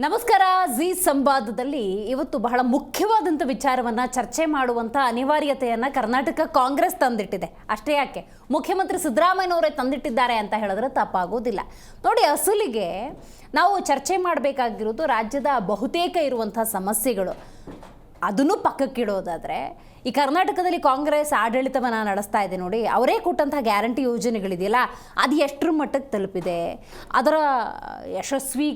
ನಮಸ್ಕಾರ. ಜಿ ಸಂವಾದದಲ್ಲಿ ಇವತ್ತು ಬಹಳ ಮುಖ್ಯವಾದಂಥ ವಿಚಾರವನ್ನು ಚರ್ಚೆ ಮಾಡುವಂಥ ಅನಿವಾರ್ಯತೆಯನ್ನು ಕರ್ನಾಟಕ ಕಾಂಗ್ರೆಸ್ ತಂದಿಟ್ಟಿದೆ. ಅಷ್ಟೇ ಯಾಕೆ, ಮುಖ್ಯಮಂತ್ರಿ ಸಿದ್ದರಾಮಯ್ಯನವರೇ ತಂದಿಟ್ಟಿದ್ದಾರೆ ಅಂತ ಹೇಳಿದ್ರೆ ತಪ್ಪಾಗೋದಿಲ್ಲ. ನೋಡಿ, ಅಸಲಿಗೆ ನಾವು ಚರ್ಚೆ ಮಾಡಬೇಕಾಗಿರೋದು ರಾಜ್ಯದ ಬಹುತೇಕ ಇರುವಂಥ ಸಮಸ್ಯೆಗಳು. ಅದನ್ನು ಪಕ್ಕಕ್ಕಿಡೋದಾದರೆ, ಈ ಕರ್ನಾಟಕದಲ್ಲಿ ಕಾಂಗ್ರೆಸ್ ಆಡಳಿತವನ್ನು ನಡೆಸ್ತಾ ಇದೆ ನೋಡಿ, ಅವರೇ ಕೊಟ್ಟಂಥ ಗ್ಯಾರಂಟಿ ಯೋಜನೆಗಳಿದೆಯಲ್ಲ, ಅದು ಎಷ್ಟರ ಮಟ್ಟಕ್ಕೆ ತಲುಪಿದೆ, ಅದರ ಯಶಸ್ವಿ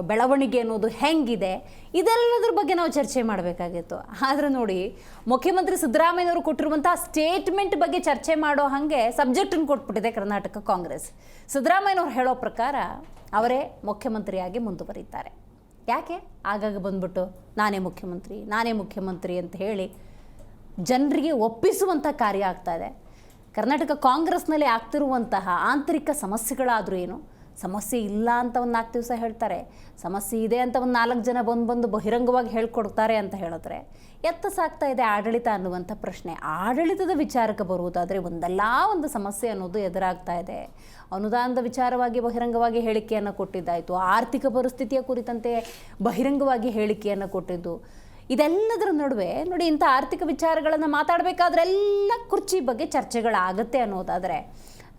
ಬೆಳವಣಿಗೆ ಅನ್ನೋದು ಹೆಂಗಿದೆ, ಇದೆಲ್ಲದ್ರ ಬಗ್ಗೆ ನಾವು ಚರ್ಚೆ ಮಾಡಬೇಕಾಗಿತ್ತು. ಆದರೆ ನೋಡಿ, ಮುಖ್ಯಮಂತ್ರಿ ಸಿದ್ದರಾಮಯ್ಯನವರು ಕೊಟ್ಟಿರುವಂಥ ಸ್ಟೇಟ್ಮೆಂಟ್ ಬಗ್ಗೆ ಚರ್ಚೆ ಮಾಡೋ ಹಾಗೆ ಸಬ್ಜೆಕ್ಟನ್ನು ಕೊಟ್ಬಿಟ್ಟಿದೆ ಕರ್ನಾಟಕ ಕಾಂಗ್ರೆಸ್. ಸಿದ್ದರಾಮಯ್ಯನವ್ರು ಹೇಳೋ ಪ್ರಕಾರ ಅವರೇ ಮುಖ್ಯಮಂತ್ರಿಯಾಗಿ ಮುಂದುವರಿತಾರೆ. ಯಾಕೆ ಆಗಾಗ ಬಂದ್ಬಿಟ್ಟು ನಾನೇ ಮುಖ್ಯಮಂತ್ರಿ ಅಂತ ಹೇಳಿ ಜನರಿಗೆ ಒಪ್ಪಿಸುವಂಥ ಕಾರ್ಯ ಆಗ್ತಾ ಇದೆ. ಕರ್ನಾಟಕ ಕಾಂಗ್ರೆಸ್ನಲ್ಲಿ ಆಗ್ತಿರುವಂತಹ ಆಂತರಿಕ ಸಮಸ್ಯೆಗಳಾದರೂ ಏನು, ಸಮಸ್ಯೆ ಇಲ್ಲ ಅಂತ ಒಂದು 4 ದಿವಸ ಹೇಳ್ತಾರೆ, ಸಮಸ್ಯೆ ಇದೆ ಅಂತ ಒಂದು 4 ಜನ ಬಂದು ಬಹಿರಂಗವಾಗಿ ಹೇಳ್ಕೊಡ್ತಾರೆ ಅಂತ ಹೇಳಿದ್ರೆ ಎತ್ತ ಸಾಗ್ತಾ ಇದೆ ಆಡಳಿತ ಅನ್ನುವಂಥ ಪ್ರಶ್ನೆ. ಆಡಳಿತದ ವಿಚಾರಕ್ಕೆ ಬರುವುದಾದರೆ ಒಂದಲ್ಲ ಒಂದು ಸಮಸ್ಯೆ ಅನ್ನೋದು ಎದುರಾಗ್ತಾ ಇದೆ. ಅನುದಾನದ ವಿಚಾರವಾಗಿ ಬಹಿರಂಗವಾಗಿ ಹೇಳಿಕೆಯನ್ನು ಕೊಟ್ಟಿದ್ದಾಯಿತು, ಆರ್ಥಿಕ ಪರಿಸ್ಥಿತಿಯ ಕುರಿತಂತೆ ಬಹಿರಂಗವಾಗಿ ಹೇಳಿಕೆಯನ್ನು ಕೊಟ್ಟಿದ್ದು. ಇದೆಲ್ಲದರ ನಡುವೆ ನೋಡಿ, ಇಂಥ ಆರ್ಥಿಕ ವಿಚಾರಗಳನ್ನು ಮಾತಾಡಬೇಕಾದ್ರೆಲ್ಲ ಕುರ್ಚಿ ಬಗ್ಗೆ ಚರ್ಚೆಗಳಾಗತ್ತೆ ಅನ್ನೋದಾದರೆ,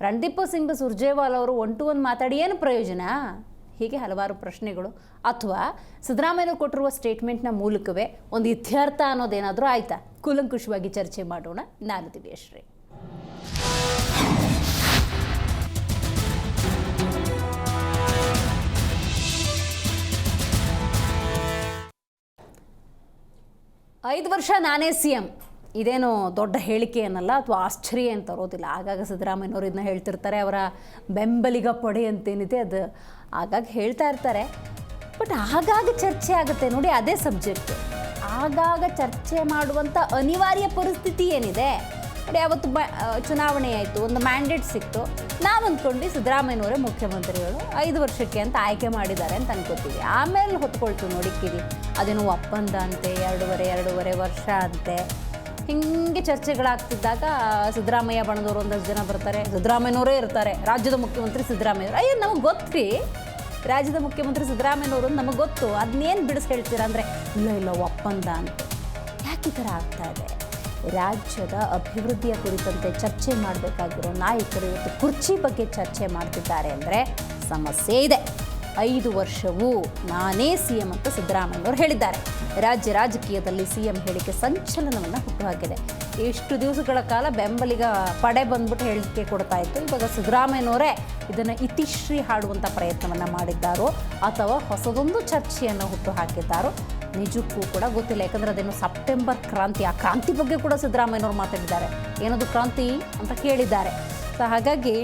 ರಣದೀಪ್ ಸಿಂಗ್ ಸುರ್ಜೇವಾಲಾ ಅವರು 1 to 1 ಮಾತಾಡಿ ಏನು ಪ್ರಯೋಜನ? ಹೀಗೆ ಹಲವಾರು ಪ್ರಶ್ನೆಗಳು. ಅಥವಾ ಸಿದ್ದರಾಮಯ್ಯನವರು ಕೊಟ್ಟಿರುವ ಸ್ಟೇಟ್ಮೆಂಟ್ನ ಮೂಲಕವೇ ಒಂದು ಇತ್ಯರ್ಥ ಅನ್ನೋದೇನಾದರೂ ಆಯ್ತಾ? ಕೂಲಂಕುಷವಾಗಿ ಚರ್ಚೆ ಮಾಡೋಣ. ನಾನು ದಿವ್ಯಶ್ರೀ. ಐದು ವರ್ಷ ನಾನೇ CM, ಇದೇನು ದೊಡ್ಡ ಹೇಳಿಕೆ ಅನ್ನಲ್ಲ ಅಥವಾ ಆಶ್ಚರ್ಯ ಅಂತ ತರೋದಿಲ್ಲ. ಆಗಾಗ ಸಿದ್ದರಾಮಯ್ಯನವರು ಇದನ್ನ ಹೇಳ್ತಿರ್ತಾರೆ, ಅವರ ಬೆಂಬಲಿಗ ಪಡೆ ಅಂತೇನಿದೆ ಅದು ಆಗಾಗ ಹೇಳ್ತಾ ಇರ್ತಾರೆ. ಬಟ್ ಆಗಾಗ ಚರ್ಚೆ ಆಗುತ್ತೆ ನೋಡಿ, ಅದೇ ಸಬ್ಜೆಕ್ಟು. ಆಗಾಗ ಚರ್ಚೆ ಮಾಡುವಂಥ ಅನಿವಾರ್ಯ ಪರಿಸ್ಥಿತಿ ಏನಿದೆ ನೋಡಿ. ಅವತ್ತು ಚುನಾವಣೆ ಆಯಿತು, ಒಂದು ಮ್ಯಾಂಡೇಟ್ ಸಿಕ್ತು. ನಾವು ಅಂದ್ಕೊಂಡು ಸಿದ್ದರಾಮಯ್ಯನವರೇ ಮುಖ್ಯಮಂತ್ರಿಗಳು 5 ವರ್ಷಕ್ಕೆ ಅಂತ ಆಯ್ಕೆ ಮಾಡಿದ್ದಾರೆ ಅಂತ ಅನ್ಕೋತೀವಿ. ಆಮೇಲೆ ಹೊತ್ಕೊಳ್ತು ನೋಡಿ ಕಿವಿ, ಅದೇನೋ ಒಪ್ಪಂದ ಅಂತೆ, 2.5 ವರ್ಷ ಅಂತೆ. ಹೀಗೆ ಚರ್ಚೆಗಳಾಗ್ತಿದ್ದಾಗ ಸಿದ್ದರಾಮಯ್ಯ ಬಣದವರು ಒಂದಷ್ಟು ಜನ ಬರ್ತಾರೆ, ಸಿದ್ದರಾಮಯ್ಯನವರೇ ಇರ್ತಾರೆ, ರಾಜ್ಯದ ಮುಖ್ಯಮಂತ್ರಿ ಸಿದ್ದರಾಮಯ್ಯವರು. ಅಯ್ಯೋ, ನಮಗೆ ಗೊತ್ತ್ರಿ, ರಾಜ್ಯದ ಮುಖ್ಯಮಂತ್ರಿ ಸಿದ್ದರಾಮಯ್ಯನವರು ನಮಗೆ ಗೊತ್ತು, ಅದನ್ನೇನು ಬಿಡಿಸಿ ಹೇಳ್ತೀರಾ ಅಂದರೆ ಇಲ್ಲ ಒಪ್ಪಂದ ಅಂತ. ಯಾಕೆ ಈ ಥರ ಆಗ್ತಾ ಇದೆ? ರಾಜ್ಯದ ಅಭಿವೃದ್ಧಿಯ ಕುರಿತಂತೆ ಚರ್ಚೆ ಮಾಡಬೇಕಾಗಿರೋ ನಾಯಕರು ಇವತ್ತು ಕುರ್ಚಿ ಬಗ್ಗೆ ಚರ್ಚೆ ಮಾಡ್ತಿದ್ದಾರೆ ಅಂದರೆ ಸಮಸ್ಯೆ ಇದೆ. 5 ವರ್ಷವೂ ನಾನೇ CM ಅಂತ ಸಿದ್ದರಾಮಯ್ಯನವರು ಹೇಳಿದ್ದಾರೆ. ರಾಜ್ಯ ರಾಜಕೀಯದಲ್ಲಿ CM ಹೇಳಿಕೆ ಸಂಚಲನವನ್ನು ಹುಟ್ಟುಹಾಕಿದೆ. ಎಷ್ಟು ದಿವಸಗಳ ಕಾಲ ಬೆಂಬಲಿಗ ಪಡೆ ಬಂದ್ಬಿಟ್ಟು ಹೇಳಿಕೆ ಕೊಡ್ತಾ ಇತ್ತು. ಇವಾಗ ಸಿದ್ದರಾಮಯ್ಯನವರೇ ಇದನ್ನು ಇತಿಶ್ರೀ ಹಾಡುವಂಥ ಪ್ರಯತ್ನವನ್ನು ಮಾಡಿದ್ದಾರೋ ಅಥವಾ ಹೊಸದೊಂದು ಚರ್ಚೆಯನ್ನು ಹುಟ್ಟುಹಾಕಿದ್ದಾರೋ ನಿಜಕ್ಕೂ ಕೂಡ ಗೊತ್ತಿಲ್ಲ. ಯಾಕಂದರೆ ಅದೇನು ಸೆಪ್ಟೆಂಬರ್ ಕ್ರಾಂತಿ, ಆ ಕ್ರಾಂತಿ ಬಗ್ಗೆ ಕೂಡ ಸಿದ್ದರಾಮಯ್ಯನವರು ಮಾತಾಡಿದ್ದಾರೆ. ಏನದು ಕ್ರಾಂತಿ ಅಂತ ಕೇಳಿದ್ದಾರೆ. ಸೊ ಹಾಗಾಗಿ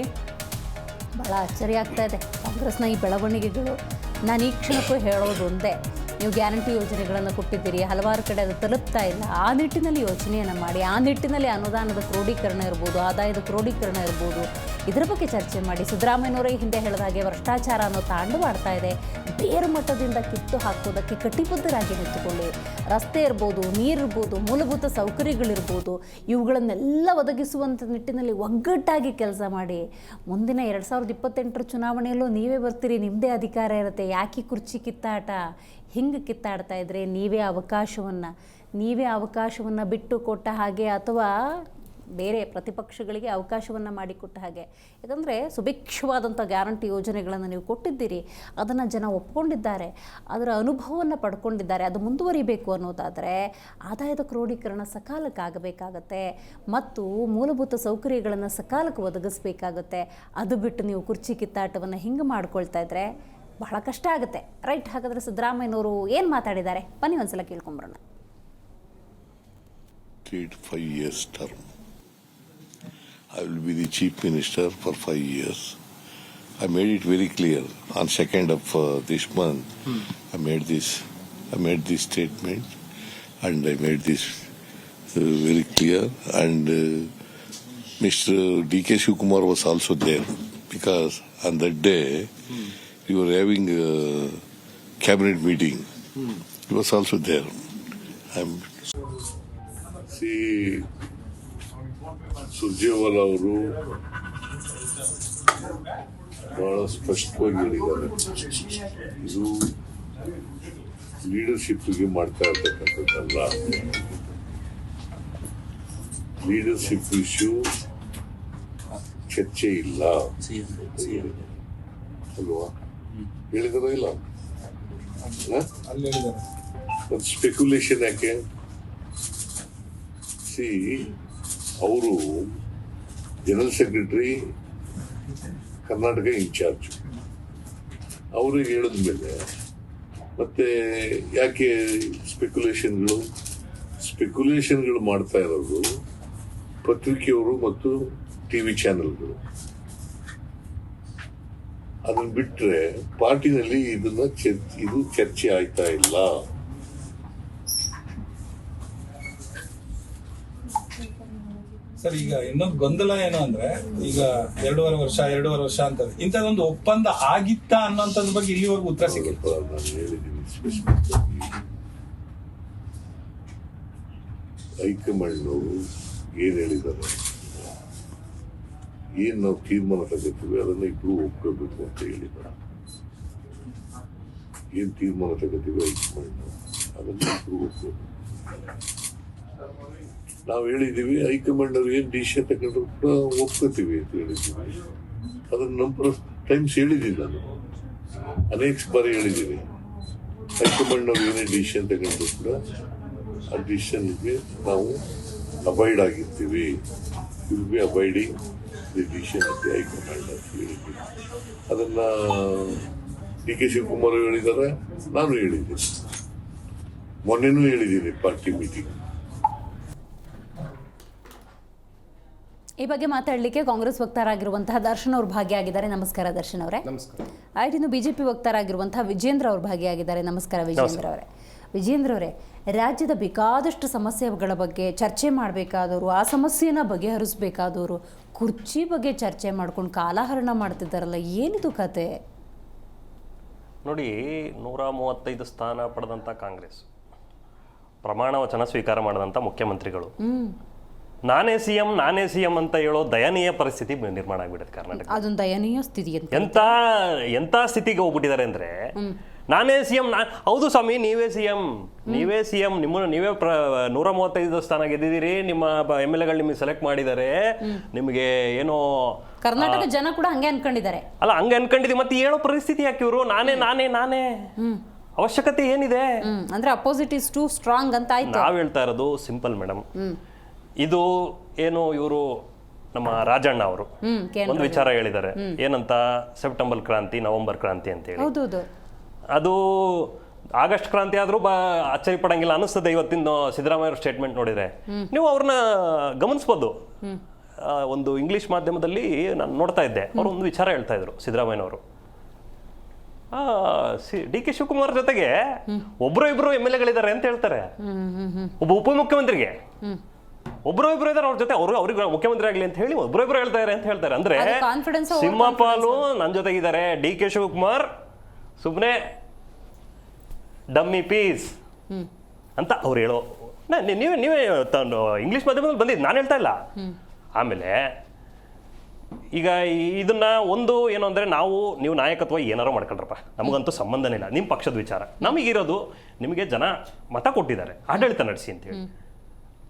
ಭಾಳ ಆಶ್ಚರ್ಯ ಆಗ್ತಾ ಇದೆ ಕಾಂಗ್ರೆಸ್ನ ಈ ಬೆಳವಣಿಗೆಗಳು. ನಾನು ಈ ಕ್ಷಣಕ್ಕೂ ಹೇಳೋದು ಒಂದೇ, ನೀವು ಗ್ಯಾರಂಟಿ ಯೋಜನೆಗಳನ್ನು ಕೊಟ್ಟಿದ್ದೀರಿ, ಹಲವಾರು ಕಡೆ ಅದು ತಲುಪ್ತಾ ಇಲ್ಲ. ಆ ನಿಟ್ಟಿನಲ್ಲಿ ಯೋಚನೆಯನ್ನು ಮಾಡಿ, ಆ ನಿಟ್ಟಿನಲ್ಲಿ ಅನುದಾನದ ಕ್ರೋಢೀಕರಣ ಇರ್ಬೋದು, ಆದಾಯದ ಕ್ರೋಢೀಕರಣ ಇರ್ಬೋದು, ಇದರ ಬಗ್ಗೆ ಚರ್ಚೆ ಮಾಡಿ. ಸಿದ್ದರಾಮಯ್ಯನವರೇ ಹಿಂದೆ ಹೇಳಿದ ಹಾಗೆ ಭ್ರಷ್ಟಾಚಾರ ಅನ್ನೋ ತಾಂಡವಾಡ್ತಾ ಇದೆ. ಬೇರು ಮಟ್ಟದಿಂದ ಕಿತ್ತು ಹಾಕೋದಕ್ಕೆ ಕಟಿಬದ್ಧರಾಗಿ ನಿಂತುಕೊಳ್ಳಿ. ರಸ್ತೆ ಇರ್ಬೋದು, ನೀರಿರ್ಬೋದು, ಮೂಲಭೂತ ಸೌಕರ್ಯಗಳಿರ್ಬೋದು, ಇವುಗಳನ್ನೆಲ್ಲ ಒದಗಿಸುವಂಥ ನಿಟ್ಟಿನಲ್ಲಿ ಒಗ್ಗಟ್ಟಾಗಿ ಕೆಲಸ ಮಾಡಿ. ಮುಂದಿನ 2028 ಚುನಾವಣೆಯಲ್ಲೂ ನೀವೇ ಬರ್ತೀರಿ, ನಿಮ್ಮದೇ ಅಧಿಕಾರ ಇರುತ್ತೆ. ಯಾಕೆ ಕುರ್ಚಿ ಕಿತ್ತಾಟ? ಹಿಂಗೆ ಕಿತ್ತಾಡ್ತಾ ಇದ್ದರೆ ನೀವೇ ಅವಕಾಶವನ್ನು ಬಿಟ್ಟು ಕೊಟ್ಟ ಹಾಗೆ, ಅಥವಾ ಬೇರೆ ಪ್ರತಿಪಕ್ಷಗಳಿಗೆ ಅವಕಾಶವನ್ನು ಮಾಡಿಕೊಟ್ಟ ಹಾಗೆ. ಯಾಕಂದರೆ ಸುಭಿಕ್ಷವಾದಂಥ ಗ್ಯಾರಂಟಿ ಯೋಜನೆಗಳನ್ನು ನೀವು ಕೊಟ್ಟಿದ್ದೀರಿ, ಅದನ್ನು ಜನ ಒಪ್ಕೊಂಡಿದ್ದಾರೆ, ಅದರ ಅನುಭವವನ್ನು ಪಡ್ಕೊಂಡಿದ್ದಾರೆ. ಅದು ಮುಂದುವರಿಬೇಕು ಅನ್ನೋದಾದರೆ ಆದಾಯದ ಕ್ರೋಢೀಕರಣ ಸಕಾಲಕ್ಕಾಗಬೇಕಾಗತ್ತೆ ಮತ್ತು ಮೂಲಭೂತ ಸೌಕರ್ಯಗಳನ್ನು ಸಕಾಲಕ್ಕೆ ಒದಗಿಸ್ಬೇಕಾಗತ್ತೆ. ಅದು ಬಿಟ್ಟು ನೀವು ಕುರ್ಚಿ ಕಿತ್ತಾಟವನ್ನು ಹಿಂಗೆ ಮಾಡ್ಕೊಳ್ತಾ ಇದ್ದರೆ ಬಹಳ ಕಷ್ಟ ಆಗುತ್ತೆ. ರೈಟ್, ಹಾಗಾದರೆ ಸಿದ್ದರಾಮಯ್ಯನವರು ಏನು ಮಾತಾಡಿದ್ದಾರೆ ಬನ್ನಿ ಒಂದ್ಸಲ ಕೇಳ್ಕೊಂಬರೋಣ. 5 years term. I will be the chief minister for 5 years. I made it very clear on 2nd of this month. I made this statement, and I made this very clear. And Mr. D.K. Shivakumar was also there, because on that day we were having a cabinet meeting. He was also there. Surjewala ಅವರು ಬಹಳ ಸ್ಪಷ್ಟವಾಗಿ ಹೇಳಿದ್ದಾರೆ, ಇದು ಲೀಡರ್ಶಿಪ್ಗೆ ಮಾಡ್ತಾ ಇರ್ತಕ್ಕಂಥದ್ದಲ್ಲ. Leadership issue ಚರ್ಚೆ ಇಲ್ಲ ಅಲ್ವಾ? ಹೇಳಿದಾರ ಇಲ್ಲ? ಒಂದು ಸ್ಪೆಕ್ಯುಲೇಷನ್ ಯಾಕೆ? ಸಿ, ಅವರು ಜನರಲ್ ಸೆಕ್ರೆಟರಿ ಕರ್ನಾಟಕ ಇನ್ಚಾರ್ಜ್, ಅವ್ರಿಗೆ ಹೇಳಿದ್ಮೇಲೆ ಮತ್ತೆ ಯಾಕೆ ಸ್ಪೆಕ್ಯುಲೇಷನ್ಗಳು ಮಾಡ್ತಾ ಇರೋದು ಪತ್ರಿಕೆಯವರು ಮತ್ತು ಟಿವಿ ಚಾನೆಲ್ಗಳು. ಅದನ್ನ ಬಿಟ್ರೆ ಪಾರ್ಟಿನಲ್ಲಿ ಇದು ಚರ್ಚೆ ಆಯ್ತಾ ಇಲ್ಲ. ಸರ್, ಈಗ ಇನ್ನೊಂದು ಗೊಂದಲ ಏನು ಅಂದ್ರೆ, ಈಗ 2.5 ವರ್ಷ ಅಂತಾರೆ, ಇಂಥದೊಂದು ಒಪ್ಪಂದ ಆಗಿತ್ತಾ ಅನ್ನೋಂಥದ್ರ ಬಗ್ಗೆ ಇಲ್ಲಿವರೆಗೂ ಉತ್ತರ ಸಿಕ್ಕಿಲ್ಲ. ನಾನು ಹೇಳಿದ್ದೀನಿ ಸ್ಪೆಸಿಫಿಕ್ ಆಗಿ. ಹೈಕಮಾಂಡ್ ಏನ್ ಹೇಳಿದ್ದಾರೆ, ಏನ್ ನಾವು ತೀರ್ಮಾನ ತಗೋತೀವಿ ಅದನ್ನ ಇಬ್ರು ಒಪ್ಕೋಬೇಕು ಅಂತ ಹೇಳಿದ್ದಾರೆ. ಏನ್ ತೀರ್ಮಾನ ತಗೋತೀವಿ ಹೈಕಮಾಂಡ್ ಅದನ್ನ ಇಬ್ರು ಒಪ್ಕೋಬೇಕು. ನಾವು ಹೇಳಿದ್ದೀವಿ ಹೈಕಮಾಂಡ್ ಅವ್ರು ಏನ್ ಡಿಸಿಷನ್ ತಗೊಂಡ್ರು ಕೂಡ ಒಪ್ಕೋತೀವಿ ಅಂತ ಹೇಳಿದ್ದೀವಿ. ಅದನ್ನ ನಂತರ ಟೈಮ್ಸ್ ಹೇಳಿದ್ದೀನಿ, ನಾನು ಅನೇಕ ಬಾರಿ ಹೇಳಿದ್ದೀನಿ. ಹೈಕಮಾಂಡ್ ಅವ್ರು ಏನೇ ಡಿಸಿಷನ್ ತಗೊಂಡ್ರು ಕೂಡ ಆ ಡಿಸಿಷನ್ಗೆ ನಾವು ಅಬೈಡ್ ಆಗಿರ್ತೀವಿ. Will be abiding the decision of the high command ಅಂತ ಹೇಳಿದ್ದೀವಿ. ಅದನ್ನ ಡಿ.ಕೆ. ಶಿವಕುಮಾರ್ ಹೇಳಿದ್ದಾರೆ, ನಾನು ಹೇಳಿದ್ದೀನಿ, ಮೊನ್ನೆನೂ ಹೇಳಿದ್ದೀನಿ ಪಾರ್ಟಿ ಮೀಟಿಂಗ್. ಈ ಬಗ್ಗೆ ಮಾತಾಡಲಿಕ್ಕೆ ಕಾಂಗ್ರೆಸ್ ವಕ್ತಾರರಾಗಿರುವಂತಹ ದರ್ಶನ್ ಅವರು ಭಾಗಿಯಾಗಿದ್ದಾರೆ. ನಮಸ್ಕಾರ ದರ್ಶನ್ ಅವರೇ. ನಮಸ್ಕಾರ. ಆಯ್ತು, ಇನ್ನು ಬಿಜೆಪಿ ವಕ್ತಾರರಾಗಿರುವಂತಹ ವಿಜೇಂದ್ರ ಅವರು ಭಾಗಿಯಾಗಿದ್ದಾರೆ. ನಮಸ್ಕಾರ ವಿಜೇಂದ್ರ ಅವರೇ. ವಿಜೇಂದ್ರ ಅವರೇ, ರಾಜ್ಯದ ಬೇಕಾದಷ್ಟು ಸಮಸ್ಯೆಗಳ ಬಗ್ಗೆ ಚರ್ಚೆ ಮಾಡಬೇಕಾದವರು, ಆ ಸಮಸ್ಯೆನ ಬಗೆಹರಿಸಬೇಕಾದವರು ಕುರ್ಚಿ ಬಗ್ಗೆ ಚರ್ಚೆ ಮಾಡ್ಕೊಂಡು ಕಾಲಹರಣ ಮಾಡ್ತಿದ್ದಾರಲ್ಲ, ಏನಿದು ಕತೆ? ನೋಡಿ, 135 ಸ್ಥಾನ ಪಡೆದಂಥ ಕಾಂಗ್ರೆಸ್, ಪ್ರಮಾಣ ವಚನ ಸ್ವೀಕಾರ ಮಾಡಿದಂಥ ಮುಖ್ಯಮಂತ್ರಿಗಳು, ನಾನೇ ಸಿಎಂ ಅಂತ ಹೇಳೋ ದಯನೀಯ ಪರಿಸ್ಥಿತಿ ನಿರ್ಮಾಣ ಆಗ್ಬಿಡುತ್ತೆ ಕರ್ನಾಟಕ. ಅದೊಂದು ದಯನೀಯ ಸ್ಥಿತಿ ಅಂತ. ಎಂತ ಸ್ಥಿತಿಗೆ ಹೋಗ್ಬಿಟ್ಟಿದ್ದಾರೆ ಅಂದ್ರೆ, ನಾನೇ ಸಿಎಂ. ಹೌದು ಸ್ವಾಮಿ, ನೀವೇ ಸಿಎಂ. ನೀವೇ 135 ಸ್ಥಾನ ಗೆದ್ದಿದ್ದೀರಿ. ನಿಮ್ಮ MLA ಗಳು ನಿಮಗೆ ಸೆಲೆಕ್ಟ್ ಮಾಡಿದ್ದಾರೆ. ನಿಮಗೆ ಏನೋ ಕರ್ನಾಟಕ ಜನ ಕೂಡ ಹಂಗೆ ಅನ್ಕೊಂಡಿದ್ದಾರೆ. ಅಲ್ಲ, ಹಂಗೆ ಅನ್ಕೊಂಡಿದ್ದೀವಿ. ಮತ್ತೆ ಹೇಳೋ ಪರಿಸ್ಥಿತಿ ಯಾಕೆ ಇವರು ನಾನೇ ಅವಶ್ಯಕತೆ ಏನಿದೆ? ಅಂದ್ರೆ ಅಪೋಸಿಟ್ ಇಸ್ ಟು ಸ್ಟ್ರಾಂಗ್ ಅಂತ ಆಯ್ತು. ನಾವ್ ಹೇಳ್ತಾ ಇರೋದು ಸಿಂಪಲ್ ಮೇಡಮ್. ಇದು ಏನು, ಇವರು ನಮ್ಮ ರಾಜಣ್ಣ ಅವರು ಒಂದು ವಿಚಾರ ಹೇಳಿದ್ದಾರೆ. ಏನಂತ? ಸೆಪ್ಟೆಂಬರ್ ಕ್ರಾಂತಿ, ನವೆಂಬರ್ ಕ್ರಾಂತಿ ಅಂತ ಹೇಳಿ. ಹೌದು, ಅದು ಆಗಸ್ಟ್ ಕ್ರಾಂತಿ ಆದ್ರೂ ಅಚ್ಚರಿ ಪಡಂಗಿಲ್ಲ ಅನಿಸ್ತದೆ. ಇವತ್ತಿನ ಸಿದ್ದರಾಮಯ್ಯ ಸ್ಟೇಟ್ಮೆಂಟ್ ನೋಡಿದ್ರೆ ನೀವು ಅವ್ರನ್ನ ಗಮನಿಸ್ಬೋದು. ಒಂದು ಇಂಗ್ಲಿಷ್ ಮಾಧ್ಯಮದಲ್ಲಿ ನಾನು ನೋಡ್ತಾ ಇದ್ದೆ, ಅವರು ಒಂದು ವಿಚಾರ ಹೇಳ್ತಾ ಇದ್ರು ಸಿದ್ದರಾಮಯ್ಯನವರು. ಡಿ.ಕೆ. ಶಿವಕುಮಾರ್ ಜೊತೆಗೆ ಒಬ್ರು ಇಬ್ರು MLA ಗಳಿದ್ದಾರೆ ಅಂತ ಹೇಳ್ತಾರೆ. ಒಬ್ಬ ಉಪಮುಖ್ಯಮಂತ್ರಿಗೆ ಒಬ್ರು ಇದಾರೆ ಅವ್ರ ಜೊತೆ, ಅವ್ರಿಗೆ ಮುಖ್ಯಮಂತ್ರಿ ಆಗ್ಲಿ ಅಂತ ಹೇಳಿ ಒಬ್ರು ಹೇಳ್ತಾ ಇದಾರೆ ಅಂತ ಹೇಳ್ತಾರೆ. ಅಂದ್ರೆ ಸಿಂಹಪಾಲು ನನ್ನ ಜೊತೆಗಿದ್ದಾರೆ. ಡಿ.ಕೆ. ಶಿವಕುಮಾರ್ ಸುಮ್ಮನೆ ಡಮ್ಮಿ ಪೀಸ್ ಅಂತ ಅವ್ರು ಹೇಳೋ. ನೀವೇ ಇಂಗ್ಲಿಷ್ ಮಾಧ್ಯಮದಲ್ಲಿ ಬಂದಿದ್ದು, ನಾನು ಹೇಳ್ತಾ ಇಲ್ಲ. ಆಮೇಲೆ ಈಗ ಇದನ್ನ ಒಂದು ಏನು ಅಂದ್ರೆ, ನೀವು ನಾಯಕತ್ವ ಏನಾರೋ ಮಾಡ್ಕೊಳ್ರಪ್ಪ, ನಮಗಂತೂ ಸಂಬಂಧನೇ ಇಲ್ಲ. ನಿಮ್ಮ ಪಕ್ಷದ ವಿಚಾರ ನಮಗಿರೋದು, ನಿಮಗೆ ಜನ ಮತ ಕೊಟ್ಟಿದ್ದಾರೆ, ಆಡಳಿತ ನಡೆಸಿ ಅಂತ ಹೇಳಿ.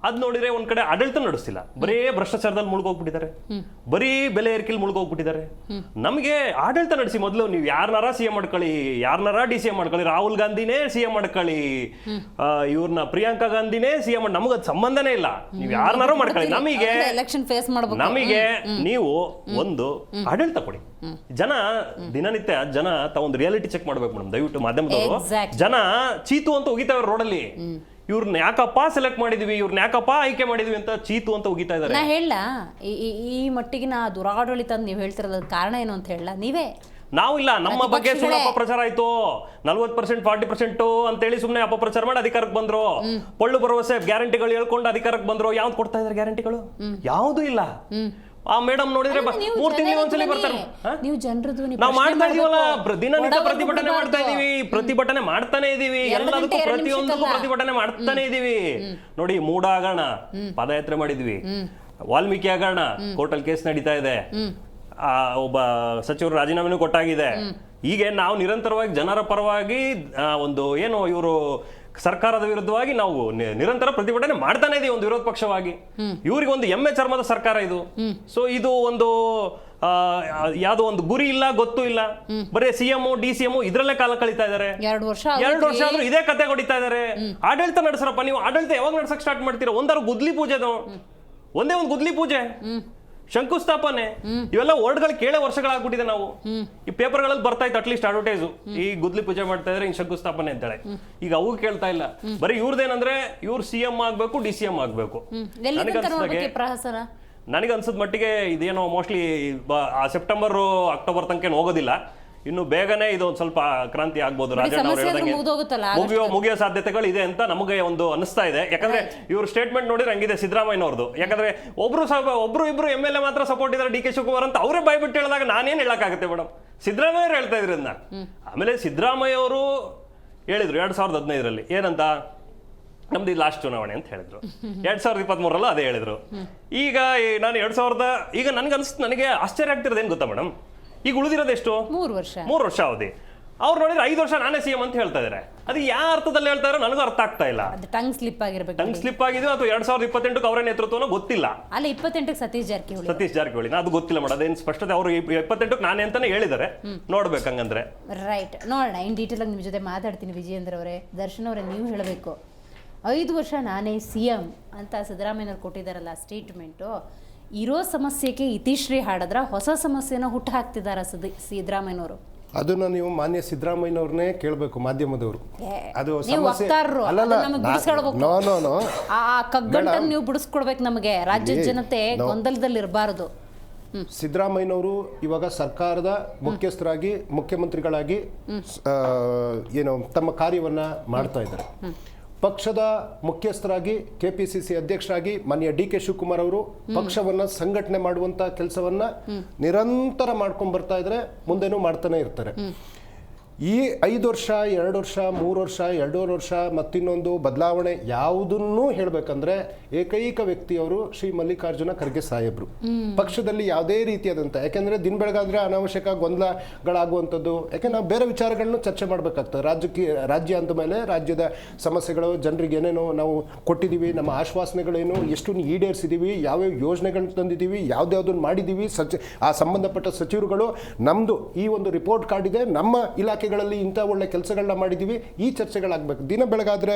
ಅದ್ ನೋಡಿದ್ರೆ ಒಂದ್ ಕಡೆ ಆಡಳಿತ ನಡೆಸ್ತಿಲ್ಲ, ಬರೀ ಭ್ರಷ್ಟಾಚಾರದಲ್ಲಿ ಮುಳುಗೋಗ್ಬಿಟ್ಟಿದ್ದಾರೆ, ಬರೀ ಬೆಲೆ ಏರಿಕೆಯಲ್ಲಿ ಮುಳುಗೋಗ್ಬಿಟ್ಟಿದ್ದಾರೆ. ನಮಗೆ ಆಡಳಿತ ನಡೆಸಿ ಮೊದಲು. ನೀವು ಯಾರನ್ನಾರ ಸಿಎಂ ಮಾಡ್ಕೊಳ್ಳಿ, ಯಾರನ್ನಾರ DCM ಮಾಡ್ಕೊಳ್ಳಿ, ರಾಹುಲ್ ಗಾಂಧಿನೇ ಸಿಎಂ ಮಾಡ್ಕೊಳ್ಳಿ, ಇವ್ರನ್ನ ಪ್ರಿಯಾಂಕಾ ಗಾಂಧಿನೇ ಸಿಎಂ ಮಾಡಿ, ನಮಗದ್ ಸಂಬಂಧನೇ ಇಲ್ಲ. ನೀವು ಯಾರನ್ನಾರು ಮಾಡ್ಕೊಳ್ಳಿ, ನಮಗೆ ನೀವು ಒಂದು ಆಡಳಿತ ಕೊಡಿ. ಜನ ದಿನನಿತ್ಯ ತಾವೊಂದು ರಿಯಾಲಿಟಿ ಚೆಕ್ ಮಾಡ್ಬೇಕು ಮೇಡಮ್, ದಯವಿಟ್ಟು ಮಾಧ್ಯಮದವರು. ಜನ ಚೀತು ಅಂತ ಹೋಗಿತಾವ್ರೆ ರೋಡಲ್ಲಿ. ಇವ್ರನ್ನ ಯಾಕಪ್ಪ ಸೆಲೆಕ್ಟ್ ಮಾಡಿದ್ವಿ, ಇವ್ರನ್ನ ಯಾಕಪ್ಪ ಆಯ್ಕೆ ಮಾಡಿದ್ವಿ ಅಂತ ಚೀತು ಅಂತ ಹೋಗಿತಾ ಇದ್ದಾರೆ. ನಾ ಹೇಳ ಈ ಮಟ್ಟಿಗಿನ ದುರಾಡಳಿತ ನೀವು ಹೇಳ್ತಿರೋದ ಕಾರಣ ಏನು ಅಂತ ಹೇಳ ನೀವೇ. ನಾವು ಇಲ್ಲ, ನಮ್ಮ ಬಗ್ಗೆ ಸುಳ್ಳು ಅಪಪ್ರಚಾರ ಆಯ್ತು. 40% 40% ಅಂತೇಳಿ ಸುಮ್ಮನೆ ಅಪಪ್ರಚಾರ ಮಾಡಿ ಅಧಿಕಾರಕ್ಕೆ ಬಂದ್ರು. ಪೊಳ್ಳು ಭರವಸೆ ಗ್ಯಾರಂಟಿಗಳು ಹೇಳ್ಕೊಂಡು ಅಧಿಕಾರಕ್ಕೆ ಬಂದ್ರು. ಯಾವ್ದು ಕೊಡ್ತಾ ಇದಾರೆ ಗ್ಯಾರಂಟಿಗಳು? ಯಾವ್ದು ಇಲ್ಲ. ಆ ಮೇಡಮ್ ನೋಡಿದ್ರೆ 3 ತಿಂಗಳಿಗೆ ಒಂದ್ಸಲಿ ಬರ್ತಾರೆ. ನಾವು ಮಾಡ್ತಾ ಇದೀವಲ್ಲ, ದಿನನಿತ್ಯ ಪ್ರತಿಭಟನೆ ಮಾಡ್ತಾ ಇದೀವಿ, ಪ್ರತಿಭಟನೆ ಮಾಡ್ತಾನೆ ಇದೀವಿ, ಎಲ್ಲದಕ್ಕೂ ಪ್ರತಿಯೊಂದಕ್ಕೂ ಪ್ರತಿಭಟನೆ ಮಾಡ್ತಾನೆ ಇದೀವಿ. ನೋಡಿ, ಮೂಡ ಹಗರಣ ಪಾದಯಾತ್ರೆ ಮಾಡಿದ್ವಿ, ವಾಲ್ಮೀಕಿ ಹಗರಣ ಕೋರ್ಟಲ್ಲಿ ಕೇಸ್ ನಡೀತಾ ಇದೆ, ಒಬ್ಬ ಸಚಿವರು ರಾಜೀನಾಮೆನೂ ಕೊಟ್ಟಾಗಿದೆ, ಹೀಗೆ ನಾವು ನಿರಂತರವಾಗಿ ಜನರ ಪರವಾಗಿ ಒಂದು ಏನು ಇವರು ಸರ್ಕಾರದ ವಿರುದ್ಧವಾಗಿ ನಾವು ನಿರಂತರ ಪ್ರತಿಭಟನೆ ಮಾಡ್ತಾನೆ ಇದೀವಿ ಒಂದು ವಿರೋಧ ಪಕ್ಷವಾಗಿ. ಇವ್ರಿಗೆ ಒಂದು ಎಮ್ಮೆ ಚರ್ಮದ ಸರ್ಕಾರ ಇದು. ಸೊ ಇದು ಒಂದು ಯಾವ್ದೋ ಒಂದು ಗುರಿ ಇಲ್ಲ, ಗೊತ್ತು ಇಲ್ಲ, ಬರೀ CM DCM ಇದ್ರಲ್ಲೇ ಕಾಲ ಕಳೀತಾ ಇದಾರೆ. 2 ವರ್ಷ ಆದ್ರೂ ಇದೇ ಕತೆ ಹೊಡಿತಾ ಇದಾರೆ. ಆಡಳಿತ ನಡೆಸ್ರಪ್ಪ, ನೀವು ಆಡಳಿತ ಯಾವಾಗ ನಡ್ಸಕ್ ಸ್ಟಾರ್ಟ್ ಮಾಡ್ತೀರಾ? ಒಂದಾರು ಗುದ್ಲಿ ಪೂಜೆದು, ಒಂದೇ ಒಂದು ಗುದ್ಲಿ ಪೂಜೆ, ಶಂಕುಸ್ಥಾಪನೆ, ಇವೆಲ್ಲ ವರ್ಡ್ಗಳು ಕೇಳೇ ವರ್ಷಗಳಾಗ್ಬಿಟ್ಟಿದೆ. ನಾವು ಈ ಪೇಪರ್ಗಳಲ್ಲಿ ಬರ್ತಾ ಇತ್ತು ಅಟ್ಲೀಸ್ಟ್ ಅಡ್ವರ್ಟೈಸು, ಈ ಗುದ್ಲಿ ಪೂಜೆ ಮಾಡ್ತಾ ಇದ್ರೆ ಹಿಂಗ್ ಶಂಕುಸ್ಥಾಪನೆ ಅಂತೇಳಿ. ಈಗ ಅವು ಕೇಳ್ತಾ ಇಲ್ಲ. ಬರೀ ಇವ್ರದ್ದೇನಂದ್ರೆ ಇವ್ರು CM ಆಗ್ಬೇಕು, DCM ಆಗ್ಬೇಕು. ನನಗೆ ಅನ್ಸದ್ ಮಟ್ಟಿಗೆ ಇದೇನೋ ಮೋಸ್ಟ್ಲಿ ಸೆಪ್ಟೆಂಬರ್ ಅಕ್ಟೋಬರ್ ತನಕ ಹೋಗೋದಿಲ್ಲ. ಇನ್ನು ಬೇಗನೆ ಇದು ಒಂದು ಸ್ವಲ್ಪ ಕ್ರಾಂತಿ ಆಗ್ಬೋದು. ರಾಜಣ್ಣ ಅವ್ರು ಹೇಳ್ದಂಗೆ ಮುಗಿಯೋ ಸಾಧ್ಯತೆಗಳು ಇದೆ ಅಂತ ನಮಗೆ ಒಂದು ಅನಿಸ್ತಾ ಇದೆ. ಯಾಕಂದ್ರೆ ಇವ್ರ ಸ್ಟೇಟ್ಮೆಂಟ್ ನೋಡಿದ್ರೆ ಹಂಗಿದೆ ಸಿದ್ದರಾಮಯ್ಯನವ್ರದ್ದು. ಯಾಕಂದ್ರೆ ಒಬ್ರು ಇಬ್ರು MLA ಮಾತ್ರ ಸಪೋರ್ಟ್ ಇದ್ದಾರೆ DK ಶಿವಕುಮಾರ್ ಅಂತ ಅವರೇ ಬಾಯ್ಬಿಟ್ಟು ಹೇಳಿದಾಗ ನಾನೇನ್ ಹೇಳಕ್ಕಾಗುತ್ತೆ ಮೇಡಮ್? ಸಿದ್ದರಾಮಯ್ಯ ಹೇಳ್ತಾ ಇದ್ರಿ ಅದನ್ನ. ಆಮೇಲೆ ಸಿದ್ದರಾಮಯ್ಯ ಅವರು ಹೇಳಿದ್ರು 2015ರಲ್ಲಿ ಏನಂತ, ನಮ್ದು ಲಾಸ್ಟ್ ಚುನಾವಣೆ ಅಂತ ಹೇಳಿದ್ರು. 2023ರಲ್ಲೂ ಅದೇ ಹೇಳಿದ್ರು. ಈಗ ನಾನು ಈಗ ನನಗೆ ಆಶ್ಚರ್ಯ ಆಗ್ತಿರೋದು ಏನ್ ಗೊತ್ತಾ ಮೇಡಮ್, ಈಗ ಉಳಿದಿರೋದು ಎಷ್ಟು? 3 ವರ್ಷ ಅವಧಿ. ಅವ್ರು ನೋಡಿದ್ರೆ 5 ವರ್ಷ ನಾನೇ CM ಅಂತ ಹೇಳ್ತಾ ಇದಾರೆ. ಅದು ಯಾವ ಅರ್ಥದಲ್ಲಿ ಹೇಳ್ತಾ ಇರೋ ನನಗೂ ಅರ್ಥ ಆಗ್ತಾ ಇಲ್ಲ. ಟಂಗ್ ಸ್ಲಿಪ್ ಆಗಿರ್ಬೇಕು, ಟಂಗ್ ಸ್ಲಿಪ್ ಆಗಿದೆಯೋ ಅಥವಾ 2028ಕ್ಕೆ ಅವರ ನೇತೃತ್ವನೋ ಗೊತ್ತಿಲ್ಲ. ಅಲ್ಲ 28ಕ್ಕೆ ಸತೀಶ್ ಜಾರಕಿಹೊಳಿ ಅದು ಗೊತ್ತಿಲ್ಲ ಮೇಡಮ್. ಅದೇನು ಸ್ಪಷ್ಟತೆ ಅವರು 28ಕ್ಕೆ ನಾನೇ ಅಂತಾನೆ ಹೇಳಿದ್ದಾರೆ. ನೋಡ್ಬೇಕು ಹಂಗಂದ್ರೆ. ರೈಟ್, ನೋಡೋಣ. ಇನ್ ಡೀಟೇಲ್ ಆಗಿ ನಿಮ್ಮ ಜೊತೆ ಮಾತಾಡ್ತೀನಿ. ವಿಜಯೇಂದ್ರ ಅವರೇ, ದರ್ಶನ್ ಅವರೇ, ನೀವು ಹೇಳಬೇಕು 5 ವರ್ಷ ನಾನೇ CM ಅಂತ ಸಿದ್ದರಾಮಯ್ಯನವ್ರು ಕೊಟ್ಟಿದ್ದಾರಲ್ಲ ಸ್ಟೇಟ್ಮೆಂಟು, ಇರೋ ಸಮಸ್ಯೆಗೆ ಇತಿಶ್ರೀ ಹಾಡಿದ್ರ ಹೊಸ ಸಮಸ್ಯೆನ ಹುಟ್ಟು ಹಾಕ್ತಿದಾರ ಸಿದ್ದರಾಮಯ್ಯನವರು? ಅದನ್ನ ನೀವು ಮಾನ್ಯ ಸಿದ್ದರಾಮಯ್ಯನವ್ರನ್ನೇ ಕೇಳಬೇಕು, ಮಾಧ್ಯಮದವರು. ಅದು ಕಗ್ಗಂಟನ್ನು ನೀವು ಬಿಡಿಸ್ಕೊಡ್ಬೇಕು ನಮಗೆ. ರಾಜ್ಯದ ಜನತೆ ಗೊಂದಲದಲ್ಲಿ ಇರಬಾರದು. ಸಿದ್ದರಾಮಯ್ಯನವರು ಇವಾಗ ಸರ್ಕಾರದ ಮುಖ್ಯಸ್ಥರಾಗಿ, ಮುಖ್ಯಮಂತ್ರಿಗಳಾಗಿ ಏನು ತಮ್ಮ ಕಾರ್ಯವನ್ನ ಮಾಡ್ತಾ ಇದ್ದಾರೆ. ಪಕ್ಷದ ಮುಖ್ಯಸ್ಥರಾಗಿ, KPCC ಅಧ್ಯಕ್ಷರಾಗಿ ಮಾನ್ಯ DK ಶಿವಕುಮಾರ್ ಅವರು ಪಕ್ಷವನ್ನ ಸಂಘಟನೆ ಮಾಡುವಂತ ಕೆಲಸವನ್ನ ನಿರಂತರ ಮಾಡ್ಕೊಂಡ್ ಬರ್ತಾ ಇದ್ರೆ, ಮುಂದೆನೂ ಮಾಡ್ತಾನೆ ಇರ್ತಾರೆ. ಈ 5 ವರ್ಷ, 2 ವರ್ಷ, 3 ವರ್ಷ, 2.5 ವರ್ಷ ಮತ್ತಿನ್ನೊಂದು ಬದಲಾವಣೆ ಯಾವುದನ್ನೂ ಹೇಳ್ಬೇಕಂದ್ರೆ ಏಕೈಕ ವ್ಯಕ್ತಿಯವರು ಶ್ರೀ ಮಲ್ಲಿಕಾರ್ಜುನ ಖರ್ಗೆ ಸಾಹೇಬ್ರು. ಪಕ್ಷದಲ್ಲಿ ಯಾವುದೇ ರೀತಿಯಾದಂಥ, ಯಾಕೆಂದ್ರೆ ದಿನ ಬೆಳಗಾದ್ರೆ ಅನಾವಶ್ಯಕ ಗೊಂದಲಗಳಾಗುವಂಥದ್ದು. ಯಾಕೆ ನಾವು ಬೇರೆ ವಿಚಾರಗಳನ್ನು ಚರ್ಚೆ ಮಾಡಬೇಕಾಗ್ತದೆ. ರಾಜ್ಯ ಅಂದ ಮೇಲೆ ರಾಜ್ಯದ ಸಮಸ್ಯೆಗಳು, ಜನರಿಗೆ ಏನೇನೋ ನಾವು ಕೊಟ್ಟಿದ್ದೀವಿ, ನಮ್ಮ ಆಶ್ವಾಸನೆಗಳೇನು, ಎಷ್ಟು ಈಡೇರಿಸಿದ್ದೀವಿ, ಯಾವ್ಯಾವ ಯೋಜನೆಗಳನ್ನ ತಂದಿದ್ದೀವಿ, ಯಾವ್ದಾವ್ದನ್ನು ಮಾಡಿದ್ದೀವಿ, ಆ ಸಂಬಂಧಪಟ್ಟ ಸಚಿವರುಗಳು ನಮ್ಮದು ಈ ಒಂದು ರಿಪೋರ್ಟ್ ಕಾರ್ಡ್ ಇದೆ, ನಮ್ಮ ಇಲಾಖೆ ಇಂಥ ಒಳ್ಳೆ ಕೆಲಸಗಳನ್ನ ಮಾಡಿದೀವಿ, ಈ ಚರ್ಚೆಗಳಾಗಬೇಕು. ದಿನ ಬೆಳಗಾದ್ರೆ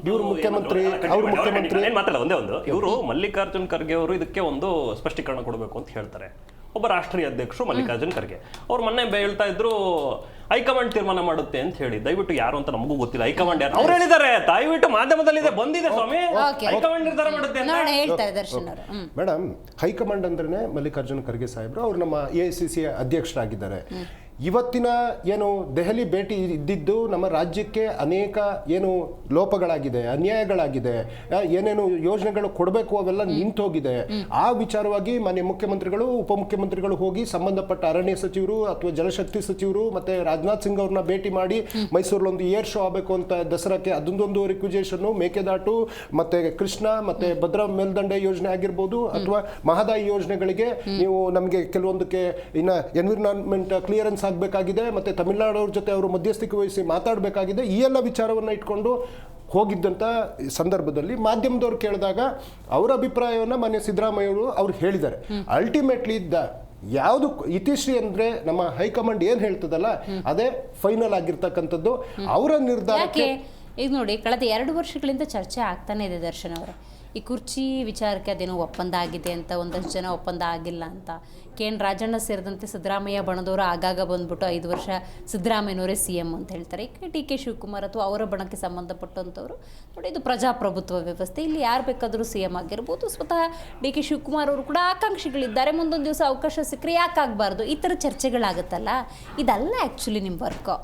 ಇವರು ಮುಖ್ಯಮಂತ್ರಿ, ಅವ್ರು ಮುಖ್ಯಮಂತ್ರಿ ಒಂದೇ ಒಂದು ಇವರು ಮಲ್ಲಿಕಾರ್ಜುನ್ ಖರ್ಗೆ ಅವರು ಇದಕ್ಕೆ ಒಂದು ಸ್ಪಷ್ಟೀಕರಣ ಕೊಡಬೇಕು ಅಂತ ಹೇಳ್ತಾರೆ. ಒಬ್ಬ ರಾಷ್ಟ್ರೀಯ ಅಧ್ಯಕ್ಷರು ಮಲ್ಲಿಕಾರ್ಜುನ್ ಖರ್ಗೆ ಅವ್ರು ಮೊನ್ನೆ ಹೇಳ್ತಾ ಇದ್ರು ಹೈಕಮಾಂಡ್ ತೀರ್ಮಾನ ಮಾಡುತ್ತೆ ಅಂತ ಹೇಳಿ. ದಯವಿಟ್ಟು ಯಾರು ಅಂತ ನಮಗೂ ಗೊತ್ತಿಲ್ಲ. ಹೈಕಮಾಂಡ್ ಯಾರು ಅವ್ರು ಹೇಳಿದ್ದಾರೆ, ದಯವಿಟ್ಟು ಮಾಧ್ಯಮದಲ್ಲಿ ಬಂದಿದೆ ಸ್ವಾಮಿ, ಹೈಕಮಾಂಡ್ ನಿರ್ಧಾರ ಮಾಡುತ್ತೆ ಮೇಡಮ್. ಹೈಕಮಾಂಡ್ ಅಂದ್ರೆ ಮಲ್ಲಿಕಾರ್ಜುನ್ ಖರ್ಗೆ ಸಾಹೇಬ್ರು, ಅವ್ರು ನಮ್ಮ AICC ಅಧ್ಯಕ್ಷರಾಗಿದ್ದಾರೆ. ಇವತ್ತಿನ ಏನು ದೆಹಲಿ ಭೇಟಿ ಇದ್ದಿದ್ದು ನಮ್ಮ ರಾಜ್ಯಕ್ಕೆ ಅನೇಕ ಏನು ಲೋಪಗಳಾಗಿದೆ, ಅನ್ಯಾಯಗಳಾಗಿದೆ, ಏನೇನು ಯೋಜನೆಗಳು ಕೊಡಬೇಕು ಅವೆಲ್ಲ ನಿಂತೋಗಿದೆ. ಆ ವಿಚಾರವಾಗಿ ಮಾನ್ಯ ಮುಖ್ಯಮಂತ್ರಿಗಳು, ಉಪಮುಖ್ಯಮಂತ್ರಿಗಳು ಹೋಗಿ ಸಂಬಂಧಪಟ್ಟ ಅರಣ್ಯ ಸಚಿವರು ಅಥವಾ ಜಲಶಕ್ತಿ ಸಚಿವರು ಮತ್ತೆ ರಾಜನಾಥ್ ಸಿಂಗ್ ಅವ್ರನ್ನ ಭೇಟಿ ಮಾಡಿ ಮೈಸೂರಲ್ಲಿ ಒಂದು ಏರ್ ಶೋ ಆಗಬೇಕು ಅಂತ ದಸರಾಕ್ಕೆ ಅದೊಂದೊಂದು ರಿಕ್ವಿಜೇಷನ್, ಮೇಕೆದಾಟು ಮತ್ತೆ ಕೃಷ್ಣ ಮತ್ತೆ ಭದ್ರಾ ಮೇಲ್ದಂಡೆ ಯೋಜನೆ ಆಗಿರ್ಬೋದು, ಅಥವಾ ಮಹದಾಯಿ ಯೋಜನೆಗಳಿಗೆ ನೀವು ನಮಗೆ ಕೆಲವೊಂದಕ್ಕೆ ಇನ್ನ ಎನ್ವಿರಾನ್ಮೆಂಟ್ ಕ್ಲಿಯರೆನ್ಸ್ ಆಗಬೇಕಾಗಿದೆ, ಮತ್ತೆ ತಮಿಳುನಾಡವ್ರ ಜೊತೆ ಅವರು ಮಧ್ಯಸ್ಥಿಕೆ ವಹಿಸಿ ಮಾತಾಡಬೇಕಾಗಿದೆ. ಈ ಎಲ್ಲ ವಿಚಾರವನ್ನ ಇಟ್ಕೊಂಡು ಹೋಗಿದ್ದಂಥ ಸಂದರ್ಭದಲ್ಲಿ ಮಾಧ್ಯಮದವ್ರು ಕೇಳಿದಾಗ ಅವರ ಅಭಿಪ್ರಾಯವನ್ನು ಮಾನ್ಯ ಸಿದ್ದರಾಮಯ್ಯವರು ಅವ್ರು ಹೇಳಿದ್ದಾರೆ. ಅಲ್ಟಿಮೇಟ್ಲಿ ಯಾವುದು ಇತಿಶ್ರೀ ಅಂದ್ರೆ ನಮ್ಮ ಹೈಕಮಾಂಡ್ ಏನ್ ಹೇಳ್ತದಲ್ಲ ಅದೇ ಫೈನಲ್ ಆಗಿರ್ತಕ್ಕಂಥದ್ದು. ಅವರ ನಿರ್ಧಾರಕ್ಕೆ ಈಗ ನೋಡಿ, ಕಳೆದ 2 ವರ್ಷಗಳಿಂದ ಚರ್ಚೆ ಆಗ್ತಾನೆ ಇದೆ ದರ್ಶನ್ ಅವರ ಈ ಕುರ್ಚಿ ವಿಚಾರಕ್ಕೆ. ಅದೇನೋ ಒಪ್ಪಂದ ಆಗಿದೆ ಅಂತ, ಒಂದಷ್ಟು ಜನ ಒಪ್ಪಂದ ಆಗಿಲ್ಲ ಅಂತ. KN ರಾಜಣ್ಣ ಸೇರಿದಂತೆ ಸಿದ್ದರಾಮಯ್ಯ ಬಣದವರು ಆಗಾಗ ಬಂದ್ಬಿಟ್ಟು 5 ವರ್ಷ ಸಿದ್ದರಾಮಯ್ಯನವರೇ CM ಅಂತ ಹೇಳ್ತಾರೆ. ಈಗ DK ಶಿವಕುಮಾರ್ ಅಥವಾ ಅವರ ಬಣಕ್ಕೆ ಸಂಬಂಧಪಟ್ಟಂಥವ್ರು ನೋಡಿ, ಇದು ಪ್ರಜಾಪ್ರಭುತ್ವ ವ್ಯವಸ್ಥೆ, ಇಲ್ಲಿ ಯಾರು ಬೇಕಾದರೂ CM ಆಗಿರ್ಬೋದು. ಸ್ವತಃ DK ಶಿವಕುಮಾರ್ ಅವರು ಕೂಡ ಆಕಾಂಕ್ಷಿಗಳಿದ್ದಾರೆ, ಮುಂದೊಂದು ದಿವಸ ಅವಕಾಶ ಸಿಕ್ಕರೆ ಯಾಕಾಗಬಾರ್ದು, ಈ ಥರ ಚರ್ಚೆಗಳಾಗುತ್ತಲ್ಲ. ಇದಲ್ಲ ಆ್ಯಕ್ಚುಲಿ ನಿಮ್ಮ ವರ್ಕು.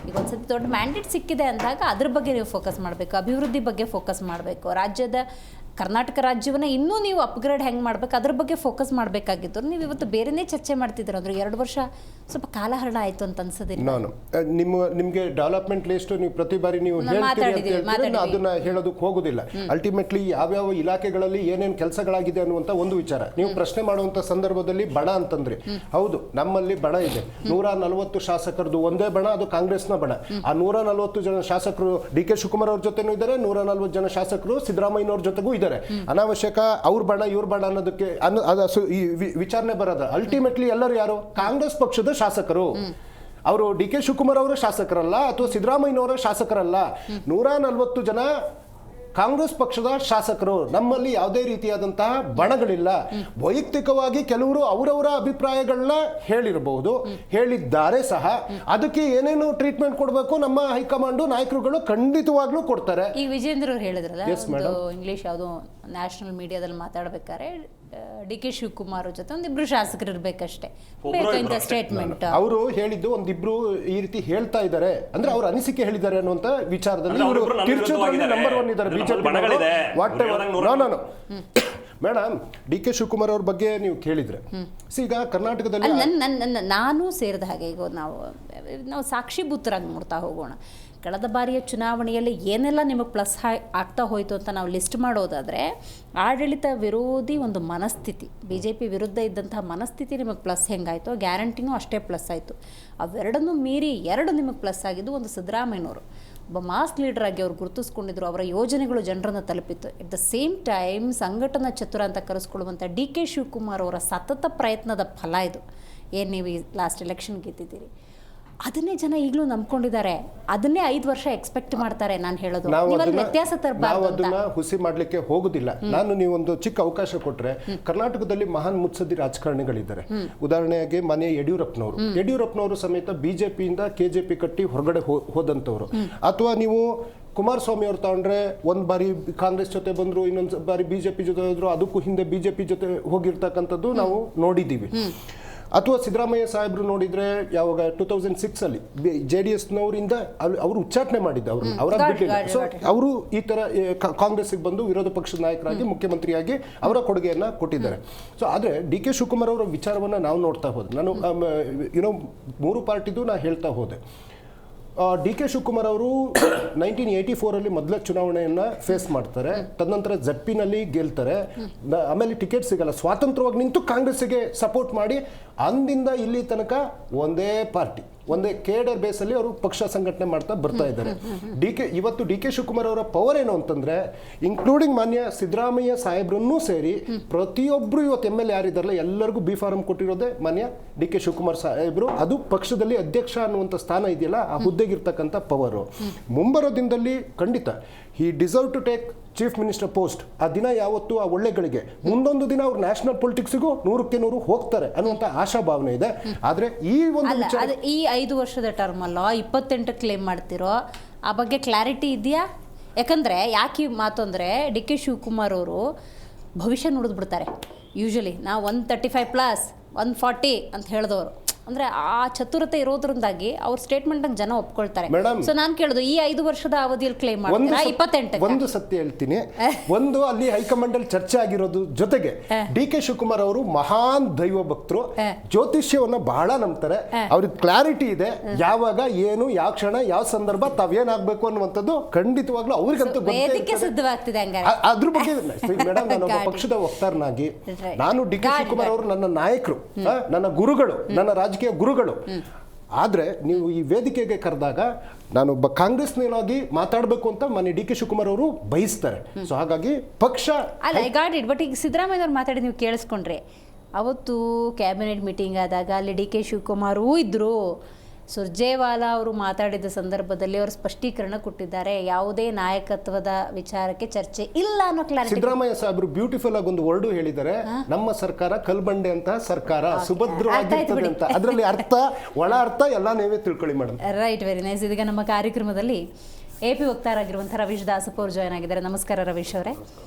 ಈಗ ಒಂದ್ಸತಿ ದೊಡ್ಡ ಮ್ಯಾಂಡೇಟ್ ಸಿಕ್ಕಿದೆ ಅಂದಾಗ ಅದ್ರ ಬಗ್ಗೆ ನೀವು ಫೋಕಸ್ ಮಾಡಬೇಕು, ಅಭಿವೃದ್ಧಿ ಬಗ್ಗೆ ಫೋಕಸ್ ಮಾಡಬೇಕು, ರಾಜ್ಯದ ಕರ್ನಾಟಕ ರಾಜ್ಯವನ್ನ ಇನ್ನೂ ನೀವು ಅಪ್ಗ್ರೇಡ್ ಹೆಂಗೆ ಮಾಡ್ಬೇಕು ಅದ್ರ ಬಗ್ಗೆ ಫೋಕಸ್ ಮಾಡಬೇಕಾಗಿತ್ತು. ನೀವು ಇವತ್ತು ಬೇರೆನೇ ಚರ್ಚೆ ಮಾಡ್ತಿದ್ದೀರ ಅಂದ್ರೆ 2 ವರ್ಷ ಸ್ವಲ್ಪ ಕಾಲಹರಣ ಆಯಿತು ಅಂತ ಅನ್ಸೋದಿಲ್ಲ? ನಾನು ನಿಮಗೆ ಡೆವಲಪ್ಮೆಂಟ್ ಲಿಸ್ಟ್ ನೀವು ಪ್ರತಿ ಬಾರಿ ನೀವು ಹೇಳ್ತೀರಿ ಅಂತ ಹೇಳ್ತೀರಿ, ನಾನು ಅದನ್ನ ಹೇಳೋದಕ್ಕೆ ಹೋಗೋದಿಲ್ಲ. ಅಲ್ಟಿಮೇಟ್ಲಿ ಯಾವ್ಯಾವ ಇಲಾಖೆಗಳಲ್ಲಿ ಏನೇನು ಕೆಲಸಗಳಾಗಿದೆ ಅನ್ನುವಂಥ ಒಂದು ವಿಚಾರ ನೀವು ಪ್ರಶ್ನೆ ಮಾಡುವಂಥ ಸಂದರ್ಭದಲ್ಲಿ ಬಣ ಅಂತಂದ್ರೆ ಹೌದು, ನಮ್ಮಲ್ಲಿ ಬಣ ಇದೆ. 140 ಶಾಸಕರದು ಒಂದೇ ಬಣ, ಅದು ಕಾಂಗ್ರೆಸ್ನ ಬಣ. ಆ 140 ಜನ ಶಾಸಕರು ಡಿ ಕೆ ಶಿವಕುಮಾರ್ ಅವ್ರ ಜೊತೆನೂ ಇದ್ದಾರೆ, 140 ಜನ ಶಾಸಕರು ಸಿದ್ದರಾಮಯ್ಯನವ್ರ ಜೊತೆಗೂ ಇದ್ದಾರೆ. ಅನಾವಶ್ಯಕ ಅವ್ರ ಬಣ ಇವ್ರ ಬಣ ಅನ್ನೋದಕ್ಕೆ ಈ ವಿಚಾರಣೆ ಬರೋದ. ಅಲ್ಟಿಮೇಟ್ಲಿ ಎಲ್ಲರೂ ಯಾರು? ಕಾಂಗ್ರೆಸ್ ಪಕ್ಷದ ಶಾಸಕರು. ಅವರು ಡಿ ಕೆ ಶಿವಕುಮಾರ್ ಅವರ ಶಾಸಕರಲ್ಲ ಅಥವಾ ಸಿದ್ದರಾಮಯ್ಯನವರ ಶಾಸಕರಲ್ಲ. 140 ಜನ ಕಾಂಗ್ರೆಸ್ ಪಕ್ಷದ ಶಾಸಕರು. ನಮ್ಮಲ್ಲಿ ಯಾವುದೇ ರೀತಿಯಾದಂತಹ ಬಣಗಳಿಲ್ಲ. ವೈಯಕ್ತಿಕವಾಗಿ ಕೆಲವರು ಅವರವರ ಅಭಿಪ್ರಾಯಗಳನ್ನ ಹೇಳಿರಬಹುದು, ಹೇಳಿದ್ದಾರೆ ಸಹ. ಅದಕ್ಕೆ ಏನೇನು ಟ್ರೀಟ್ಮೆಂಟ್ ಕೊಡಬೇಕು ನಮ್ಮ ಹೈಕಮಾಂಡು ನಾಯಕರುಗಳು ಖಂಡಿತವಾಗ್ಲೂ ಕೊಡ್ತಾರೆ. ಈಗ ವಿಜೇಂದ್ರ ಅವ್ರು ಹೇಳಿದ್ರಲ್ಲ, ಇಂಗ್ಲಿಷ್ ಯಾವುದೋ ನ್ಯಾಷನಲ್ ಮೀಡಿಯಾದಲ್ಲಿ ಮಾತಾಡ್ಬೇಕಾದ್ರೆ ಡಿ ಕೆ ಶಿವಕುಮಾರ್ ಜೊತೆ ಒಂದಿಬ್ರು ಶಾಸಕರು ಇರ್ಬೇಕಷ್ಟೇ ಬೇಕಂತ ಸ್ಟೇಟ್ಮೆಂಟ್ ಅವರು ಹೇಳಿದ್ದು. ಒಂದಿಬ್ರು ಈ ರೀತಿ ಹೇಳ್ತಾ ಇದ್ದಾರೆ ಅಂದ್ರೆ ಅವ್ರ ಅನಿಸಿಕೆ ಹೇಳಿದ್ದಾರೆ ಅನ್ನುವಂತ ವಿಚಾರದಲ್ಲಿ ನಂಬರ್ 1 ಇದ್ದಾರೆ BJP. Madam, D K Shivakumar ಅವ್ರ ಬಗ್ಗೆ ನೀವು ಕೇಳಿದ್ರೆ ಈಗ ಕರ್ನಾಟಕದಲ್ಲಿ ನಾನು ಸೇರಿದ ಹಾಗೆ ಈಗ ನಾವು ಸಾಕ್ಷಿಭೂತರಾಗಿ ನೋಡ್ತಾ ಹೋಗೋಣ. ಕಳೆದ ಬಾರಿಯ ಚುನಾವಣೆಯಲ್ಲಿ ಏನೆಲ್ಲ ನಿಮಗೆ ಪ್ಲಸ್ ಆಗ್ತಾ ಹೋಯಿತು ಅಂತ ನಾವು ಲಿಸ್ಟ್ ಮಾಡೋದಾದರೆ, ಆಡಳಿತ ವಿರೋಧಿ ಒಂದು ಮನಸ್ಥಿತಿ, ಬಿ ಜೆ ಪಿ ವಿರುದ್ಧ ಇದ್ದಂತಹ ಮನಸ್ಥಿತಿ ನಿಮಗೆ ಪ್ಲಸ್ ಹೆಂಗಾಯಿತು, ಗ್ಯಾರಂಟಿನೂ ಅಷ್ಟೇ ಪ್ಲಸ್ ಆಯಿತು. ಅವೆರಡನ್ನೂ ಮೀರಿ 2 ನಿಮಗೆ ಪ್ಲಸ್ ಆಗಿದ್ದು. ಒಂದು ಸಿದ್ದರಾಮಯ್ಯನವರು ಒಬ್ಬ ಮಾಸ್ ಲೀಡರ್ ಆಗಿ ಅವ್ರು ಗುರುತಿಸ್ಕೊಂಡಿದ್ರು, ಅವರ ಯೋಜನೆಗಳು ಜನರನ್ನು ತಲುಪಿತ್ತು. ಎಟ್ ದ ಸೇಮ್ ಟೈಮ್ ಸಂಘಟನಾ ಚತುರ ಅಂತ ಕರೆಸ್ಕೊಳ್ಳುವಂಥ ಡಿ ಕೆ ಶಿವಕುಮಾರ್ ಅವರ ಸತತ ಪ್ರಯತ್ನದ ಫಲ ಇದು. ಏನು ನೀವು ಈ ಲಾಸ್ಟ್ ಎಲೆಕ್ಷನ್ ಗೆದ್ದಿದ್ದೀರಿ, ಅದನ್ನೇ ಜನ ಈಗಲೂ ನಂಬ್ಕೊಂಡಿದ್ದಾರೆ. ಅದನ್ನೇ 5 ವರ್ಷ ಎಕ್ಸ್ಪೆಕ್ಟ್ ಮಾಡ್ತಾರೆ. ನಾನು ಹೇಳೋದು ವ್ಯತ್ಯಾಸ ನಾವು ಅದನ್ನ ಹುಸಿ ಮಾಡ್ಲಿಕ್ಕೆ ಹೋಗುದಿಲ್ಲ. ನೀವೊಂದು ಚಿಕ್ಕ ಅವಕಾಶ ಕೊಟ್ರೆ, ಕರ್ನಾಟಕದಲ್ಲಿ ಮಹಾನ್ ಮುತ್ಸದ್ದಿ ರಾಜಕಾರಣಿಗಳಿದ್ದಾರೆ. ಉದಾಹರಣೆಗೆ ಮನೆ ಯಡಿಯೂರಪ್ಪನವರು ಸಮೇತ ಬಿಜೆಪಿಯಿಂದ ಕೆಜೆಪಿ ಕಟ್ಟಿ ಹೊರಗಡೆ ಹೋದಂತವ್ರು. ಅಥವಾ ನೀವು ಕುಮಾರಸ್ವಾಮಿ ಅವ್ರು ತಗೊಂಡ್ರೆ, ಒಂದ್ ಬಾರಿ ಕಾಂಗ್ರೆಸ್ ಜೊತೆ ಬಂದ್ರು, ಇನ್ನೊಂದು ಬಾರಿ ಬಿಜೆಪಿ ಜೊತೆ ಹೋದ್ರು, ಅದಕ್ಕೂ ಹಿಂದೆ ಬಿಜೆಪಿ ಜೊತೆ ಹೋಗಿರ್ತಕ್ಕಂಥದ್ದು ನಾವು ನೋಡಿದ್ದೀವಿ. ಅಥವಾ ಸಿದ್ದರಾಮಯ್ಯ ಸಾಹೇಬ್ರು ನೋಡಿದ್ರೆ, ಯಾವಾಗ 2006 ಅಲ್ಲಿ JDS-ನವರಿಂದ ಅವರು ಉಚ್ಚಾಟನೆ ಮಾಡಿದ್ದ ಅವರ ಬಿಟ್ಟಿಲ್ಲ. ಸೊ ಅವರು ಈ ತರ ಕಾಂಗ್ರೆಸ್ಗೆ ಬಂದು ವಿರೋಧ ಪಕ್ಷದ ನಾಯಕರಾಗಿ ಮುಖ್ಯಮಂತ್ರಿಯಾಗಿ ಅವರ ಕೊಡುಗೆಯನ್ನ ಕೊಟ್ಟಿದ್ದಾರೆ. ಸೊ ಆದ್ರೆ ಡಿ ಕೆ ಶಿವಕುಮಾರ್ ಅವರ ವಿಚಾರವನ್ನ ನಾವು ನೋಡ್ತಾ ಹೋದೆ. ನಾನು 3 ಪಾರ್ಟಿದು ನಾ ಹೇಳ್ತಾ ಹೋದೆ. ಡಿ ಕೆ ಶಿವಕುಮಾರ್ ಅವರು 1984 ಅಲ್ಲಿ ಮೊದಲ ಚುನಾವಣೆಯನ್ನ ಫೇಸ್ ಮಾಡ್ತಾರೆ. ತದನಂತರ ZP-ನಲ್ಲಿ ಗೆಲ್ತಾರೆ. ಆಮೇಲೆ ಟಿಕೆಟ್ ಸಿಗಲ್ಲ. ಸ್ವಾತಂತ್ರ್ಯವಾಗಿ ನಿಂತು ಕಾಂಗ್ರೆಸ್ಗೆ ಸಪೋರ್ಟ್ ಮಾಡಿ ಅಂದಿಂದ ಇಲ್ಲಿ ತನಕ ಒಂದೇ ಪಾರ್ಟಿ, ಒಂದೇ ಕೇಡರ್ ಬೇಸಲ್ಲಿ ಅವರು ಪಕ್ಷ ಸಂಘಟನೆ ಮಾಡ್ತಾ ಬರ್ತಾ ಇದ್ದಾರೆ. ಇವತ್ತು ಡಿ ಕೆ ಶಿವಕುಮಾರ್ ಅವರ ಪವರ್ ಏನು ಅಂತಂದ್ರೆ, ಇನ್ಕ್ಲೂಡಿಂಗ್ ಮಾನ್ಯ ಸಿದ್ದರಾಮಯ್ಯ ಸಾಹೇಬ್ರನ್ನೂ ಸೇರಿ ಪ್ರತಿಯೊಬ್ಬರು ಇವತ್ತು MLA ಯಾರಿದ್ದಾರಲ್ಲ ಎಲ್ಲರಿಗೂ ಬಿ ಫಾರಂ ಕೊಟ್ಟಿರೋದೇ ಮಾನ್ಯ ಡಿ ಕೆ ಶಿವಕುಮಾರ್ ಸಾಹೇಬ್ರು. ಅದು ಪಕ್ಷದಲ್ಲಿ ಅಧ್ಯಕ್ಷ ಅನ್ನುವಂಥ ಸ್ಥಾನ ಇದೆಯಲ್ಲ, ಆ ಹುದ್ದೆಗಿರ್ತಕ್ಕಂಥ ಪವರು. ಮುಂಬರೋ ದಿನದಲ್ಲಿ ಖಂಡಿತ he deserve to take chief minister post. ಆ ದಿನ ಯಾವತ್ತು ಆ ಒಳ್ಳೆಗಳಿಗೆ, ಮುಂದೊಂದು ದಿನ ಅವ್ರು ನ್ಯಾಷನಲ್ ಪೊಲಿಟಿಕ್ಸ್ಗೂ 100ಕ್ಕೆ 100 ಹೋಗ್ತಾರೆ ಅನ್ನುವಂಥ ಆಶಾಭಾವನೆ ಇದೆ. ಆದ್ರೆ ಈ ಒಂದು ಈ 5 ವರ್ಷದ ಟರ್ಮ್ ಅಲ್ಲ 28 ಕ್ಲೇಮ್ ಮಾಡ್ತಿರೋ, ಆ ಬಗ್ಗೆ ಕ್ಲಾರಿಟಿ ಇದೆಯಾ? ಯಾಕಂದ್ರೆ ಯಾಕೆ ಮಾತು ಅಂದರೆ, ಡಿ ಕೆ ಶಿವಕುಮಾರ್ ಅವರು ಭವಿಷ್ಯ ನೋಡಿದ್ಬಿಡ್ತಾರೆ. ಯೂಶಲಿ ನಾವು 135+, 140 ಅಂತ ಹೇಳಿದವರು, ಅಂದ್ರೆ ಆ ಚತುರತೆ ಇರೋದ್ರಿಂದಾಗಿ ಅವ್ರ ಸ್ಟೇಟ್ಮೆಂಟ್ ಜನ ಒಪ್ಕೊಳ್ತಾರೆ. ಸೊ ನಾನು ಕೇಳೋದು, ಈ 5 ವರ್ಷದ ಅವಧಿಯಲ್ಲಿ ಕ್ಲೇಮ್ ಮಾಡ್ತೀರಾ 28? ಒಂದು ಸತ್ಯ ಹೇಳ್ತೀನಿ. ಒಂದು, ಅಲ್ಲಿ ಹೈಕಮಾಂಡ್ ಅಲ್ಲಿ ಚರ್ಚೆ ಆಗಿರೋದು ಜೊತೆಗೆ ಡಿ ಕೆ ಶಿವಕುಮಾರ್ ಅವರು ಮಹಾನ್ ದೈವ ಭಕ್ತರು, ಜ್ಯೋತಿಷ್ಯವನ್ನ ಬಹಳ ನಂಬ್ತಾರೆ. ಅವ್ರಿಗೆ ಕ್ಲಾರಿಟಿ ಇದೆ, ಯಾವಾಗ ಏನು, ಯಾವ ಕ್ಷಣ, ಯಾವ ಸಂದರ್ಭ ತಾವೇನಾಗಬೇಕು ಅನ್ನುವಂಥದ್ದು ಖಂಡಿತವಾಗ್ಲೂ ಅವ್ರಿಗಂತೂ ಸಿದ್ಧವಾಗ್ತಿದೆ. ಅದ್ರ ಬಗ್ಗೆ ಮೇಡಮ್, ನಾನೊಬ್ಬ ಪಕ್ಷದ ವಕ್ತಾರನಾಗಿ, ನಾನು ಡಿ ಕೆ ಶಿವಕುಮಾರ್ ಅವರು ನನ್ನ ನಾಯಕರು, ನನ್ನ ಗುರುಗಳು, ನನ್ನ ರಾಜಕೀಯ ಗುರುಗಳು. ಆದ್ರೆ ನೀವು ಈ ವೇದಿಕೆಗೆ ಕರೆದಾಗ ನಾನೊಬ್ಬ ಕಾಂಗ್ರೆಸ್ನೇನಾಗಿ ಮಾತಾಡಬೇಕು ಅಂತ ಮಾನ್ಯ ಡಿ ಕೆ ಶಿವಕುಮಾರ್ ಅವರು ಬಯಸ್ತಾರೆ. ಸೊ ಹಾಗಾಗಿ ಪಕ್ಷ ಅಲ್ಲ, ಐ ಗಾಟ್ ಇಟ್. ಬಟ್ ಈಗ ಸಿದ್ದರಾಮಯ್ಯವ್ರು ಮಾತಾಡಿ ನೀವು ಕೇಳಿಸ್ಕೊಂಡ್ರೆ, ಅವತ್ತು ಕ್ಯಾಬಿನೆಟ್ ಮೀಟಿಂಗ್ ಆದಾಗ ಅಲ್ಲಿ ಡಿ ಕೆ ಶಿವಕುಮಾರೂ ಇದ್ರು. ಸುರ್ಜೇವಾಲಾ ಅವರು ಮಾತಾಡಿದ ಸಂದರ್ಭದಲ್ಲಿ ಅವರು ಸ್ಪಷ್ಟೀಕರಣ ಕೊಟ್ಟಿದ್ದಾರೆ, ಯಾವುದೇ ನಾಯಕತ್ವದ ವಿಚಾರಕ್ಕೆ ಚರ್ಚೆ ಇಲ್ಲ ಅನ್ನೋ ಕ್ಲಾರಿಟಿ. ಸಿದ್ದರಾಮಯ್ಯ ಸಾಹೇಬರು ಬ್ಯೂಟಿಫುಲ್ ಆಗಿ ಒಂದು ವರ್ಡ್ ಹೇಳಿದ್ದಾರೆ, ನಮ್ಮ ಸರ್ಕಾರ ಕಲ್ಬಂಡೆ ಅಂತ ಸರ್ಕಾರ, ಸುಭದ್ರವಾಗಿರ್ತದೆ ಅಂತ. ಅದರಲ್ಲಿ ಅರ್ಥ, ಒಳ ಅರ್ಥ ಎಲ್ಲ ನೀವೇ ತಿಳ್ಕೊಳ್ಳಿ ಮೇಡಮ್. Right, very nice. ಇದೀಗ ನಮ್ಮ ಕಾರ್ಯಕ್ರಮದಲ್ಲಿ AP ವಕ್ತಾರಾಗಿರುವಂಥ ರವೀಶ್ ದಾಸಪ್ಪ ಅವರು ಜಾಯ್ನ್ ಆಗಿದ್ದಾರೆ. ನಮಸ್ಕಾರ ರವೀಶ್ ಅವರೇ.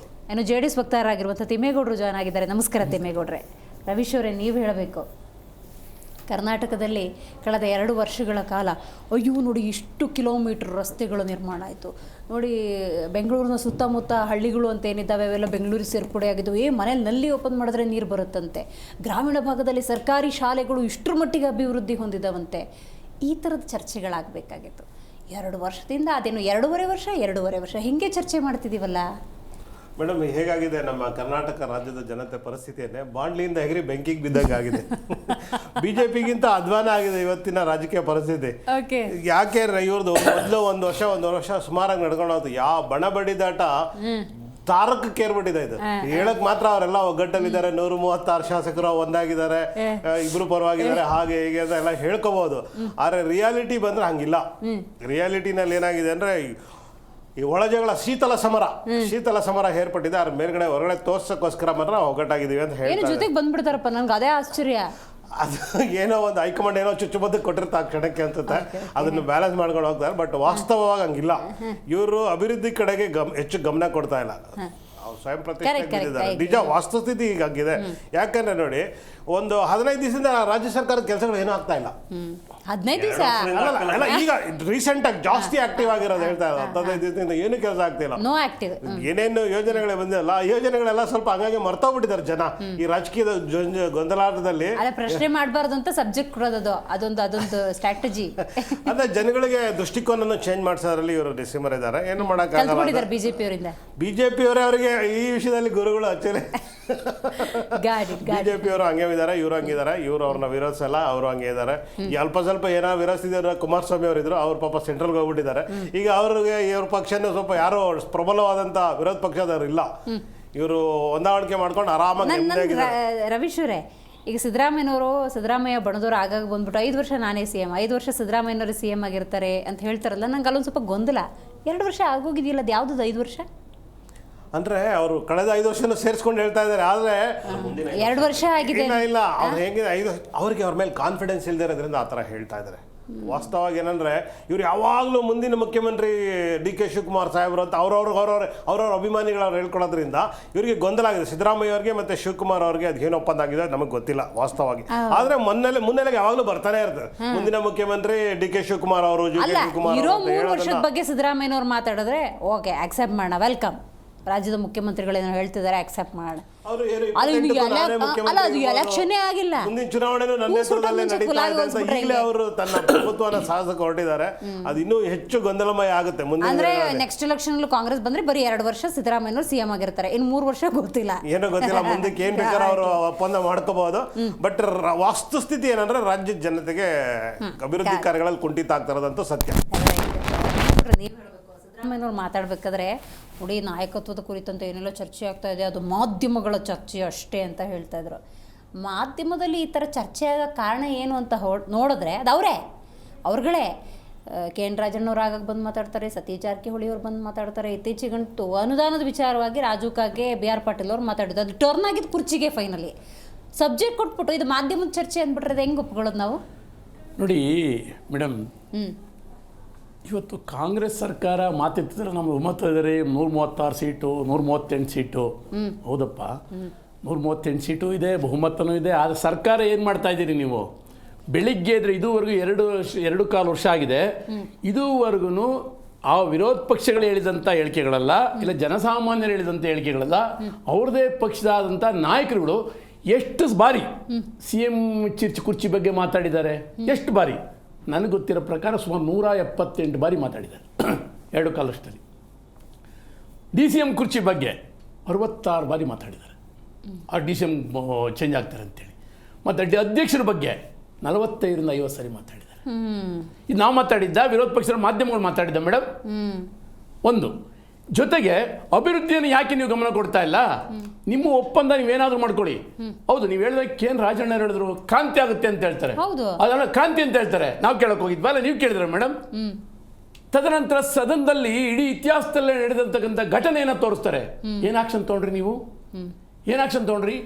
ಇನ್ನು JDS ವಕ್ತಾರಾಗಿರುವಂಥ ತಿಮ್ಮೇಗೌಡರು ಜಾಯ್ನ್ ಆಗಿದ್ದಾರೆ. ನಮಸ್ಕಾರ ತಿಮ್ಮೇಗೌಡ್ರೆ. ರವೀಶ್ ಅವರೇ, ನೀವು ಹೇಳಬೇಕು. ಕರ್ನಾಟಕದಲ್ಲಿ ಕಳೆದ 2 ವರ್ಷಗಳ ಕಾಲ ಅಯ್ಯೋ ನೋಡಿ ಇಷ್ಟು ಕಿಲೋಮೀಟ್ರ್ ರಸ್ತೆಗಳು ನಿರ್ಮಾಣ ಆಯಿತು ನೋಡಿ, ಬೆಂಗಳೂರಿನ ಸುತ್ತಮುತ್ತ ಹಳ್ಳಿಗಳು ಅಂತ ಏನಿದ್ದಾವೆ ಅವೆಲ್ಲ ಬೆಂಗಳೂರಿಗೆ ಸೇರ್ಪಡೆ ಆಗಿದ್ದವು, ಮನೇಲಿ ನಲ್ಲಿ ಓಪನ್ ಮಾಡಿದ್ರೆ ನೀರು ಬರುತ್ತಂತೆ, ಗ್ರಾಮೀಣ ಭಾಗದಲ್ಲಿ ಸರ್ಕಾರಿ ಶಾಲೆಗಳು ಇಷ್ಟರ ಮಟ್ಟಿಗೆ ಅಭಿವೃದ್ಧಿ ಹೊಂದಿದವಂತೆ. ಈ ಥರದ ಚರ್ಚೆಗಳಾಗಬೇಕಾಗಿತ್ತು. 2 ವರ್ಷದಿಂದ ಅದೇನು 2.5 ವರ್ಷ ಹೀಗೆ ಚರ್ಚೆ ಮಾಡ್ತಿದ್ದೀವಲ್ಲ. ಮೇಡಮ್, ಹೇಗಾಗಿದೆ ನಮ್ಮ ಕರ್ನಾಟಕ ರಾಜ್ಯದ ಜನತೆ ಪರಿಸ್ಥಿತಿಯನ್ನೇ ಬಾಂಡ್ಲಿಯಿಂದ ಎಗರಿ ಬೆಂಕಿಗೆ ಬಿದ್ದಂಗೆ ಆಗಿದೆ. ಬಿಜೆಪಿಗಿಂತ ಅಧ್ವಾನ ಆಗಿದೆ ಇವತ್ತಿನ ರಾಜಕೀಯ ಪರಿಸ್ಥಿತಿ. ಯಾಕೆ ಇವ್ರದ್ದು ಮೊದಲು ಒಂದು ವರ್ಷ ಸುಮಾರಾಗಿ ನಡ್ಕೊಂಡು ಹೋಯ್ತು. ಯಾವ ಬಣ ಬಡಿದಾಟ ತಾರಕಕ್ಕೆ ಏರ್ಬಿಟ್ಟಿದೆ ಇದು. ಹೇಳಕ್ ಮಾತ್ರ ಅವರೆಲ್ಲ ಒಗ್ಗಟ್ಟಲ್ಲಿದ್ದಾರೆ, 136 ಶಾಸಕರು ಒಂದಾಗಿದ್ದಾರೆ, ಇಬ್ರು ಪರವಾಗಿದ್ದಾರೆ, ಹಾಗೆ ಹೀಗೆ ಅಂತ ಎಲ್ಲ ಹೇಳ್ಕೋಬಹುದು. ಆದ್ರೆ ರಿಯಾಲಿಟಿ ಬಂದ್ರೆ ಹಂಗಿಲ್ಲ. ರಿಯಾಲಿಟಿನಲ್ಲಿ ಏನಾಗಿದೆ ಅಂದ್ರೆ ಈ ಒಳಜಗಳ ಶೀತಲ ಸಮರ ಏರ್ಪಟ್ಟಿದೆ. ಅದ್ರ ಮೇಲ್ಗಡೆ ಹೊರಗಡೆ ತೋರ್ಸಕ್ಕೋಸ್ಕರ ಮಾತ್ರ ಒಗ್ಗಟ್ಟಾಗಿದ್ದೀವಿ ಅಂತ ಹೇಳ್ತಾರೆ. ಜೊತೆಗೆ ಬಂದ್ಬಿಡ್ತಾರಪ್ಪ, ನನ್ಗೆ ಅದೇ ಆಶ್ಚರ್ಯ. ಅದು ಏನೋ ಒಂದು ಹೈಕಮಾಂಡ್ ಏನೋ ಚುಚ್ಚುಮದ್ದು ಕೊಟ್ಟಿರ್ತಾ ಕ್ಷಣಕ್ಕೆ ಅನ್ಸುತ್ತೆ, ಅದನ್ನು ಬ್ಯಾಲೆನ್ಸ್ ಮಾಡ್ಕೊಂಡು ಹೋಗ್ತಾರೆ. ಬಟ್ ವಾಸ್ತವವಾಗಿ ಹಂಗಿಲ್ಲ. ಇವರು ಅಭಿವೃದ್ಧಿ ಕಡೆಗೆ ಹೆಚ್ಚು ಗಮನ ಕೊಡ್ತಾ ಇಲ್ಲ. ಸ್ವಯಂ ಪ್ರತಿಷ್ಠೆ ನಿಜ ವಾಸ್ತುಸ್ಥಿತಿ ಹೀಗಾಗಿದೆ. ಯಾಕಂದ್ರೆ ನೋಡಿ, ಒಂದು 15 ದಿವಸದಿಂದ ರಾಜ್ಯ ಸರ್ಕಾರದ ಕೆಲಸಗಳು ಏನೂ ಆಗ್ತಾ ಇಲ್ಲ. 15 ದಿವಸ ಅಲ್ಲ, ಈಗ ರೀಸೆಂಟ್ ಆಗಿ ಜಾಸ್ತಿ ಆಕ್ಟಿವ್ ಆಗಿರೋದು ಹೇಳ್ತಾ ಇರೋದು. 15 ದಿವಸದಿಂದ ಏನು ಕೆಲಸ ಆಗ್ತಿಲ್ಲ. ಏನೇನು ಯೋಜನೆಗಳೇ ಬಂದಿಲ್ಲ, ಆ ಯೋಜನೆಗಳೆಲ್ಲ ಸ್ವಲ್ಪ ಹಂಗಾಗಿ ಮರ್ತೋಗ್ಬಿಟ್ಟಿದ್ದಾರೆ ಜನ ಈ ರಾಜಕೀಯದ ಗೊಂದಲಾಟದಲ್ಲಿ. ಪ್ರಶ್ನೆ ಮಾಡಬಾರ್ದು ಅಂತ ಸಬ್ಜೆಕ್ಟ್ ಕೊಡೋದು ಅದೊಂದು ಸ್ಟ್ರಾಟಜಿ. ಅದೇ ಜನಗಳಿಗೆ ದೃಷ್ಟಿಕೋನ ಚೇಂಜ್ ಮಾಡಿಸೋದ್ರಲ್ಲಿ ಇವರು ನಿಸ್ಸಿಮರಿದ್ದಾರೆ. ಏನು ಮಾಡಕ್ಕಾಗಲ್ಲ. ಬಿಜೆಪಿಯವರೇ ಅವರಿಗೆ ಈ ವಿಷಯದಲ್ಲಿ ಗುರುಗಳು ಆಕ್ಚುಲಿ. ಬಿಜೆಪಿಯವರು ಹಂಗೆ ಇದ್ದಾರೆ, ಇವರು ಹಂಗಿದ್ದಾರೆ. ಇವರು ಅವ್ರನ್ನ ವಿರೋಧಿಸಲ್ಲ, ಅವರು ಹಂಗೆ ಇದ್ದಾರೆ. ಅಲ್ಪ ಸ್ವಲ್ಪ ಏನೋ ವಿರೋಧಿಸಿದಾರೆ ಕುಮಾರಸ್ವಾಮಿ ಅವರಿದ್ರು, ಅವ್ರ ಪಾಪ ಸೆಂಟ್ರಲ್ಗೆ ಹೋಗ್ಬಿಟ್ಟಿದ್ದಾರೆ. ಈಗ ಅವ್ರಿಗೆ ಇವ್ರ ಪಕ್ಷನೂ ಸ್ವಲ್ಪ ಯಾರೋ ಪ್ರಬಲವಾದಂತ ವಿರೋಧ ಪಕ್ಷದವ್ರು ಇಲ್ಲ. ಇವರು ಹೊಂದಾಣಿಕೆ ಮಾಡ್ಕೊಂಡು ಆರಾಮಾಗಿ. ರವೀಶ್ವರೇ, ಈಗ ಸಿದ್ದರಾಮಯ್ಯ ಬಣದವರು ಆಗಾಗ ಬಂದ್ಬಿಟ್ಟು 5 ವರ್ಷ ನಾನೇ CM, 5 ವರ್ಷ ಸಿದ್ದರಾಮಯ್ಯನವರು CM ಆಗಿರ್ತಾರೆ ಅಂತ ಹೇಳ್ತಾರಲ್ಲ. ನಂಗೆ ಅಲ್ಲೊಂದು ಸ್ವಲ್ಪ ಗೊಂದಲ. 2 ವರ್ಷ ಆಗೋಗಿದೆಯಲ್ಲ, ಅದು ಯಾವ್ದು 5 ವರ್ಷ ಅಂದ್ರೆ ಅವರು ಕಳೆದ 5 ವರ್ಷನೂ ಸೇರಿಸ್ಕೊಂಡು ಹೇಳ್ತಾ ಇದ್ದಾರೆ. ಆದ್ರೆ 2 ವರ್ಷ ಆಗಿದೆ. ಇಲ್ಲ, ಅವ್ರು ಹೆಂಗಿದೆ, ಅವ್ರಿಗೆ ಅವ್ರ ಮೇಲೆ ಕಾನ್ಫಿಡೆನ್ಸ್ ಇಲ್ಲದೆ ಇರೋದ್ರಿಂದ ಆ ಥರ ಹೇಳ್ತಾ ಇದ್ದಾರೆ. ವಾಸ್ತವವಾಗಿ ಏನಂದ್ರೆ ಇವ್ರು ಯಾವಾಗಲೂ ಮುಂದಿನ ಮುಖ್ಯಮಂತ್ರಿ DK ಶಿವಕುಮಾರ್ ಸಾಹೇಬರು ಅಂತ ಅವ್ರವ್ರ ಅಭಿಮಾನಿಗಳವ್ರು ಹೇಳ್ಕೊಳ್ಳೋದ್ರಿಂದ ಇವರಿಗೆ ಗೊಂದಲ ಆಗಿದೆ. ಸಿದ್ದರಾಮಯ್ಯ ಅವ್ರಿಗೆ ಮತ್ತೆ ಶಿವಕುಮಾರ್ ಅವ್ರಿಗೆ ಅದು ಏನು ಒಪ್ಪಂದ ಆಗಿದೆ ನಮಗೆ ಗೊತ್ತಿಲ್ಲ ವಾಸ್ತವವಾಗಿ. ಆದ್ರೆ ಮುನ್ನೆಲೆಗೆ ಯಾವಾಗಲೂ ಬರ್ತಾನೆ ಇರ್ತದೆ. ಮುಂದಿನ ಮುಖ್ಯಮಂತ್ರಿ DK ಶಿವಕುಮಾರ್ ಅವರು, ಶಿವಕುಮಾರ್ 3 ವರ್ಷದ ಬಗ್ಗೆ ಸಿದ್ದರಾಮಯ್ಯನವ್ರು ಮಾತಾಡಿದ್ರೆ ಓಕೆ ಆಕ್ಸೆಪ್ಟ್ ಮಾಡೋಣ, ವೆಲ್ಕಮ್. ರಾಜ್ಯದ ಮುಖ್ಯಮಂತ್ರಿಗಳೇನೋ ಹೇಳ್ತಿದ್ದಾರೆ, ಆಕ್ಸೆಪ್ಟ್ ಮಾಡೋಣ. ಅದು ಎಲೆಕ್ಷನ್ನೇ ಆಗಿಲ್ಲ, ಮುಂದಿನ ಚುನಾವಣೆನೂ ನನ್ನ ನೇತೃತ್ವದಲ್ಲೇ ನಡೀತಾ ಇದೆ ಅಂತ ಈಗಲೇ ಅವರು ತನ್ನ ಪ್ರಭುತ್ವನ ಸಾಧಿಸಕ್ಕೆ ಹೊರಟಿದ್ದಾರೆ. ಅದು ಇನ್ನೂ ಹೆಚ್ಚು ಗೊಂದಲಮಯ ಆಗುತ್ತೆ ಮುಂದೆ. ಅಂದ್ರೆ ನೆಕ್ಸ್ಟ್ ಎಲೆಕ್ಷನ್ ಕಾಂಗ್ರೆಸ್ ಬಂದ್ರೆ ಬರೀ 2 ವರ್ಷ ಸಿದ್ದರಾಮಯ್ಯನವರು CM ಆಗಿರ್ತಾರೆ, ಇನ್ನು 3 ವರ್ಷ ಗೊತ್ತಿಲ್ಲ, ಏನೋ ಗೊತ್ತಿಲ್ಲ. ಮುಂದಕ್ಕೆ ಏನ್ ಬೇಕಾದ್ರೆ ಅವರು ಒಪ್ಪಂದ ಮಾಡ್ಕೋಬಹುದು. ಬಟ್ ವಾಸ್ತುಸ್ಥಿತಿ ಏನಂದ್ರೆ ರಾಜ್ಯದ ಜನತೆಗೆ ಅಭಿವೃದ್ಧಿ ಕಾರ್ಯಗಳಲ್ಲಿ ಕುಂಠಿತ ಆಗ್ತಾ ಇರೋದಂತೂ ಸತ್ಯ. ಸಿದ್ದರಾಮಯ್ಯನವ್ರು ಮಾತಾಡ್ಬೇಕಾದ್ರೆ ನೋಡಿ, ನಾಯಕತ್ವದ ಕುರಿತಂತೆ ಏನೆಲ್ಲ ಚರ್ಚೆ ಆಗ್ತಾ ಇದೆ, ಅದು ಮಾಧ್ಯಮಗಳ ಚರ್ಚೆ ಅಷ್ಟೇ ಅಂತ ಹೇಳ್ತಾ ಇದ್ರು. ಮಾಧ್ಯಮದಲ್ಲಿ ಈ ಥರ ಚರ್ಚೆ ಆಗೋ ಕಾರಣ ಏನು ಅಂತ ನೋಡಿದ್ರೆ ಅದು ಅವ್ರುಗಳೇ KN ರಾಜಣ್ಣವ್ರು ಆಗಾಗ ಬಂದು ಮಾತಾಡ್ತಾರೆ, ಸತೀಶ್ ಜಾರಕಿಹೊಳಿ ಅವ್ರು ಬಂದು ಮಾತಾಡ್ತಾರೆ. ಇತ್ತೀಚೆಗಂತೂ ಅನುದಾನದ ವಿಚಾರವಾಗಿ ರಾಜು ಕಾಗೆ, BR ಪಾಟೀಲ್ ಅವ್ರು ಮಾತಾಡಿದ್ದು. ಅದು ಟರ್ನ್ ಆಗಿದ್ದು ಕುರ್ಚಿಗೆ. ಫೈನಲಿ ಸಬ್ಜೆಕ್ಟ್ ಕೊಟ್ಬಿಟ್ಟು ಇದು ಮಾಧ್ಯಮದ ಚರ್ಚೆ ಅಂದ್ಬಿಟ್ರೆ ಅದು ಹೆಂಗೆ ಒಪ್ಕೊಳ್ಳೋದು ನಾವು? ನೋಡಿ ಮೇಡಮ್, ಇವತ್ತು ಕಾಂಗ್ರೆಸ್ ಸರ್ಕಾರ ಮಾತೆತ್ತಿದ್ರೆ ನಮ್ಗೆ ಒಮ್ಮತ ಇದ್ದಾರೆ. 136 ಸೀಟು, 138 ಸೀಟು. ಹೌದಪ್ಪ, 138 ಸೀಟು ಇದೆ, ಬಹುಮತನೂ ಇದೆ. ಆದರೆ ಸರ್ಕಾರ ಏನು ಮಾಡ್ತಾ ಇದ್ದೀರಿ ನೀವು? ಬೆಳಿಗ್ಗೆ ಇದ್ರೆ ಇದುವರೆಗೂ 2.25 ವರ್ಷ ಆಗಿದೆ. ಇದುವರೆಗೂ ಆ ವಿರೋಧ ಪಕ್ಷಗಳು ಹೇಳಿದಂಥ ಹೇಳಿಕೆಗಳಲ್ಲ, ಇಲ್ಲ ಜನಸಾಮಾನ್ಯರು ಹೇಳಿದಂಥ ಹೇಳಿಕೆಗಳಲ್ಲ, ಅವ್ರದೇ ಪಕ್ಷದಾದಂಥ ನಾಯಕರುಗಳು ಎಷ್ಟು ಬಾರಿ CM ಕುರ್ಚಿ ಬಗ್ಗೆ ಮಾತಾಡಿದ್ದಾರೆ. ಎಷ್ಟು ಬಾರಿ? ನನಗೆ ಗೊತ್ತಿರೋ ಪ್ರಕಾರ ಸುಮಾರು 178 ಬಾರಿ ಮಾತಾಡಿದ್ದಾರೆ 2.25 ವರ್ಷದಲ್ಲಿ. DCM ಕುರ್ಚಿ ಬಗ್ಗೆ 66 ಬಾರಿ ಮಾತಾಡಿದ್ದಾರೆ. ಆ DCM ಚೇಂಜ್ ಆಗ್ತಾರೆ ಅಂತೇಳಿ. ಮತ್ತು ಅಧ್ಯಕ್ಷರ ಬಗ್ಗೆ 45ರಿಂದ 50 ಸಾರಿ ಮಾತಾಡಿದ್ದಾರೆ. ಇದು ನಾವು ಮಾತಾಡಿದ್ದ, ವಿರೋಧ ಪಕ್ಷದ ಮಾಧ್ಯಮಗಳು ಮಾತಾಡಿದ್ದ ಮೇಡಮ್. ಒಂದು ಜೊತೆಗೆ ಅಭಿವೃದ್ಧಿಯನ್ನು ಯಾಕೆ ನೀವು ಗಮನ ಕೊಡ್ತಾ ಇಲ್ಲ? ನಿಮ್ಮ ಒಪ್ಪಂದ ನೀವೇನಾದ್ರೂ ಮಾಡ್ಕೊಳ್ಳಿ. ಹೌದು, ನೀವು ಹೇಳಿದಾಗ KN ರಾಜಣ್ಣ ಹೇಳಿದ್ರು ಕ್ರಾಂತಿ ಆಗುತ್ತೆ ಅಂತ ಹೇಳ್ತಾರೆ. ಅದನ್ನ ಕ್ರಾಂತಿ ಅಂತ ಹೇಳ್ತಾರೆ. ನಾವು ಕೇಳಕ್ ಹೋಗಿದ್ವಾ? ಅಲ್ಲ, ನೀವು ಕೇಳಿದ್ರೆ ಮೇಡಮ್. ತದನಂತರ ಸದನದಲ್ಲಿ ಇಡೀ ಇತಿಹಾಸದಲ್ಲೇ ನಡೆದಂತಕ್ಕಂಥ ಘಟನೆಯನ್ನ ತೋರಿಸ್ತಾರೆ. ಏನ್ ಆಕ್ಷನ್ ತಗೊಂಡ್ರಿ ನೀವು? ಏನ್ ಆಕ್ಷನ್ ತಗೊಂಡ್ರಿ?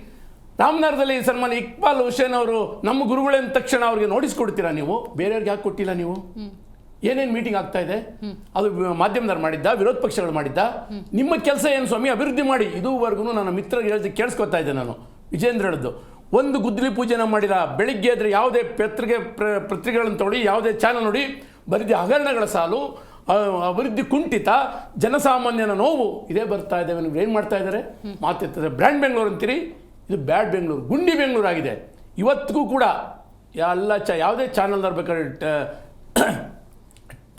ರಾಮನಗರದಲ್ಲಿ ಸನ್ಮಾನ ಇಕ್ಬಾಲ್ ಹುಸೇನ್ ಅವರು ನಮ್ಮ ಗುರುಗಳೇನ ತಕ್ಷಣ ಅವ್ರಿಗೆ ನೋಟಿಸ್ ಕೊಡ್ತೀರಾ ನೀವು? ಬೇರೆಯವ್ರಿಗೆ ಯಾಕೆ ಕೊಟ್ಟಿಲ್ಲ ನೀವು? ಏನೇನು ಮೀಟಿಂಗ್ ಆಗ್ತಾ ಇದೆ? ಅದು ಮಾಧ್ಯಮದವ್ರು ಮಾಡಿದ್ದ, ವಿರೋಧ ಪಕ್ಷಗಳು ಮಾಡಿದ್ದ? ನಿಮ್ಮ ಕೆಲಸ ಏನು ಸ್ವಾಮಿ? ಅಭಿವೃದ್ಧಿ ಮಾಡಿ. ಇದುವರೆಗೂ ನನ್ನ ಮಿತ್ರರಿಗೆ ಹೇಳಿದ ಕೇಳಿಸ್ಕೊತಾ ಇದ್ದೆ ನಾನು. ವಿಜೇಂದ್ರ ಹೇಳಿದ್ದು ಒಂದು ಗುದ್ದಲಿ ಪೂಜೆನ ಮಾಡಿಲ್ಲ. ಬೆಳಿಗ್ಗೆ ಆದರೆ ಯಾವುದೇ ಪತ್ರಿಕೆಗಳನ್ನು ತೊಗೊಳ್ಳಿ, ಯಾವುದೇ ಚಾನಲ್ ನೋಡಿ, ಬರೀ ಹಗರಣಗಳ ಸಾಲು, ಅಭಿವೃದ್ಧಿ ಕುಂಠಿತ, ಜನಸಾಮಾನ್ಯನ ನೋವು ಇದೇ ಬರ್ತಾ ಇದ್ದಾವೆ. ನೀವು ಏನು ಮಾಡ್ತಾ ಇದ್ದಾರೆ? ಮಾತಿರ್ತದೆ ಬ್ರ್ಯಾಂಡ್ ಬೆಂಗಳೂರು ಅಂತೀರಿ, ಇದು ಬ್ಯಾಡ್ ಬೆಂಗಳೂರು, ಗುಂಡಿ ಬೆಂಗಳೂರು ಆಗಿದೆ. ಇವತ್ತಿಗೂ ಕೂಡ ಯಾವುದೇ ಚಾನಲ್ದವ್ರು ಬೇಕಾದ್ರೆ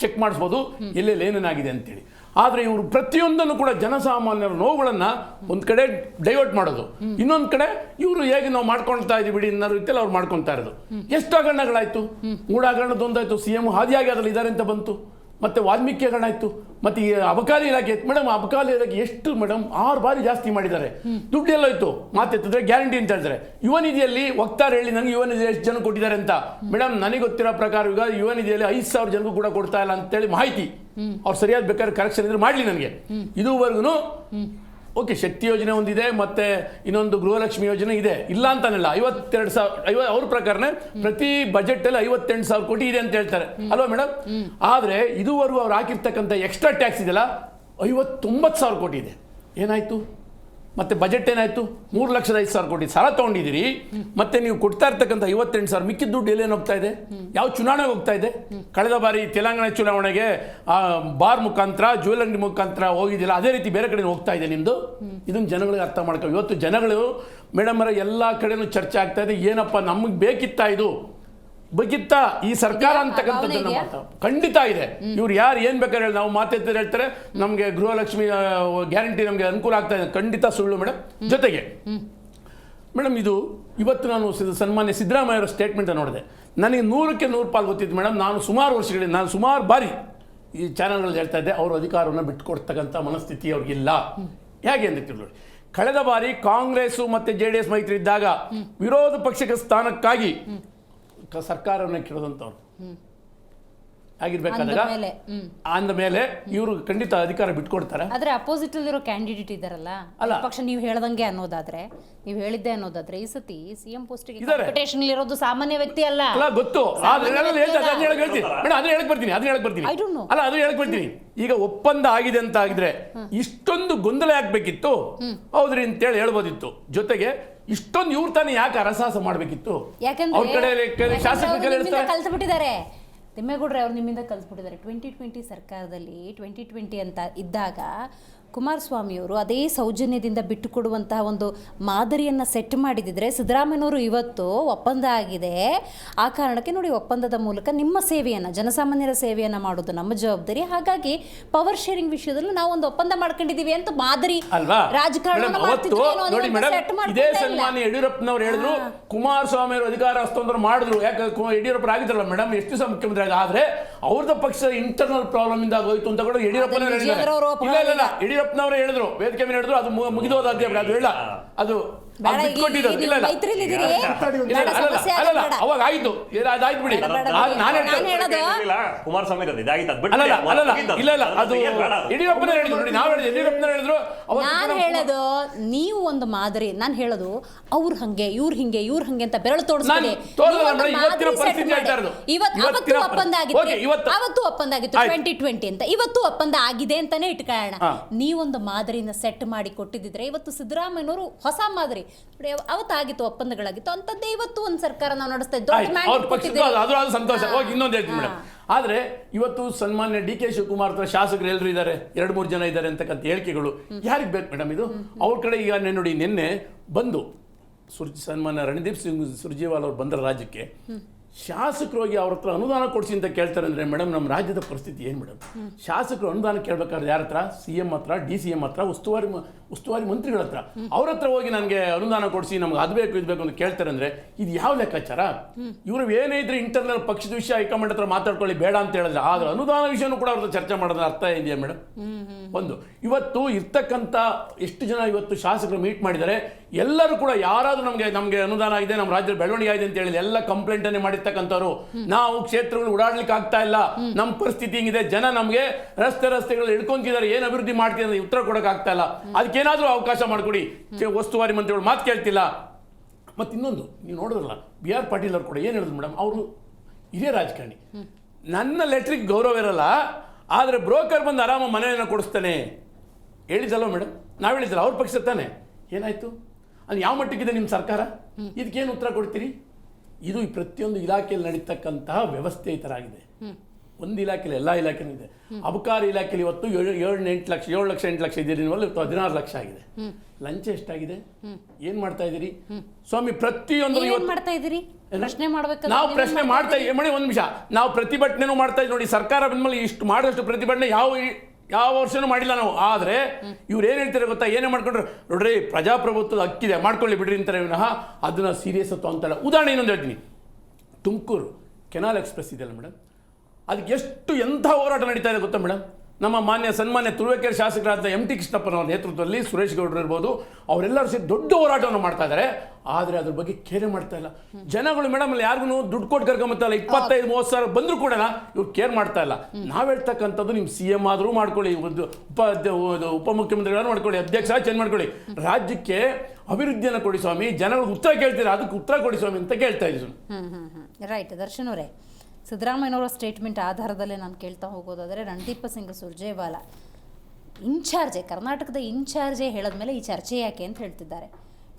ಚೆಕ್ ಮಾಡಿಸ್ಬೋದು ಎಲ್ಲೆಲ್ಲಿ ಏನೇನಾಗಿದೆ ಅಂತೇಳಿ. ಆದರೆ ಇವರು ಪ್ರತಿಯೊಂದನ್ನು ಕೂಡ ಜನಸಾಮಾನ್ಯರ ನೋವುಗಳನ್ನು ಒಂದು ಕಡೆ ಡೈವರ್ಟ್ ಮಾಡೋದು, ಇನ್ನೊಂದು ಕಡೆ ಇವರು ಹೇಗೆ ನಾವು ಮಾಡ್ಕೊಳ್ತಾ ಇದ್ದೀವಿ ಬಿಡಿ ಅನ್ನೋ ರೀತಿಯಲ್ಲಿ ಅವ್ರು ಮಾಡ್ಕೊಳ್ತಾ ಇರೋದು. ಎಷ್ಟು ಹಗರಣಗಳಾಯಿತು? 3 ಹಗರಣದೊಂದಾಯಿತು, CM ಹಾದಿಯಾಗಿ ಅದರಲ್ಲಿ ಇದ್ದಾರೆ ಅಂತ ಬಂತು, ಮತ್ತು ವಾಲ್ಮೀಕಿ ಹಗರಣ ಆಯಿತು, ಮತ್ತು ಈ ಅಬಕಾರಿ ಇಲಾಖೆ ಮೇಡಮ್, ಅಬಕಾರಿ ಇಲಾಖೆ ಎಷ್ಟು ಮೇಡಮ್ 6 ಬಾರಿ ಜಾಸ್ತಿ ಮಾಡಿದ್ದಾರೆ. ದುಡ್ಡು ಎಲ್ಲೋಯ್ತು? ಮಾತೆತ್ತಿದ್ರೆ ಗ್ಯಾರಂಟಿ ಅಂತ ಹೇಳ್ತಾರೆ. ಯುವ ನಿಧಿಯಲ್ಲಿ ವಕ್ತಾರ ಹೇಳಿ ನನಗೆ ಯುವ ನಿಧಿ ಎಷ್ಟು ಜನ ಕೊಟ್ಟಿದ್ದಾರೆ ಅಂತ. ಮೇಡಮ್, ನನಗೆ ಗೊತ್ತಿರೋ ಪ್ರಕಾರ ಈಗ ಯುವ ನಿಧಿಯಲ್ಲಿ 5,000 ಜನಕ್ಕೂ ಕೂಡ ಕೊಡ್ತಾ ಇಲ್ಲ ಅಂತೇಳಿ ಮಾಹಿತಿ. ಅವ್ರು ಸರಿಯಾದ ಬೇಕಾದ್ರೆ ಕರೆಕ್ಷನ್ ಇದ್ರೆ ಮಾಡಲಿ ನನಗೆ. ಇದುವರೆಗೂ ಓಕೆ, ಶಕ್ತಿ ಯೋಜನೆ ಒಂದಿದೆ, ಮತ್ತೆ ಇನ್ನೊಂದು ಗೃಹಲಕ್ಷ್ಮಿ ಯೋಜನೆ ಇದೆ, ಇಲ್ಲ ಅಂತಾನಲ್ಲ. 52,000 ಅವ್ರ ಪ್ರಕಾರನೇ ಪ್ರತಿ ಬಜೆಟಲ್ಲಿ 58,000 ಕೋಟಿ ಇದೆ ಅಂತ ಹೇಳ್ತಾರೆ ಅಲ್ವಾ ಮೇಡಮ್? ಆದರೆ ಇದುವರೆಗೂ ಅವ್ರು ಹಾಕಿರ್ತಕ್ಕಂಥ ಎಕ್ಸ್ಟ್ರಾ ಟ್ಯಾಕ್ಸ್ ಇದೆಯಲ್ಲ 59,000 ಕೋಟಿ ಇದೆ. ಏನಾಯಿತು? ಮತ್ತು ಬಜೆಟ್ ಏನಾಯಿತು? 3,05,000 ಕೋಟಿ ಸಾಲ ತೊಗೊಂಡಿದ್ದೀರಿ. ಮತ್ತು ನೀವು ಕೊಡ್ತಾ ಇರ್ತಕ್ಕಂಥ 58,000 ಮಿಕ್ಕಿದ ದುಡ್ಡು ಎಲ್ಲೇನು ಹೋಗ್ತಾ ಇದೆ? ಯಾವ ಚುನಾವಣೆಗೆ ಹೋಗ್ತಾ ಇದೆ? ಕಳೆದ ಬಾರಿ ತೆಲಂಗಾಣ ಚುನಾವಣೆಗೆ ಬಾರ್ ಮುಖಾಂತರ, ಜ್ಯುವೆಲರಿ ಮುಖಾಂತರ ಹೋಗಿದ್ದಿಲ್ಲ, ಅದೇ ರೀತಿ ಬೇರೆ ಕಡೆ ಹೋಗ್ತಾ ಇದೆ ನಿಮ್ಮದು. ಇದನ್ನು ಜನಗಳಿಗೆ ಅರ್ಥ ಮಾಡ್ಕೊ. ಇವತ್ತು ಜನಗಳು ಮೇಡಮ್ ಎಲ್ಲ ಕಡೆನೂ ಚರ್ಚೆ ಆಗ್ತಾ ಇದೆ. ಏನಪ್ಪ ನಮಗೆ ಬೇಕಿತ್ತಾ ಇದು? ಬೇಕಿತ್ತ ಈ ಸರ್ಕಾರ ಅಂತಕ್ಕಂಥದ್ದನ್ನು ಖಂಡಿತ ಇದೆ. ಇವ್ರು ಯಾರು ಏನು ಬೇಕಾದ್ರೆ ಹೇಳಿ, ನಾವು ಮಾತೆತ್ತಿದ್ರೆ ಹೇಳ್ತಾರೆ ನಮಗೆ ಗೃಹಲಕ್ಷ್ಮಿ ಗ್ಯಾರಂಟಿ ನಮಗೆ ಅನುಕೂಲ ಆಗ್ತಾ ಇದೆ. ಖಂಡಿತ ಸುಳ್ಳು ಮೇಡಮ್. ಜೊತೆಗೆ ಮೇಡಮ್, ಇದು ಇವತ್ತು ನಾನು ಸನ್ಮಾನ್ಯ ಸಿದ್ದರಾಮಯ್ಯ ಅವರ ಸ್ಟೇಟ್ಮೆಂಟ್ ನೋಡಿದೆ. ನನಗೆ 100ಕ್ಕೆ 100 ಪಾಲು ಗೊತ್ತಿತ್ತು ಮೇಡಮ್. ನಾನು ಸುಮಾರು ಬಾರಿ ಈ ಚಾನಲ್ಗಳಲ್ಲಿ ಹೇಳ್ತಾ ಇದ್ದೆ, ಅವರು ಅಧಿಕಾರವನ್ನು ಬಿಟ್ಟುಕೊಡ್ತಕ್ಕಂಥ ಮನಸ್ಥಿತಿ ಅವ್ರಿಗಿಲ್ಲ. ಹೇಗೆ ಅಂತ ತಿಳ್ಕೊಳ್ಳಿ. ಕಳೆದ ಬಾರಿ ಕಾಂಗ್ರೆಸ್ಸು ಮತ್ತು JDS ಮೈತ್ರಿ ಇದ್ದಾಗ ವಿರೋಧ ಪಕ್ಷಕ್ಕೆ ಸ್ಥಾನಕ್ಕಾಗಿ ಸರ್ಕಾರವನ್ನ ಕೇಳೋದಂಥವ್ರು ಆಗಿರ್ಬೇಕಾದಾಗ ಅಂದ ಮೇಲೆ ಇವರು ಖಂಡಿತ ಅಧಿಕಾರ ಬಿಟ್ಕೊಡ್ತಾರೆ. ಆದ್ರೆ ಅಪೋಸಿಟ್ ಅಲ್ಲಿರೋ ಕ್ಯಾಂಡಿಡೇಟ್ ಇದಾರಲ್ಲ, ಪಕ್ಷ ನೀವು ಹೇಳ್ದಂಗೆ ಅನ್ನೋದಾದ್ರೆ, ನೀವು ಹೇಳಿದ್ದೆ ಅನ್ನೋದಾದ್ರೆ, ಈ ಸತಿ CM ಪೋಸ್ಟ್ಗೆ ಕಾಂಪಿಟೇಷನ್ ಇರೋದು ಸಾಮಾನ್ಯ ವ್ಯಕ್ತಿ ಅಲ್ಲ. ಗೊತ್ತು, ಹೇಳಕ್ ಬರ್ತೀನಿ. ಈಗ ಒಪ್ಪಂದ ಆಗಿದೆ ಅಂತ ಆಗಿದ್ರೆ ಇಷ್ಟೊಂದು ಗೊಂದಲ ಯಾಕಬೇಕಿತ್ತು? ಹೌದ್ರಿ ಅಂತೇಳಿ ಹೇಳ್ಬೋದಿತ್ತು. ಜೊತೆಗೆ ಇಷ್ಟೊಂದು ಇವ್ರು ತಾನೇ ಯಾಕೆ ಅರಸಾಹಸ ಮಾಡಬೇಕಿತ್ತು? ಯಾಕಂದ್ರೆ ಶಾಸಕರು ಕಲ್ತ್ಬಿಟ್ಟಿದ್ದಾರೆ. ತಿಮ್ಮೇಗೌಡ್ರೆ ಅವ್ರು ನಿಮ್ಮಿಂದ ಕಲ್ತ್ಬಿಟ್ಟಿದ್ದಾರೆ. 2020 ಸರ್ಕಾರದಲ್ಲಿ 2020 ಅಂತ ಇದ್ದಾಗ ಕುಮಾರಸ್ವಾಮಿಯವರು ಅದೇ ಸೌಜನ್ಯದಿಂದ ಬಿಟ್ಟುಕೊಡುವಂತಹ ಒಂದು ಮಾದರಿಯನ್ನು ಸೆಟ್ ಮಾಡಿದಿದ್ರೆ, ಸಿದ್ದರಾಮಯ್ಯನವರು ಇವತ್ತು ಒಪ್ಪಂದ ಆಗಿದೆ, ಆ ಕಾರಣಕ್ಕೆ ನೋಡಿ ಒಪ್ಪಂದದ ಮೂಲಕ ನಿಮ್ಮ ಸೇವೆಯನ್ನು, ಜನಸಾಮಾನ್ಯರ ಸೇವೆಯನ್ನು ಮಾಡೋದು ನಮ್ಮ ಜವಾಬ್ದಾರಿ. ಹಾಗಾಗಿ ಪವರ್ ಶೇರಿಂಗ್ ವಿಷಯದಲ್ಲೂ ನಾವು ಒಂದು ಒಪ್ಪಂದ ಮಾಡ್ಕೊಂಡಿದ್ದೀವಿ ಅಂತ ಮಾದರಿ ರಾಜಕಾರಣ ಇದೇ ಸನ್ಮಾನ್ಯ ಯಡಿಯೂರಪ್ಪನವ್ರು ಹೇಳಿದ್ರು, ಕುಮಾರಸ್ವಾಮಿ ಅವರು ಅಧಿಕಾರ ಹಸ್ತಂದ್ರೆ ಮಾಡಿದ್ರು. ಯಾಕೆ ಯಡಿಯೂರಪ್ಪ ಆಗಿದ್ರಲ್ಲ ಮೇಡಮ್, ಎಷ್ಟು ಸಹ ಮುಖ್ಯಮಂತ್ರಿ ಆದ್ರೆ ಅವ್ರದ್ದು ಪಕ್ಷದ ಇಂಟರ್ನಲ್ ಪ್ರಾಬ್ಲಮ್ ಇಂದ ಆಗೋಯ್ತು ಅಂತ ಕೂಡ ಯಡಿಯೂರಪ್ಪನವರು ಹೇಳಿದ್ರು. ಯಡಿಯೂರಪ್ಪನವರೇ ಹೇಳಿದ್ರು, ವೇದಿಕೆ ಮೇಲೆ ಹೇಳಿದ್ರು, ಅದು ಮುಗಿದೋದ ಅಧ್ಯಾಯ, ಅದು ಹೇಳ, ಅದು ಅವಾಗ ಆಯ್ತು, ಅದಾಯ್ತು ಬಿಡಿ. ಕುಮಾರಸ್ವಾಮಿ ಅದು ಯಡಿಯೂರಪ್ಪನ ಹೇಳಿದ್ರು ನೋಡಿ, ನಾವು ಹೇಳಿದ್ರು, ಯಡಿಯೂರಪ್ಪನ ಹೇಳಿದ್ರು. ನಾನು ಹೇಳೋದು ನೀವು ಒಂದು ಮಾದರಿ, ನಾನು ಹೇಳೋದು ಅವ್ರು ಹಂಗೆ ಇವ್ರು ಹಿಂಗೆ ಇವ್ರು ಹಂಗೆ ಅಂತ ಬೆರಳು ತೋರಿಸ್ತಾರೆ. ಅವತ್ತು ಒಪ್ಪಂದ ಆಗಿತ್ತು 2020 ಅಂತ, ಇವತ್ತು ಒಪ್ಪಂದ ಆಗಿದೆ ಅಂತಾನೆ ಇಟ್ಕೊಳ್ಳೋಣ. ನೀವೊಂದು ಮಾದರಿನ ಸೆಟ್ ಮಾಡಿ ಕೊಟ್ಟಿದ್ರೆ ಇವತ್ತು ಸಿದ್ದರಾಮಯ್ಯನವರು ಹೊಸ ಮಾದರಿ, ಅವತ್ತಾಗಿತ್ತು ಒಪ್ಪಂದಗಳಾಗಿತ್ತು ಅಂತದ್ದೇ ಇವತ್ತು ಒಂದು ಸರ್ಕಾರ ನಾವು ನಡೆಸ್ತಾ ಇದ್ದೋ. ಸಂತೋಷ. ಇನ್ನೊಂದು ಹೇಳ್ತೀನಿ ಮೇಡಮ್, ಆದ್ರೆ ಇವತ್ತು ಸನ್ಮಾನ್ಯ DK ಶಿವಕುಮಾರ್ ಹತ್ರ ಶಾಸಕರು ಎಲ್ಲರೂ ಇದ್ದಾರೆ, 2-3 ಜನ ಇದ್ದಾರೆ ಅಂತಕ್ಕಂಥ ಹೇಳಿಕೆಗಳು ಯಾರಿಗೆ ಬೇಕು ಮೇಡಮ್? ಇದು ಅವ್ರ ಕಡೆ ಈಗ ನೋಡಿ, ನಿನ್ನೆ ಬಂದು ಸನ್ಮಾನ್ಯ ರಣದೀಪ್ ಸಿಂಗ್ ಸುರ್ಜೇವಾಲಾ ಅವ್ರು ಬಂದ್ರ ರಾಜ್ಯಕ್ಕೆ, ಶಾಸಕರು ಹೋಗಿ ಅವ್ರ ಹತ್ರ ಅನುದಾನ ಕೊಡಿಸಿ ಅಂತ ಕೇಳ್ತಾರೆ ಅಂದರೆ ಮೇಡಮ್, ನಮ್ಮ ರಾಜ್ಯದ ಪರಿಸ್ಥಿತಿ ಏನು ಮೇಡಮ್? ಶಾಸಕರು ಅನುದಾನ ಕೇಳಬೇಕಾದ್ರೆ ಯಾರ ಹತ್ರ? CM ಹತ್ರ, DCM ಹತ್ರ, ಉಸ್ತುವಾರಿ ಮಂತ್ರಿಗಳ ಹತ್ರ. ಅವ್ರ ಹತ್ರ ಹೋಗಿ ನನಗೆ ಅನುದಾನ ಕೊಡಿಸಿ, ನಮ್ಗೆ ಅದು ಬೇಕು ಇದು ಬೇಕು ಅಂತ ಕೇಳ್ತಾರೆ ಅಂದರೆ ಇದು ಯಾವ ಲೆಕ್ಕಾಚಾರ? ಇವರು ಏನೇ ಇದ್ರೆ ಇಂಟರ್ನಲ್ ಪಕ್ಷದ ವಿಷಯ ಹೈಕಮಾಂಡ್ ಹತ್ರ ಮಾತಾಡ್ಕೊಳ್ಳಿ ಬೇಡ ಅಂತ ಹೇಳಿದ್ರೆ, ಆದ್ರೆ ಅನುದಾನ ವಿಷಯನೂ ಕೂಡ ಅವ್ರ ಚರ್ಚೆ ಮಾಡೋದ್ರ ಅರ್ಥ ಇದೆಯಾ ಮೇಡಮ್? ಒಂದು ಇವತ್ತು ಇರ್ತಕ್ಕಂಥ ಎಷ್ಟು ಜನ ಇವತ್ತು ಶಾಸಕರು ಮೀಟ್ ಮಾಡಿದ್ದಾರೆ, ಎಲ್ಲರೂ ಕೂಡ ಯಾರಾದ್ರೂ ನಮಗೆ ಅನುದಾನ ಆಗಿದೆ, ನಮ್ಮ ರಾಜ್ಯದ ಬೆಳವಣಿಗೆ ಆಗಿದೆ ಅಂತ ಹೇಳಿದ್ರೆ ಎಲ್ಲ ಕಂಪ್ಲೇಂಟ್ ಅನ್ನೇ ಮಾಡಿರ್ತಕ್ಕಂಥವ್ರು. ನಾವು ಕ್ಷೇತ್ರಗಳು ಓಡಾಡ್ಲಿಕ್ಕೆ ಆಗ್ತಾ ಇಲ್ಲ, ನಮ್ಮ ಪರಿಸ್ಥಿತಿ ಹಿಂಗಿದೆ, ಜನ ನಮಗೆ ರಸ್ತೆಗಳು ಹಿಡ್ಕೊಂತಿದ್ದಾರೆ, ಏನು ಅಭಿವೃದ್ಧಿ ಮಾಡ್ತಿದ್ದಾರೆ ಉತ್ತರ ಕೊಡೋಕೆ ಆಗ್ತಾ ಇಲ್ಲ, ಅದಕ್ಕೇನಾದ್ರೂ ಅವಕಾಶ ಮಾಡಿಕೊಡಿ. ಉಸ್ತುವಾರಿ ಮಂತ್ರಿಗಳು ಮಾತು ಕೇಳ್ತಿಲ್ಲ. ಮತ್ತು ಇನ್ನೊಂದು ನೀವು ನೋಡಿದ್ರಲ್ಲ, BR ಪಾಟೀಲ್ ಅವ್ರು ಕೂಡ ಏನು ಹೇಳಿದ್ರು ಮೇಡಮ್, ಅವರು ಹಿರಿಯ ರಾಜಕಾರಣಿ, ನನ್ನ ಲೆಟ್ರಿಗೆ ಗೌರವ ಇರಲ್ಲ, ಆದರೆ ಬ್ರೋಕರ್ ಬಂದು ಆರಾಮ ಮನೆಯನ್ನು ಕೊಡಿಸ್ತಾನೆ ಹೇಳಿದ್ದಲ್ವ ಮೇಡಮ್? ನಾವು ಹೇಳಿದ್ದಲ್ಲ, ಅವ್ರ ಪಕ್ಷ ತಾನೆ. ಏನಾಯ್ತು? ಅದು ಯಾವ ಮಟ್ಟಕ್ಕಿದೆ ನಿಮ್ಮ ಸರ್ಕಾರ? ಇದಕ್ಕೇನು ಉತ್ತರ ಕೊಡ್ತೀರಿ? ಇದು ಈ ಪ್ರತಿಯೊಂದು ಇಲಾಖೆಯಲ್ಲಿ ನಡೀತಕ್ಕಂತಹ ವ್ಯವಸ್ಥೆ ಈ ಥರ ಆಗಿದೆ. ಒಂದು ಇಲಾಖೆಯಲ್ಲಿ ಎಲ್ಲ ಇಲಾಖೆನೂ ಇದೆ. ಅಬಕಾರಿ ಇಲಾಖೆಯಲ್ಲಿ ಇವತ್ತು 7 ಲಕ್ಷ 8 ಲಕ್ಷ ಇದೆ, ಇವತ್ತು 16 ಲಕ್ಷ ಆಗಿದೆ. ಲಂಚ ಎಷ್ಟಾಗಿದೆ? ಏನ್ ಮಾಡ್ತಾ ಇದ್ದೀರಿ ಸ್ವಾಮಿ? ಪ್ರತಿಯೊಂದು ಮಾಡ್ತಾ ಇದ್ದೀರಿ ಪ್ರಶ್ನೆ ಮಾಡ್ಬೇಕು. ನಾವು ಪ್ರಶ್ನೆ ಮಾಡ್ತಾ ಮಾಡಿ ಒಂದು ನಿಮಿಷ, ನಾವು ಪ್ರತಿಭಟನೆನೂ ಮಾಡ್ತಾ ಇದ್ದೀವಿ ನೋಡಿ. ಸರ್ಕಾರ ಬಂದ್ಮೇಲೆ ಇಷ್ಟು ಮಾಡಿದಷ್ಟು ಪ್ರತಿಭಟನೆ ಯಾವ ವರ್ಷನೂ ಮಾಡಿಲ್ಲ ನಾವು. ಆದರೆ ಇವ್ರು ಏನು ಹೇಳ್ತಾರೆ ಗೊತ್ತಾ? ಏನೇ ಮಾಡ್ಕೊಂಡ್ರೆ ನೋಡ್ರಿ ಪ್ರಜಾಪ್ರಭುತ್ವದ ಹಕ್ಕಿದೆ ಮಾಡ್ಕೊಳ್ಳಿ ಬಿಡ್ರಿ ಅಂತಾರೆ ವಿನಃ ಅದನ್ನ ಸೀರಿಯಸ್ ಅಂತಲ್ಲ. ಉದಾಹರಣೆ ಇನ್ನೊಂದು ಹೇಳ್ತೀನಿ. ತುಮಕೂರು ಕೆನಾಲ್ ಎಕ್ಸ್ಪ್ರೆಸ್ ಇದೆಯಲ್ಲ ಮೇಡಮ್, ಅದಕ್ಕೆ ಎಂಥ ಹೋರಾಟ ನಡೀತಾ ಇದೆ ಗೊತ್ತಾ ಮೇಡಮ್? ನಮ್ಮ ಸನ್ಮಾನ್ಯ ತುರುವೇಕೆರೆ ಶಾಸಕರಾದ MT ಕೃಷ್ಣಪ್ಪನವರ ನೇತೃತ್ವದಲ್ಲಿ ಸುರೇಶ್ ಗೌಡರು ಇರ್ಬೋದು, ಅವರೆಲ್ಲರೂ ಸೇರಿ ದೊಡ್ಡ ಹೋರಾಟವನ್ನು ಮಾಡ್ತಾ ಇದ್ದಾರೆ. ಆದರೆ ಅದ್ರ ಬಗ್ಗೆ ಕೇರೆ ಮಾಡ್ತಾ ಇಲ್ಲ ಜನಗಳು. ಮೇಡಮ್ ಅಲ್ಲಿ ಯಾರಿಗೂ ದುಡ್ಡು ಕೊಟ್ಟು ಕರ್ಕೊಂಬತ್ತಲ್ಲ, 25-30 ಸಾವಿರ ಬಂದರೂ ಕೂಡ ಇವ್ರು ಕೇರ್ ಮಾಡ್ತಾ ಇಲ್ಲ. ನಾವು ಹೇಳ್ತಕ್ಕಂಥದ್ದು ನಿಮ್ಮ CM ಆದರೂ ಮಾಡ್ಕೊಳ್ಳಿ, ಉಪಮುಖ್ಯಮಂತ್ರಿಗಳಾದ್ರು ಮಾಡ್ಕೊಳ್ಳಿ, ಅಧ್ಯಕ್ಷ ಚೇಂಜ್ ಮಾಡ್ಕೊಳ್ಳಿ, ರಾಜ್ಯಕ್ಕೆ ಅಭಿವೃದ್ಧಿಯನ್ನು ಕೊಡಿ ಸ್ವಾಮಿ. ಜನಗಳು ಉತ್ತರ ಕೇಳ್ತೀರಾ, ಅದಕ್ಕೆ ಉತ್ತರ ಕೊಡಿ ಸ್ವಾಮಿ ಅಂತ ಕೇಳ್ತಾ ಇದ್ದೀನಿ. ರೈಟ್. ದರ್ಶನ್ ಅವರೇ, ಸಿದ್ದರಾಮಯ್ಯನವರ ಸ್ಟೇಟ್ಮೆಂಟ್ ಆಧಾರದಲ್ಲೇ ನಾನು ಕೇಳ್ತಾ ಹೋಗೋದಾದರೆ, ರಣದೀಪ್ ಸಿಂಗ್ ಸುರ್ಜೇವಾಲಾ ಇನ್ಚಾರ್ಜೆ, ಕರ್ನಾಟಕದ ಇನ್ಚಾರ್ಜೆ ಹೇಳಿದ್ಮೇಲೆ ಈ ಚರ್ಚೆ ಯಾಕೆ ಅಂತ ಹೇಳ್ತಿದ್ದಾರೆ.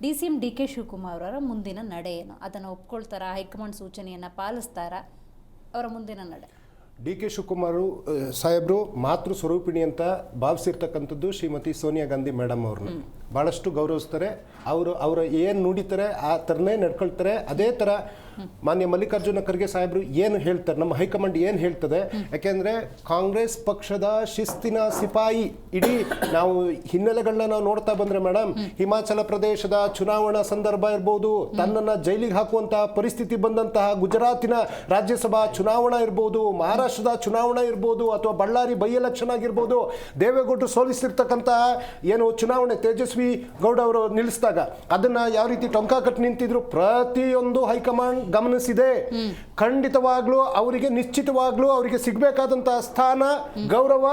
DCM DK ಶಿವಕುಮಾರ್ ಅವರ ಮುಂದಿನ ನಡೆ ಏನು? ಅದನ್ನು ಒಪ್ಕೊಳ್ತಾರಾ? ಹೈಕಮಾಂಡ್ ಸೂಚನೆಯನ್ನು ಪಾಲಿಸ್ತಾರಾ? ಅವರ ಮುಂದಿನ ನಡೆ? DK ಶಿವಕುಮಾರ್ ಸಾಹೇಬರು ಮಾತೃ ಸ್ವರೂಪಿಣಿ ಅಂತ ಭಾವಿಸಿರ್ತಕ್ಕಂಥದ್ದು ಶ್ರೀಮತಿ ಸೋನಿಯಾ ಗಾಂಧಿ ಮೇಡಮ್ ಅವ್ರನ್ನ ಭಾಳಷ್ಟು ಗೌರವಿಸ್ತಾರೆ. ಅವರ ಏನು ನುಡಿತಾರೆ ಆ ಥರನೇ ನಡ್ಕೊಳ್ತಾರೆ. ಅದೇ ಥರ ಮಾನ್ಯ ಮಲ್ಲಿಕಾರ್ಜುನ ಖರ್ಗೆ ಸಾಹೇಬರು ಏನು ಹೇಳ್ತಾರೆ, ನಮ್ಮ ಹೈಕಮಾಂಡ್ ಏನು ಹೇಳ್ತದೆ, ಯಾಕೆಂದರೆ ಕಾಂಗ್ರೆಸ್ ಪಕ್ಷದ ಶಿಸ್ತಿನ ಸಿಪಾಯಿ. ಇಡೀ ನಾವು ಹಿನ್ನೆಲೆಗಳನ್ನ ನಾವು ನೋಡ್ತಾ ಬಂದರೆ ಮೇಡಮ್, ಹಿಮಾಚಲ ಪ್ರದೇಶದ ಚುನಾವಣಾ ಸಂದರ್ಭ ಇರ್ಬೋದು, ತನ್ನನ್ನು ಜೈಲಿಗೆ ಹಾಕುವಂತಹ ಪರಿಸ್ಥಿತಿ ಬಂದಂತಹ ಗುಜರಾತಿನ ರಾಜ್ಯಸಭಾ ಚುನಾವಣಾ ಇರ್ಬೋದು, ಮಹಾರಾಷ್ಟ್ರದ ಚುನಾವಣಾ ಇರ್ಬೋದು, ಅಥವಾ ಬಳ್ಳಾರಿ ಬೈ ಎಲೆಕ್ಷನ್ ಆಗಿರ್ಬೋದು, ದೇವೇಗೌಡರು ಸೋಲಿಸಿರ್ತಕ್ಕಂತಹ ಏನು ಚುನಾವಣೆ ತೇಜಸ್ವಿ ಗೌಡ ಅವರು ನಿಲ್ಲಿಸಿದಾಗ ಅದನ್ನ ಯಾವ ರೀತಿ ಟೊಂಕ ಕಟ್ಟು ನಿಂತಿದ್ರು, ಪ್ರತಿಯೊಂದು ಹೈಕಮಾಂಡ್ ಗಮನಿಸಿದೆ. ಖಂಡಿತವಾಗ್ಲೂ ಅವರಿಗೆ ನಿಶ್ಚಿತವಾಗ್ಲೂ ಅವರಿಗೆ ಸಿಗಬೇಕಾದಂತಹ ಸ್ಥಾನ ಗೌರವ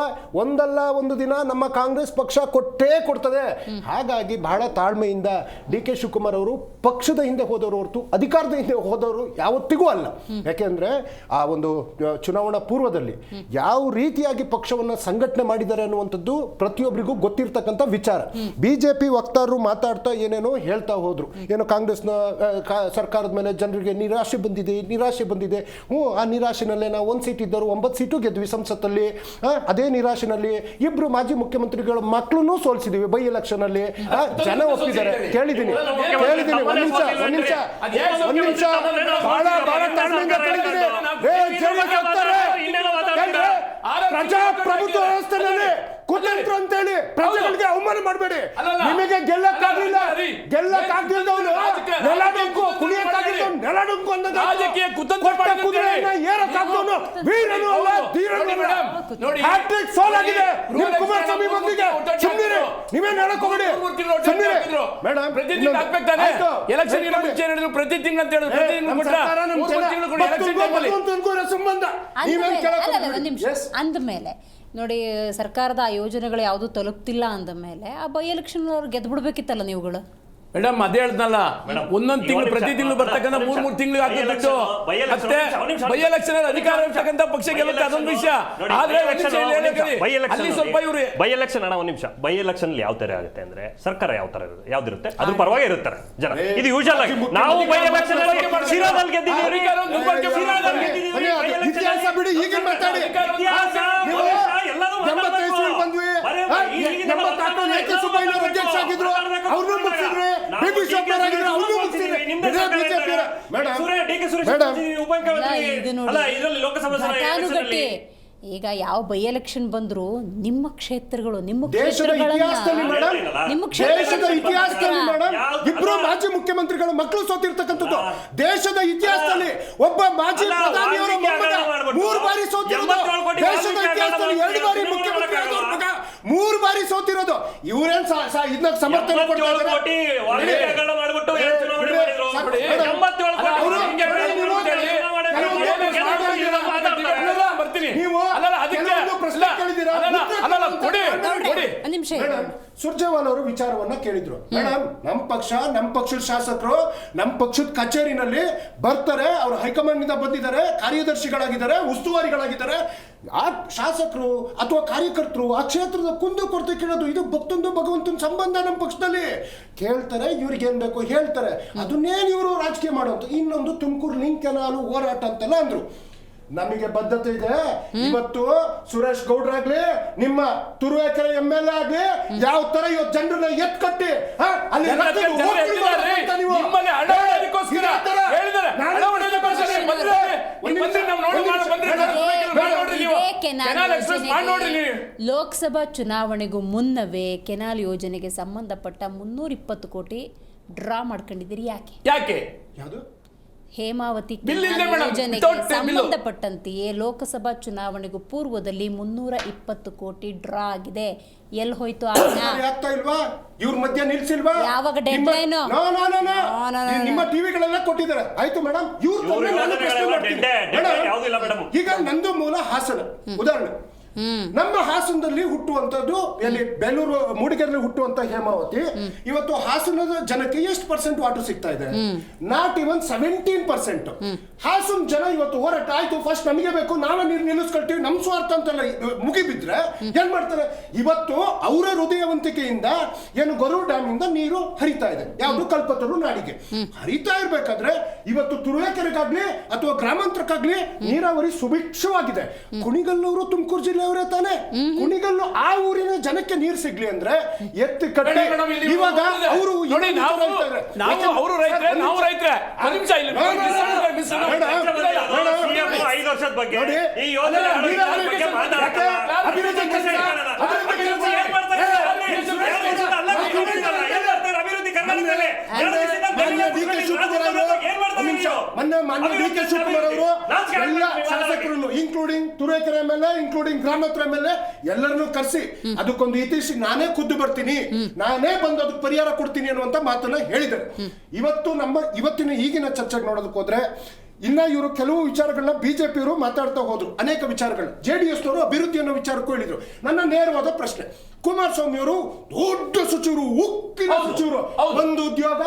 ಒಂದಲ್ಲ ಒಂದು ದಿನ ನಮ್ಮ ಕಾಂಗ್ರೆಸ್ ಪಕ್ಷ ಕೊಟ್ಟೇ ಕೊಡ್ತದೆ. ಹಾಗಾಗಿ ಬಹಳ ತಾಳ್ಮೆಯಿಂದ DK ಶಿವಕುಮಾರ್ ಅವರು ಪಕ್ಷದ ಹಿಂದೆ ಹೋದವರು ಹೊರತು ಅಧಿಕಾರದ ಹಿಂದೆ ಹೋದವರು ಯಾವತ್ತಿಗೂ ಅಲ್ಲ. ಯಾಕೆಂದ್ರೆ ಆ ಒಂದು ಚುನಾವಣಾ ಪೂರ್ವದಲ್ಲಿ ಯಾವ ರೀತಿಯಾಗಿ ಪಕ್ಷವನ್ನು ಸಂಘಟನೆ ಮಾಡಿದ್ದಾರೆ ಅನ್ನುವಂಥದ್ದು ಪ್ರತಿಯೊಬ್ಬರಿಗೂ ಗೊತ್ತಿರ್ತಕ್ಕಂಥ ವಿಚಾರ. BJP ವಕ್ತಾರರು ಮಾತಾಡ್ತಾ ಏನೇನೋ ಹೇಳ್ತಾ ಹೋದ್ರು, ಏನೋ ಕಾಂಗ್ರೆಸ್ನ ಸರ್ಕಾರದ ಮೇಲೆ ಜನರಿಗೆ ನಿರಾಶೆ ಬಂದಿದೆ. ಆ ನಿರಾಶೆನಲ್ಲೇ ನಾವು 1 ಸೀಟ್ ಇದ್ದರು 9 ಸೀಟು ಗೆದ್ವಿ ಸಂಸತ್ತಲ್ಲಿ. ಅದೇ ನಿರಾಶೆನಲ್ಲಿ 2 ಮಾಜಿ ಮುಖ್ಯಮಂತ್ರಿಗಳ ಮಕ್ಕಳನ್ನು ಸೋಲಿಸಿದೀವಿ ಬೈ ಎಲೆಕ್ಷನ್ ಅಲ್ಲಿ. ಜನ ಒಪ್ಪಿದ್ದಾರೆ. ಕೇಳಿದ್ದೀನಿ ಒಂದ್ ನಿಮಿಷ ಬಹಳ ತಾಳ್ಮೆಯಿಂದ ಕೇಳಿದ್ದೀನಿ. ಪ್ರಜಾಪ್ರಭುತ್ವ ವ್ಯವಸ್ಥೆನಲ್ಲಿ ಕುತಂತ್ರ ಅಂತೇಳಿ ಪ್ರಜೆಗಳಿಗೆ ಅವಮಾನ ಮಾಡಬೇಡಿ. ನಿಮಗೆ ಗೆಲ್ಲಕ್ಕಾಗ್ಲಿಲ್ಲ, ಗೆಲ್ಲಕ್ಕಾಗ್ಲಿದ್ದವನು ನೆಲಡೊಂಕು ಕುಣಿಯಕ್ಕಾಗಿದ್ದವನು ನೆಲಡೊಂಕು ಅಂದ ಕುದುರೆಯನ್ನ ಏರಕ್ಕಾಗ್ದವನು ವೀರನು ಅಲ್ಲ, ಧೀರನು ಅಲ್ಲ. ಹ್ಯಾಟ್ರಿಕ್ ಸೋಲಾಗಿದೆ ನಿಮ್ಮ ಕುಮಾರಸ್ವಾಮಿ ಬಂದಿಗೆ. ಸುಮ್ಮನಿರಿ, ನೀವೇ ಹೇಳಕ್ಕೋಗಡಿ. ಮೇಡಮ್ ಎಲೆಕ್ಷನ್ ಮುಂಚೆ ಹೇಳಿದ್ರು ಪ್ರತಿ ತಿಂಗಳು ಅಂತ ಹೇಳಿದ್ರು, ಪ್ರತಿ ತಿಂಗಳು ಸಂಬಂಧ ಅಂದಮೇಲೆ ನೋಡಿ, ಸರ್ಕಾರದ ಆ ಯೋಜನೆಗಳು ಯಾವುದು ತಲುಪ್ತಿಲ್ಲ ಅಂದಮೇಲೆ ಆ ಬೈ ಎಲೆಕ್ಷನ್ ಅವ್ರು ಗೆದ್ದು ಬಿಡ್ಬೇಕಿತ್ತಲ್ಲ ನೀವುಗಳು. ಮೇಡಮ್ ಅದೇ ಹೇಳ್ದಲ್ಲ, ಒಂದೊಂದು ತಿಂಗಳು ಪ್ರತಿ ತಿಂಗಳು ಬರ್ತಕ್ಕಂಥ 3 ತಿಂಗಳು ಆಗ್ತಿತ್ತು. ಮತ್ತೆ ಬೈ ಎಲೆಕ್ಷನ್ ಅಧಿಕಾರ ಇರ್ತಕ್ಕಂಥ ಪಕ್ಷ ಗೆಲ್ಲುತ್ತೆ, ಅದೊಂದು ವಿಷಯ. ಆದ್ರೆ ಅಲ್ಲಿ ಸ್ವಲ್ಪ ಇವರು ಬೈ ಎಲೆಕ್ಷನ್ ಒಂದ್ ನಿಮಿಷ, ಬೈ ಎಲೆಕ್ಷನ್ ಯಾವ ತರ ಆಗುತ್ತೆ ಅಂದ್ರೆ ಸರ್ಕಾರ ಯಾವ ತರ ಯಾವ್ದಿರುತ್ತೆ ಅದ್ರ ಪರವಾಗಿ ಇರ್ತಾರೆ ಜನ. ಇದು ಯೂಶಲ್ ಆಗಿ ನಾವು ಬೈ ಎಲೆಕ್ಷನ್ ಶಿರಾದಲ್ಲಿ ಗೆದ್ದಿದ್ದೀವಿ. ಇತಿಹಾಸ ಬಿಡಿ, ಈಗ ಮಾತಾಡಿ. ಅಧ್ಯಕ್ಷ ಆಗಿದ್ರು, ಅವ್ರನ್ನೂ ಮುಗಿಸಿದ್ರು. ಈಗ ಯಾವ ಬೈ ಎಲೆಕ್ಷನ್ ಬಂದ್ರು ನಿಮ್ಮ ಕ್ಷೇತ್ರಗಳು, ನಿಮ್ಮ ದೇಶದ ಇತಿಹಾಸದಲ್ಲಿ ಮೇಡಮ್ 2 ಮಾಜಿ ಮುಖ್ಯಮಂತ್ರಿಗಳ ಮಕ್ಕಳು ಸೋತಿರ್ತಕ್ಕಂಥದ್ದು. ದೇಶದ ಇತಿಹಾಸದಲ್ಲಿ ಒಬ್ಬ ಮಾಜಿ ಪ್ರಧಾನಿಯವರ ಮೊಮ್ಮಗ 3 ಬಾರಿ ಸೋತಿರೋದು. ದೇಶದ ಇತಿಹಾಸದಲ್ಲಿ 2 ಬಾರಿ ಮುಖ್ಯಮಂತ್ರಿ ಆದವ್ರ ಮಗ 3 ಬಾರಿ ಸೋತಿರೋದು. ಇವರೇನ್ ಇದನ್ನ ಸಮರ್ಥನೆ ಕೊಡ್ತಾ ಸುರ್ಜೇವಾಲಾ ಅವರು ವಿಚಾರವನ್ನ ಕೇಳಿದ್ರು. ಮೇಡಮ್, ನಮ್ಮ ಪಕ್ಷದ ಶಾಸಕರು ನಮ್ಮ ಪಕ್ಷದ ಕಚೇರಿನಲ್ಲಿ ಬರ್ತಾರೆ, ಅವರು ಹೈಕಮಾಂಡ್ ನಿಂದ ಬಂದಿದ್ದಾರೆ, ಕಾರ್ಯದರ್ಶಿಗಳಾಗಿದ್ದಾರೆ, ಉಸ್ತುವಾರಿಗಳಾಗಿದ್ದಾರೆ. ಆ ಶಾಸಕರು ಅಥವಾ ಕಾರ್ಯಕರ್ತರು ಆ ಕ್ಷೇತ್ರದ ಕುಂದು ಕೊರತೆ ಕೇಳೋದು, ಇದು ಭಕ್ತೊಂದು ಭಗವಂತನ ಸಂಬಂಧ ನಮ್ಮ ಪಕ್ಷದಲ್ಲಿ. ಕೇಳ್ತಾರೆ, ಇವ್ರಿಗೆ ಏನ್ ಬೇಕು ಹೇಳ್ತಾರೆ, ಅದನ್ನೇನು ಇವರು ರಾಜಕೀಯ ಮಾಡುವಂತ. ಇನ್ನೊಂದು ತುಮಕೂರು ಲಿಂಕ್ ಕೆನಾಲು ಹೋರಾಟ ಅಂತೆಲ್ಲ ಅಂದ್ರು. ನಮಗೆ ಬದ್ಧತೆ ಇದೆ. ಇವತ್ತು ಸುರೇಶ್ ಗೌಡ್ರಾಗ್ಲಿ, ನಿಮ್ಮ ತುರುವೇಕೆರೆ MLA ಆಗ್ಲಿ, ಯಾವ ತರ ಇವತ್ತು ಜನರನ್ನ ಎತ್ಕಟ್ಟಿ ಲೋಕಸಭಾ ಚುನಾವಣೆಗೂ ಮುನ್ನವೇ ಕೆನಾಲ್ ಯೋಜನೆಗೆ ಸಂಬಂಧಪಟ್ಟ 320 ಕೋಟಿ ಡ್ರಾ ಮಾಡ್ಕೊಂಡಿದ್ದೀರಿ. ಯಾಕೆ? ಯಾವುದು ಹೇಮಾವತಿ ಯೋಜನೆಗೆ ಸಂಬಂಧಪಟ್ಟಂತೆಯೇ ಲೋಕಸಭಾ ಚುನಾವಣೆಗೂ ಪೂರ್ವದಲ್ಲಿ 320 ಕೋಟಿ ಡ್ರಾ ಆಗಿದೆ. ಎಲ್ಲಿ ಹೋಯ್ತು ಆಗ್ತಾ ಇಲ್ವಾ? ಇವ್ರ ಮಧ್ಯ ನಿಲ್ಸಿಲ್ವಾ? ಯಾವಾಗ ಡೆಡ್ಲೈನ್? ನಿಮ್ಮ ಟಿವಿಗಳೆಲ್ಲ ಕೊಟ್ಟಿದ್ದಾರೆ. ಆಯ್ತು ಮೇಡಮ್, ಈಗ ನಂದು ಮೂಲ ಹಾಸನ ಉದಾಹರಣೆ. ನಮ್ಮ ಹಾಸನದಲ್ಲಿ ಹುಟ್ಟುವಂತದ್ದು, ಎಲ್ಲಿ ಬೆಂಗಳೂರು ಮೂಡಿಗೆರೆಯಲ್ಲಿ ಹುಟ್ಟುವಂತ ಹೇಮಾವತಿ ಇವತ್ತು ಹಾಸನದ ಜನಕ್ಕೆ ಎಷ್ಟು % ವಾಟರ್ ಸಿಗ್ತಾ ಇದೆ? Not even 17%. ಹಾಸನ ಜನ ಇವತ್ತು ಹೋರಾಟ ಆಯ್ತು, ಫಸ್ಟ್ ನಮಗೆ ಬೇಕು, ನಾವೇ ನೀರು ನಿಲ್ಲಿಸ್ಕೊಳ್ತೀವಿ, ನಮ್ ಸ್ವಾರ್ಥ ಅಂತೆಲ್ಲ ಮುಗಿಬಿದ್ರೆ ಏನ್ ಮಾಡ್ತಾರೆ? ಇವತ್ತು ಅವರ ಹೃದಯವಂತಿಕೆಯಿಂದ ಏನು ಗೊರೂರು ಡ್ಯಾಮ್ ಇಂದ ನೀರು ಹರಿತಾ ಇದೆ, ಯಾವುದು ಕಲ್ಪತರು ನಾಡಿಗೆ ಹರಿತಾ ಇರ್ಬೇಕಾದ್ರೆ ಇವತ್ತು ತುರುವೇಕೆರೆಗಾಗ್ಲಿ ಅಥವಾ ಗ್ರಾಮಾಂತರಕ್ಕಾಗ್ಲಿ ನೀರಾವರಿ ಸುಭಿಕ್ಷವಾಗಿದೆ. ಕುಣಿಗಲ್ನವರು ತುಮಕೂರು ಜಿಲ್ಲೆ ಅವರೇ ತಾನೆ. ಕುಣಿಗಲ್ಲು ಆ ಊರಿನ ಜನಕ್ಕೆ ನೀರು ಸಿಗ್ಲಿ ಅಂದ್ರೆ ಎತ್ತಿ ಕಟ್ಟಿ ಇವಾಗ ಅವರು ಡಿ ಕೆ ಶಿವಕುಮಾರ್ ಅವರು ಎಲ್ಲ ಶಾಸಕರನ್ನು ಇನ್ಕ್ಲೂಡಿಂಗ್ ತುರುವೇಕೆರೆ MLA, ಇನ್ಕ್ಲೂಡಿಂಗ್ ಗ್ರಾಮಾಂತರ MLA ಎಲ್ಲರನ್ನು ಕರೆಸಿ ಅದಕ್ಕೊಂದು ಇತಿಶ್ರೀ ನಾನೇ ಖುದ್ದು ಬರ್ತೀನಿ, ನಾನೇ ಬಂದು ಅದಕ್ಕೆ ಪರಿಹಾರ ಕೊಡ್ತೀನಿ ಅನ್ನುವಂತ ಮಾತನ್ನ ಹೇಳಿದ್ದಾರೆ. ಇವತ್ತಿನ ಈಗಿನ ಚರ್ಚೆಗೆ ನೋಡೋದಕ್ಕೆ ಹೋದ್ರೆ ಇನ್ನ ಇವರು ಕೆಲವು ವಿಚಾರಗಳನ್ನ ಬಿಜೆಪಿಯವರು ಮಾತಾಡ್ತಾ ಹೋದ್ರು, ಅನೇಕ ವಿಚಾರಗಳು. JDS ನವರು ಅಭಿವೃದ್ಧಿ ಅನ್ನೋ ವಿಚಾರಕ್ಕೂ ಹೇಳಿದ್ರು. ನನ್ನ ನೇರವಾದ ಪ್ರಶ್ನೆ, ಕುಮಾರಸ್ವಾಮಿ ಅವರು ದೊಡ್ಡ ಸಚಿವರು, ಉಕ್ಕಿನ ಸಚಿವರು, ಒಂದು ಉದ್ಯೋಗ,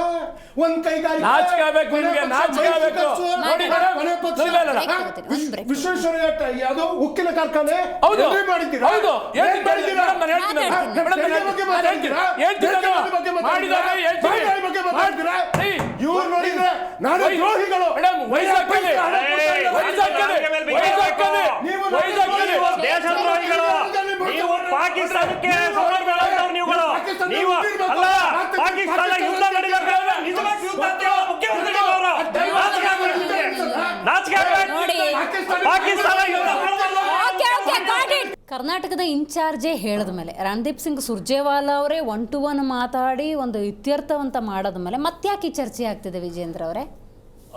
ಒಂದು ಕೈಗಾರಿಕೆ, ವಿಶ್ವೇಶ್ವರಯ್ಯ ಯಾವುದೋ ಉಕ್ಕಿನ ಕಾರ್ಖಾನೆ ಮಾಡಿದ್ದೀರಾ? ಇವ್ರು ನೋಡಿದ್ರೆ ನಾನು ದ್ರೋಹಿಗಳು. ಪಾಕಿಸ್ತಾನಕ್ಕೆ ನೀವುಗಳು ನೀವು ಅಲ್ಲ, ಪಾಕಿಸ್ತಾನ ಯುದ್ಧ ನಡೆಯಬೇಕಾದ್ರೆ ನಿಜವಾಗಿ ಯುದ್ಧ ಕರ್ನಾಟಕದ ಇನ್ಚಾರ್ಜೇ ಹೇಳಿದ ಮೇಲೆ, ರಣದೀಪ್ ಸಿಂಗ್ ಸುರ್ಜೇವಾಲಾ ಅವರೇ 1-to-1 ಮಾತಾಡಿ ಒಂದು ಇತ್ಯರ್ಥವಂತ ಮಾಡೋದ ಮೇಲೆ ಮತ್ತ್ಯಾಕೆ ಈ ಚರ್ಚೆ ಆಗ್ತಿದೆ ವಿಜೇಂದ್ರ ಅವರೇ?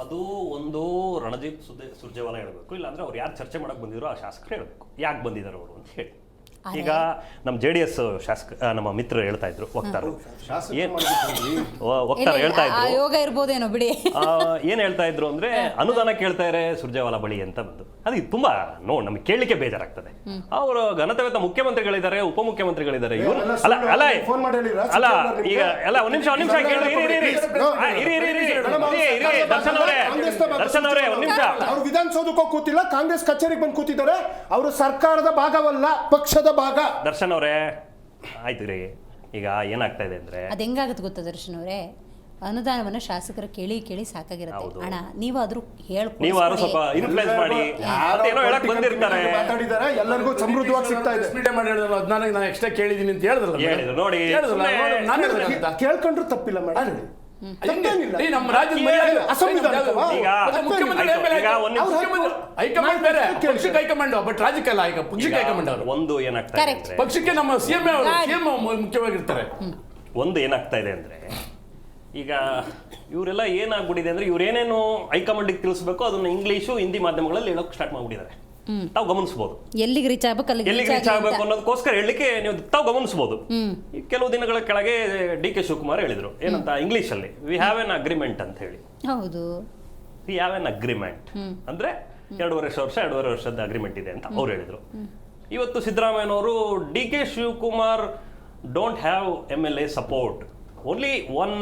ಅದು ಒಂದು ರಣದೀಪ್ ಸುರ್ಜೇವಾಲಾ ಹೇಳಬೇಕು, ಇಲ್ಲಾಂದ್ರೆ ಅವ್ರು ಯಾರು ಚರ್ಚೆ ಮಾಡಕ್ ಬಂದಿದ್ರು ಆ ಶಾಸಕರು ಹೇಳಬೇಕು ಯಾಕೆ ಬಂದಿದ್ದಾರೆ ಅವರು ಅಂತ ಹೇಳಿ. ಈಗ ನಮ್ಮ JDS ಶಾಸಕ ನಮ್ಮ ಮಿತ್ರರು ಹೇಳ್ತಾ ಇದ್ರು, ವಕ್ತಾರರು ಹೇಳ್ತಾ ಇದ್ರು, ಯೋಗ ಇರ್ಬೋದೇನೋ ಬಿಡಿ, ಏನ್ ಹೇಳ್ತಾ ಇದ್ರು ಅಂದ್ರೆ ಅನುದಾನ ಕೇಳ್ತಾ ಇದ್ದಾರೆ ಸುರ್ಜೇವಾಲಾ ಬಳಿ ಅಂತ ಬಂದು. ಅದು ತುಂಬಾ ನಮ್ಗೆ ಕೇಳಲಿಕ್ಕೆ ಬೇಜಾರಾಗ್ತದೆ. ಅವರು ಘನತೆವೆತ್ತ ಮುಖ್ಯಮಂತ್ರಿಗಳಿದ್ದಾರೆ, ಉಪಮುಖ್ಯಮಂತ್ರಿಗಳಿದ್ದಾರೆ, ಇವರು ಅಲ್ಲ ಈಗ ಎಲ್ಲ ಒಂದ್ ನಿಮಿಷ ದರ್ಶನ್ ಅವರೇ ಒಂದ್ ನಿಮಿಷ. ಅವರು ವಿಧಾನಸೌಧಕ್ಕೆ ಕೂತಿಲ್ಲ, ಕಾಂಗ್ರೆಸ್ ಕಚೇರಿಗೆ ಬಂದು ಕೂತಿದ್ದಾರೆ. ಅವರು ಸರ್ಕಾರದ ಭಾಗವಲ್ಲ, ಪಕ್ಷದ ಭಾಗ. ದರ್ಶನ್ ಅವರೇ ಆಯ್ತು ರೀ, ಈಗ ಏನಾಗ್ತಾ ಇದೆ ಅಂದ್ರೆ ಅದ್ ಹೆಂಗಾಗತ್ತೆ ಗೊತ್ತಾ ದರ್ಶನ್ ಅವರೇ, ಅನುದಾನವನ್ನ ಶಾಸಕರು ಕೇಳಿ ಸಾಕಾಗಿರುತ್ತೆ. ಅಣ್ಣ ನೀವಾದ್ರೂ ನೀವು ಸ್ವಲ್ಪ ಇನ್ಫ್ಲುಯೆನ್ಸ್ ಮಾಡಿ ಏನೋ ಹೇಳಕ್ ಬಂದಿರ್ತಾರೆ, ಮಾತಾಡಿದ್ದಾರೆ, ಎಲ್ಲರಿಗೂ ಸಮೃದ್ಧವಾಗಿ ಸಿಗ್ತಾ ಇದೆ. ಅದ್ನಾಗ ನಾನು ಎಕ್ಸ್ಟ್ರಾ ಕೇಳಿದೀನಿ ಅಂತ ಹೇಳಿದ್ರು ನೋಡಿ, ಕೇಳ್ಕೊಂಡ್ರು ತಪ್ಪಿಲ್ಲ ಮೇಡಮ್. ನಮ್ಮ ರಾಜ್ಯದ ಹೈಕಮಾಂಡ್ ಬೇರೆ, ಪಕ್ಷಕ್ಕೆ ಹೈಕಮಾಂಡ್, ಬಟ್ ರಾಜ್ಯಕ್ಕಲ್ಲ. ಈಗ ಪಕ್ಷಕ್ಕೆ ಹೈಕಮಾಂಡ್ ಅವರು ಒಂದು ಏನಾಗ್ತಾ ಇದೆ, ಪಕ್ಷಕ್ಕೆ ನಮ್ಮ CM ಮುಖ್ಯವಾಗಿರ್ತಾರೆ. ಒಂದು ಏನಾಗ್ತಾ ಇದೆ ಅಂದ್ರೆ ಈಗ ಇವರೆಲ್ಲ ಏನಾಗ್ಬಿಟ್ಟಿದೆ ಅಂದ್ರೆ ಇವ್ರೇನೇನು ಹೈಕಮಾಂಡಿಗೆ ತಿಳಿಸ್ಬೇಕು ಅದನ್ನ ಇಂಗ್ಲಿಷು ಹಿಂದಿ ಮಾಧ್ಯಮಗಳಲ್ಲಿ ಹೇಳೋಕೆ ಸ್ಟಾರ್ಟ್ ಮಾಡ್ಬಿಟ್ಟಿದ್ದಾರೆ. ತಾವು ಗಮನಿಸಬಹುದು ಎಲ್ಲಿಗೆ ರೀಚ್ ಆಗ್ಬೇಕು ಅನ್ನೋದಕ್ಕೋಸ್ಕರ ಹೇಳಲಿಕ್ಕೆ ನೀವು ತಾವು ಗಮನಿಸಬಹುದು. ಕೆಲವು ದಿನಗಳ ಕೆಳಗೆ DK ಶಿವಕುಮಾರ್ ಹೇಳಿದ್ರು ಏನಂತ ಇಂಗ್ಲಿಷ್ ಅಲ್ಲಿ, ವಿ ಹ್ಯಾವ್ ಎನ್ ಅಗ್ರಿಮೆಂಟ್ ಅಂತ ಹೇಳಿ. ಹೌದು, ವಿ ಹ್ಯಾವ್ ಎನ್ ಅಗ್ರಿಮೆಂಟ್ ಅಂದ್ರೆ 2.5 ವರ್ಷದ ಅಗ್ರಿಮೆಂಟ್ ಇದೆ ಅಂತ ಅವ್ರು ಹೇಳಿದ್ರು. ಇವತ್ತು ಸಿದ್ದರಾಮಯ್ಯನವರು DK Shivakumar don't have MLA support, only one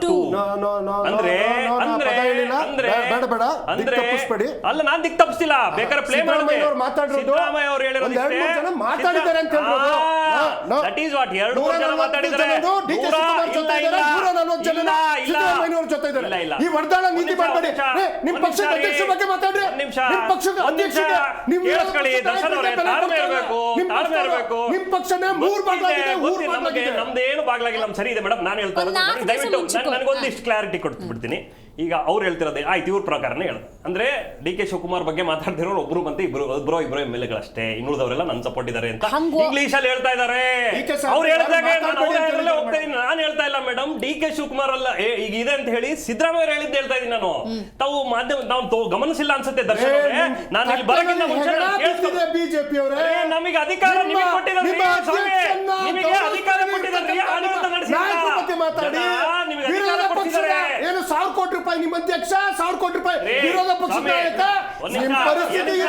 two no no no ಅಂದ್ರೆ ಅಂದ್ರೆ ಅಂದ್ರೆ ಬೇಡ ಬೇಡ ಅಂದ್ರೆ ತಪ್ಪಿಸ್ಬೇಡಿ. ಅಲ್ಲ ನಾನ್ ದಿಕ್ ತಪ್ಪಿಸಿಲ್ಲ, ಬೇಕಾದ್ರೆ ಪ್ಲೇ ಸಿದ್ದರಾಮಯ್ಯ ಅವ್ರು ಮಾತಾಡಿರೋದು ಸಿದ್ದರಾಮಯ್ಯ ಅವರು ಹೇಳಿರೋದು ಒಂದ್ 2-3 ಜನ ಮಾತಾಡಿದ್ದಾರೆ ಅಂತ ಹೇಳ್ಬೋದು. ದಟ್ ಈಸ್ ವಾಟ್ 2-3 ಜನ ಮಾತಾಡಿದ್ದಾರೆ. ಡಿ ಕೆ ಶಿವಕುಮಾರ್ ಜೊತೆ ಇದ್ದಾರೆ, 140 ಜನ ಸಿದ್ದರಾಮಯ್ಯ ಅವ್ರ ಜೊತೆ ಇದ್ದಾರೆ. ಈ ವರ್ದಾಳ ನೀತಿ ಮಾಡಬೇಡಿ. ನಿಮ್ಮ ಪಕ್ಷದ ಅಧ್ಯಕ್ಷರ ಬಗ್ಗೆ ಮಾತಾಡ್ರಿ. ನಿಮ್ಮ ಪಕ್ಷದ ಅಧ್ಯಕ್ಷರಿಗೆ ನಿಮ್ಮ ಕೇಳಿಸ್ಕೊಳ್ಳಿ ದರ್ಶನ್ ಅವರೇ, ತಾಳ್ಮೆ ಇರಬೇಕು, ತಾಳ್ಮೆ ಇರಬೇಕು. ನಿಮ್ಮ ಪಕ್ಷನೇ 3 ಬಾಗ್ಲಾಗಿದೆ, 3 ಬಾಗ್ಲಾಗಿದೆ. ನಮ್ದೇನು ಬಾಗ್ಲಾಗಿಲ್ಲ, ನಮ್ ಸರಿ ಇದೆ ಮೇಡಮ್. ನಾನು ಹೇಳ್ತಾ ಇರೋದು ದಯವಿಟ್ಟು ನನಗೊಂದಿಷ್ಟು ಕ್ಲಾರಿಟಿ ಕೊಟ್ಬಿಡ್ತೀನಿ. ಈಗ ಅವ್ರು ಹೇಳ್ತಿರೋದೇ ಆಯ್ತು, ಇವ್ರ ಪ್ರಕಾರನೇ ಹೇಳೋದು ಅಂದ್ರೆ ಡಿ ಕೆ ಶಿವಕುಮಾರ್ ಬಗ್ಗೆ ಮಾತಾಡ್ತಿರೋರು ಒಬ್ರು ಮತ್ತೆ ಇಬ್ರು MLA-ಗಳಷ್ಟೇ, ಇನ್ನುಳಿದವರೆಲ್ಲ ನನ್ನ ಸಪೋರ್ಟ್ ಇದ್ದಾರೆ ಅಂತ ಇಂಗ್ಲಿಷ್ ಅಲ್ಲಿ ಹೇಳ್ತಾ ಇದ್ದಾರೆ. ಅವ್ರು ಹೇಳಿದಾಗ ನಾನು ಹೋಗ್ತಾ ಇದೀನಿ, ನಾನು ಹೇಳ್ತಾ ಇಲ್ಲ ಮೇಡಮ್. ಡಿ ಕೆ ಶಿವಕುಮಾರ್ ಅಲ್ಲ ಈಗ ಇದೆ ಅಂತ ಹೇಳಿ ಸಿದ್ದರಾಮಯ್ಯ ಹೇಳಿದ್ದು ಹೇಳ್ತಾ ಇದೀನಿ ನಾನು. ತಾವು ಮಾಧ್ಯಮ ನಾವು ಗಮನಿಸಿಲ್ಲ ಅನ್ಸುತ್ತೆ ದರ್ಶನ್ ಅವರೇ. ನಾನು ಇಲ್ಲಿ ಬರೋಕ್ಕಿಂತ ಮುಂಚೆ ಬಿಜೆಪಿ ಅವರೇ ನಮಗೆ ಅಧಿಕಾರ ನಿಮಗೆ ಕೊಟ್ಟಿದ್ದಾರೆ, ನಿಮಗೆ ಅಧಿಕಾರ ಕೊಟ್ಟಿದ್ದಾರೆ, ಆಡಳಿತ ಮಾತಾಡಿ. ನಿಮಗೆ ಅಧಿಕಾರ ಕೊಟ್ಟಿದ್ದಾರೆ. ಏನು 1,000 ಕೋಟಿ ರೂಪಾಯಿ ನಿಮ್ಮ ಅಧ್ಯಕ್ಷ, 1,000 ಕೋಟಿ ರೂಪಾಯಿ ವಿರೋಧ ಪಕ್ಷದ ನಾಯಕ. ನಿಮ್ಮ ಪರಿಸ್ಥಿತಿ ಈ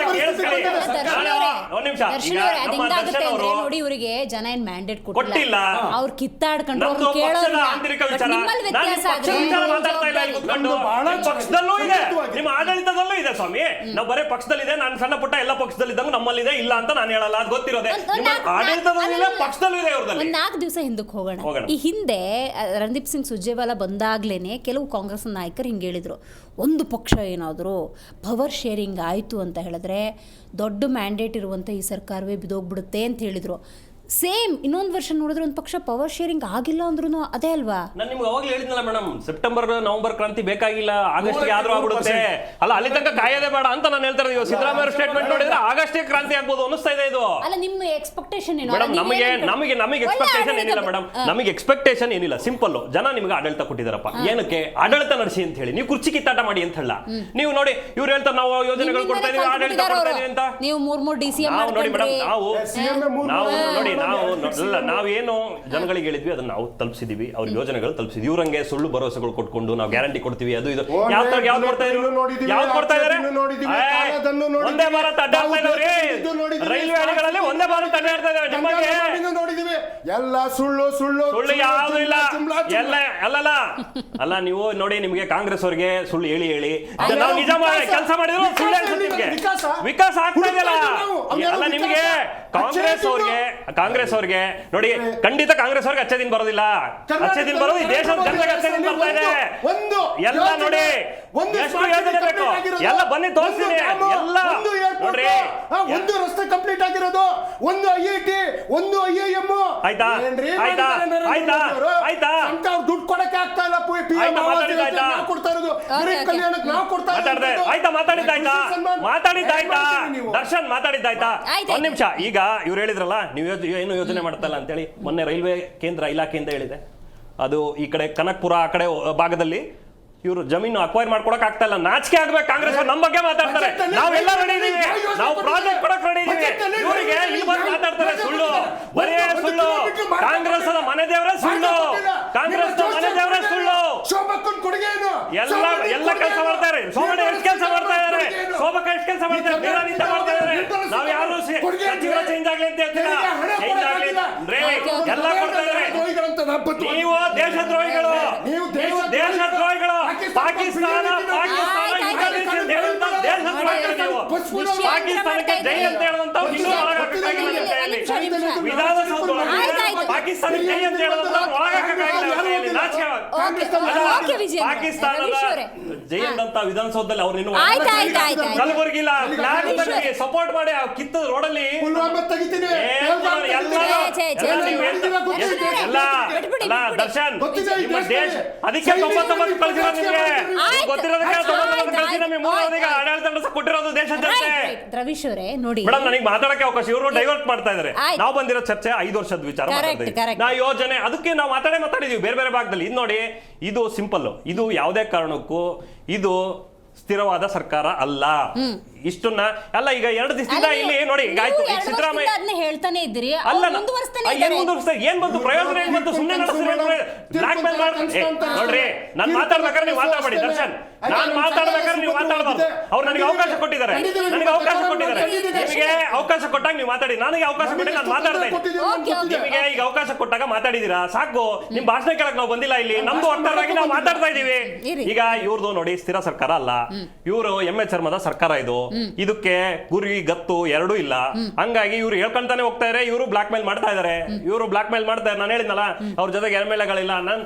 ಪರಿಸ್ಥಿತಿ ನೋಡಿ, ಇವರಿಗೆ ಜನ ಏನ್ ಮ್ಯಾಂಡೇಟ್ ಕೊಟ್ಟಿಲ್ಲ, ಅವ್ರು ಕಿತ್ತಾಡ್ಕೊಂಡು ಅವ್ರು ಕೇಳೋಲ್ಲ. ನಿಮ್ಮಲ್ಲಿ ವ್ಯತ್ಯಾಸ ಪಕ್ಷದಲ್ಲೂ ಇದೆ, ನಿಮ್ಮ ಆಡಳಿತದಲ್ಲೂ ಇದೆ ಸ್ವಾಮಿ. ನಾವು ಬರೇ ಪಕ್ಷದಲ್ಲಿದೆ, ನಾನು ಸಣ್ಣ ಪುಟ್ಟ ಎಲ್ಲ ಪಕ್ಷದಲ್ಲಿದ್ದಂಗೆ ನಮ್ಮಲ್ಲಿದೆ ಇಲ್ಲ ಅಂತ ನಾನು ಹೇಳಲ್ಲ, ಅದು ಗೊತ್ತಿರೋದೆ. ಆಡಳಿತದಲ್ಲಿದೆ, ಪಕ್ಷದಲ್ಲೂ ಇದೆ ಅವ್ರದಲ್ಲಿ. ಒಂದ್ 4 ದಿವಸ ಹಿಂದಕ್ಕೆ ಹೋಗೋಣ. ಈ ಹಿಂದೆ ರಣದೀಪ್ ಸಿಂಗ್ ಸುರ್ಜೇವಾಲಾ ಬಂದಾಗ್ಲೇನೆ ಕೆಲವು ಕಾಂಗ್ರೆಸ್ ನಾಯಕರು ಹಿಂಗೆ ಹೇಳಿದ್ರು, ಒಂದು ಪಕ್ಷ ಏನಾದರೂ ಪವರ್ ಶೇರಿಂಗ್ ಆಯಿತು ಅಂತ ಹೇಳಿದ್ರೆ ದೊಡ್ಡ ಮ್ಯಾಂಡೇಟ್ ಇರುವಂಥ ಈ ಸರ್ಕಾರವೇ ಬಿದೋಗ್ಬಿಡುತ್ತೆ ಅಂತ ಹೇಳಿದರು. ಸೇಮ್ ಇನ್ನೊಂದು ವರ್ಷ ನೋಡಿದ್ರೆ ಒಂದು ಪಕ್ಷ ಪವರ್ ಶೇರಿಂಗ್ ಆಗಿಲ್ಲ ಅಂದ್ರೂ ಅದೇ ಅಲ್ವಾ? ನಾನು ನಿಮ್ಗೆ ಅವಾಗಲೇ ಹೇಳಿದ್ನಲ್ಲ ಮೇಡಮ್, ಸೆಪ್ಟೆಂಬರ್ ನವೆಂಬರ್ ಕ್ರಾಂತಿ ಬೇಕಾಗಿಲ್ಲ, ಆಗಸ್ಟ್ಗೆ ಆದ್ರೂ ಆಗ್ಬಿಡುತ್ತೆ. ಅಲ್ಲ ಅಲ್ಲಿ ತನಕ ಕಾಯೋದೇ ಬೇಡ ಅಂತ ನಾನು ಹೇಳ್ತಾ ಇದ್ದೀವಿ. ಸಿದ್ದರಾಮಯ್ಯ ಸ್ಟೇಟ್ಮೆಂಟ್ ನೋಡಿದ್ರೆ ಆಗಸ್ಟ್ಗೆ ಕ್ರಾಂತಿ ಆಗ್ಬೋದು ಅನಿಸ್ತಾ ಇದೆ ಇದು. ಅಲ್ಲ ನಿಮ್ಮ ಎಕ್ಸ್ಪೆಕ್ಟೇಷನ್ ಏನು ಮೇಡಮ್? ನಮಗೆ ಎಕ್ಸ್ಪೆಕ್ಟೇಷನ್ ಏನಿಲ್ಲ ಮೇಡಮ್, ನಮಗೆ ಎಕ್ಸ್ಪೆಕ್ಟೇಷನ್ ಏನಿಲ್ಲ. ಸಿಂಪಲ್, ಜನ ನಿಮ್ಗೆ ಆಡಳಿತ ಕೊಟ್ಟಿದ್ದಾರಪ್ಪ, ಏನಕ್ಕೆ ಆಡಳಿತ ನಡೆಸಿ ಅಂತ ಹೇಳಿ, ನೀವು ಕುರ್ಚಿ ಕಿತ್ತಾಟ ಮಾಡಿ ಅಂತ ಹೇಳ. ನೀವು ನೋಡಿ ಇವ್ರು ಹೇಳ್ತಾರೆ ನಾವು ಯೋಜನೆಗಳು ಕೊಡ್ತಾ ಇದೀವಿ, ಆಡಳಿತ ಕೊಡ್ತಾ ಇದೀವಿ ಅಂತ. ನೀವು 3 DCM ನಾವು ನೋಡಿ ಮೇಡಮ್, ನಾವು ನೋಡಿ ನಾವೇನು ಜನಗಳಿಗೆ ಹೇಳಿದ್ವಿ ಅದನ್ನ ನಾವು ತಲುಪಿಸಿದೀವಿ, ಅವ್ರ ಯೋಜನೆಗಳು ತಲುಪಿಸಿದ್ವಿ. ಇವ್ರಂಗೆ ಸುಳ್ಳು ಭರವಸೆಗಳು ಕೊಟ್ಕೊಂಡು ನಾವು ಗ್ಯಾರಂಟಿ ಕೊಡ್ತೀವಿ ಅದು ಇದು ಯಾವ್ದು ಕೊಡ್ತಾ ಇದಾರೆ? ಒಂದೇ ಭಾರತ ಅಡ್ಡಾಡ್ತಾ ಇದಾವ್ರಿ, ರೈಲ್ವೆ ಹಳಿಗಳಲ್ಲಿ ಒಂದೇ ಭಾರತ ಅಡ್ಡಾಡ್ತಾ ಇದಾವೆ. ನಿಮಗೆ ನೋಡಿದೀವಿ ಎಲ್ಲ ಸುಳ್ಳು ಸುಳ್ಳು ಸುಳ್ಳು ಯಾವ್ದು ಇಲ್ಲ. ಎಲ್ಲ ಅಲ್ಲ ನೀವು ನೋಡಿ, ನಿಮ್ಗೆ ಕಾಂಗ್ರೆಸ್ ಅವ್ರಿಗೆ ಸುಳ್ಳು ಹೇಳಿ ನಾವು ನಿಜ ಕೆಲಸ ಮಾಡಿದ್ರು ಸುಳ್ಳು ಅನ್ಸುತ್ತೆ ನಿಮ್ಗೆ. ವಿಕಾಸ ಆಗ್ತಾ ಇದೆಯಲ್ಲ. ಅಲ್ಲ ನಿಮ್ಗೆ ಕಾಂಗ್ರೆಸ್ ಅವ್ರಿಗೆ ನೋಡಿ, ಖಂಡಿತ ಕಾಂಗ್ರೆಸ್ ಅವ್ರಿಗೆ ಅಚ್ಚೆ ದಿನ ಬರೋದಿಲ್ಲ. ಅಚ್ಚೆ ದಿನ ಬರೋದು ಈ ದೇಶದ ಜನತೆಗೆ ಅಚ್ಚೆ ದಿನ ಬರ್ತಾ ಇದೆ. ಎಲ್ಲ ನೋಡಿ ಎಷ್ಟು ಯೋಜನೆ ಬೇಕು ಎಲ್ಲ ಬನ್ನಿ ತೋರಿಸ್ತೀನಿ. ಎಲ್ಲ ನೋಡ್ರಿ, ಒಂದು ರಸ್ತೆ ಕಂಪ್ಲೀಟ್ ಆಗಿರೋದು, ಒಂದು IIT, ಒಂದು IIM. ಆಯ್ತಾ ದುಡ್ಡು ಕೊಡಕ್ಕೆ ಆಗ್ತಾ ಇಲ್ಲ. ಮಾತಾಡಿದ್ದಾಯ್ತಾ ದರ್ಶನ್ ಮಾತಾಡಿದ್ದಾಯ್ತಾ? ಒಂದ್ ನಿಮಿಷ. ಈಗ ಇವ್ರು ಹೇಳಿದ್ರಲ್ಲ ನೀವು ಏನು ಯೋಜನೆ ಮಾಡ್ತಲ್ಲ ಅಂತೇಳಿ, ಮೊನ್ನೆ ರೈಲ್ವೆ ಕೇಂದ್ರ ಇಲಾಖೆಯಿಂದ ಹೇಳಿದೆ. ಅದು ಈ ಕಡೆ ಕನಕ್ಪುರ ಆ ಕಡೆ ಭಾಗದಲ್ಲಿ ಇವರು ಜಮೀನು ಅಕ್ವೈರ್ ಮಾಡ್ಕೊಡಕ್ ಆಗ್ತಾ ಇಲ್ಲ. ನಾಚಿಕೆ ಆಗ್ಬೇಕು ಕಾಂಗ್ರೆಸ್ ಅವ್ರು. ನಮ್ಮ ಬಗ್ಗೆ ಮಾತಾಡ್ತಾರೆ, ನಾವೆಲ್ಲ ರೆಡಿ ಇದೀವಿ, ನಾವು ಪ್ರಾಜೆಕ್ಟ್ ಕೊಡಕ್ ರೆಡಿ ಇದೀವಿ. ಇವರಿಗೆ ಇಲ್ಲಿ ಬಂದು ಮಾತಾಡ್ತಾರೆ ಸುಳ್ಳು, ಬರೇ ಸುಳ್ಳು. ಕಾಂಗ್ರೆಸ್ ಮನೆ ದೇವರೇ ಸುಳ್ಳು, ಕಾಂಗ್ರೆಸ್ ಮನೆ ದೇವರೇ ಸುಳ್ಳು. ಎಲ್ಲ ಕೆಲಸ ಮಾಡ್ತಾರೆ. ಸೋಮಣ್ಣ ಎಷ್ಟು ಕೆಲಸ ಮಾಡ್ತಾ ಇದಾರೆ, ಶೋಭಕ್ಕ ಎಷ್ಟು ಕೆಲಸ ಮಾಡ್ತಾರೆ, ನಿತ್ಯ ಮಾಡ್ತಾ ಇದಾರೆ. ನಾವ್ ಯಾರು ಸಚಿವರ ಚೇಂಜ್ ಆಗ್ಲಿ ಅಂತ ಹೇಳ್ತೀರಾ? ಚೇಂಜ್ ಆಗ್ಲಿ ಎಲ್ಲ ಕೊಡ್ತಾ ಇದಾರೆ. ನೀವು ದೇಶದ್ರೋಹಿಗಳು, ದೇಶದ್ರೋಹಿಗಳು. ಪಾಕಿಸ್ತಾನ ಪಾಕಿಸ್ತಾನಕ್ಕೆ ಜೈ ಅಂತ ಹೇಳುವಂತ ವಿಧಾನಸೌಧ ಪಾಕಿಸ್ತಾನಕ್ಕೆ ಜೈ ಅಂತ ಹೇಳುವಂತ ಪಾಕಿಸ್ತಾನದ ಜೈ ಅಂತ ವಿಧಾನಸೌಧದಲ್ಲಿ ಅವ್ರು ಇನ್ನು ಕಲಬುರಗಿಲ್ಲ ಸಪೋರ್ಟ್ ಮಾಡಿ ಕಿತ್ತ ರೋಡಲ್ಲಿ ಎಲ್ಲ ದರ್ಶನ್ ದೇಶ ಅದಕ್ಕೆ 99 ಕಳಿಸಿರೋದು ನಿಮಗೆ ಗೊತ್ತಿರೋದಕ್ಕೆ 99 ಕಳಿಸಿ ನಮಗೆ ಮೂರವರೆಗೆ ಆಡಳಿತ ನಡೆಸ ಕೊಟ್ಟಿರೋದು ದೇಶದ ಜನತೆ. ರವೀಶ್ ಅವರೇ ನೋಡಿ ಮೇಡಮ್, ನನಗೆ ಮಾತಾಡಕ್ಕೆ ಅವಕಾಶ, ಇವರು ಡೈವರ್ಟ್ ಮಾಡ್ತಾ ಇದ್ದಾರೆ. ನಾವು ಬಂದಿರೋ ಚರ್ಚೆ 5 ವರ್ಷದ ವಿಚಾರ ಮಾತಾಡ್ತೀವಿ. ನಾ ಯೋಜನೆ ಅದಕ್ಕೆ ನಾವು ಮಾತಾಡಿದೀವಿ ಬೇರೆ ಬೇರೆ ಭಾಗದಲ್ಲಿ. ಇದು ನೋಡಿ, ಇದು ಸಿಂಪಲ್, ಇದು ಯಾವುದೇ ಕಾರಣಕ್ಕೂ ಇದು ಸ್ಥಿರವಾದ ಸರ್ಕಾರ ಅಲ್ಲ. ಇಷ್ಟನ್ನ ಅಲ್ಲ ಈಗ 2 ದಿವಸದಿಂದ ಇಲ್ಲಿ ನೋಡಿ ಈಗ ಆಯ್ತು ಈಗ ಸಿದ್ದರಾಮಯ್ಯ ಅದನ್ನೇ ಹೇಳ್ತಾನೆ ಇದ್ರಿ ಅಲ್ಲ ಮುಂದುವರಿಸ್ತಾನೆ ಏನ್ ಮುಂದುವರಿಸ್ತಾರೆ ಏನ್ ಬಂತು ಪ್ರಯೋಜನ ಏನ್ ಬಂತು ಸುಮ್ಮನೆ ಬ್ಲಾಕ್ ಮೇಲ್ ಮಾಡ್ತಾರೆ ನೋಡ್ರಿ ನಾನು ಮಾತಾಡ್ಬೇಕಾದ್ರೆ ನೀವು ಮಾತಾಡಬೇಡಿ ದರ್ಶನ್ ನಾನು ಮಾತಾಡ್ಬೇಕಾದ್ರೆ ನೀವು ಮಾತಾಡಬಾರ್ದು ಅವ್ರು ನನಗೆ ಅವಕಾಶ ಕೊಟ್ಟಿದ್ದಾರೆ ನಿಮಗೆ ಅವಕಾಶ ಕೊಟ್ಟಾಗ ನೀವು ಮಾತಾಡಿ ನನಗೆ ಅವಕಾಶ ಕೊಟ್ಟಾಗ ನಾನು ಮಾತಾಡ್ತಾ ಇದ್ದೀನಿ ನಿಮಗೆ ಈಗ ಅವಕಾಶ ಕೊಟ್ಟಾಗ ಮಾತಾಡಿದೀರಾ ಸಾಕು ನಿಮ್ ಭಾಷಣ ಕೇಳಕ್ ನಾವು ಬಂದಿಲ್ಲ ಇಲ್ಲಿ ನಮ್ದು ಒಟ್ಟಾರಾಗಿ ನಾವು ಮಾತಾಡ್ತಾ ಇದೀವಿ ಈಗ ಇವ್ರದ್ದು ನೋಡಿ ಸ್ಥಿರ ಸರ್ಕಾರ ಅಲ್ಲ ಇವರು ಎಮ್ಮೆ ಚರ್ಮದ ಸರ್ಕಾರ ಇದು ಇದಕ್ಕೆ ಗುರಿ ಗತ್ತು ಎರಡೂ ಇಲ್ಲ ಹಂಗಾಗಿ ಇವ್ರು ಹೇಳ್ಕೊಂತಾನೆ ಹೋಗ್ತಾ ಇದಾರೆ ಇವರು ಬ್ಲಾಕ್ ಮೇಲ್ ಮಾಡ್ತಾ ಇದಾರೆ ನಾನು ಹೇಳಿದ್ನಲ್ಲ ಅವ್ರ ಜೊತೆಗೆ ಎಮ್ ಎಲ್ ಎಗಳಿಲ್ಲ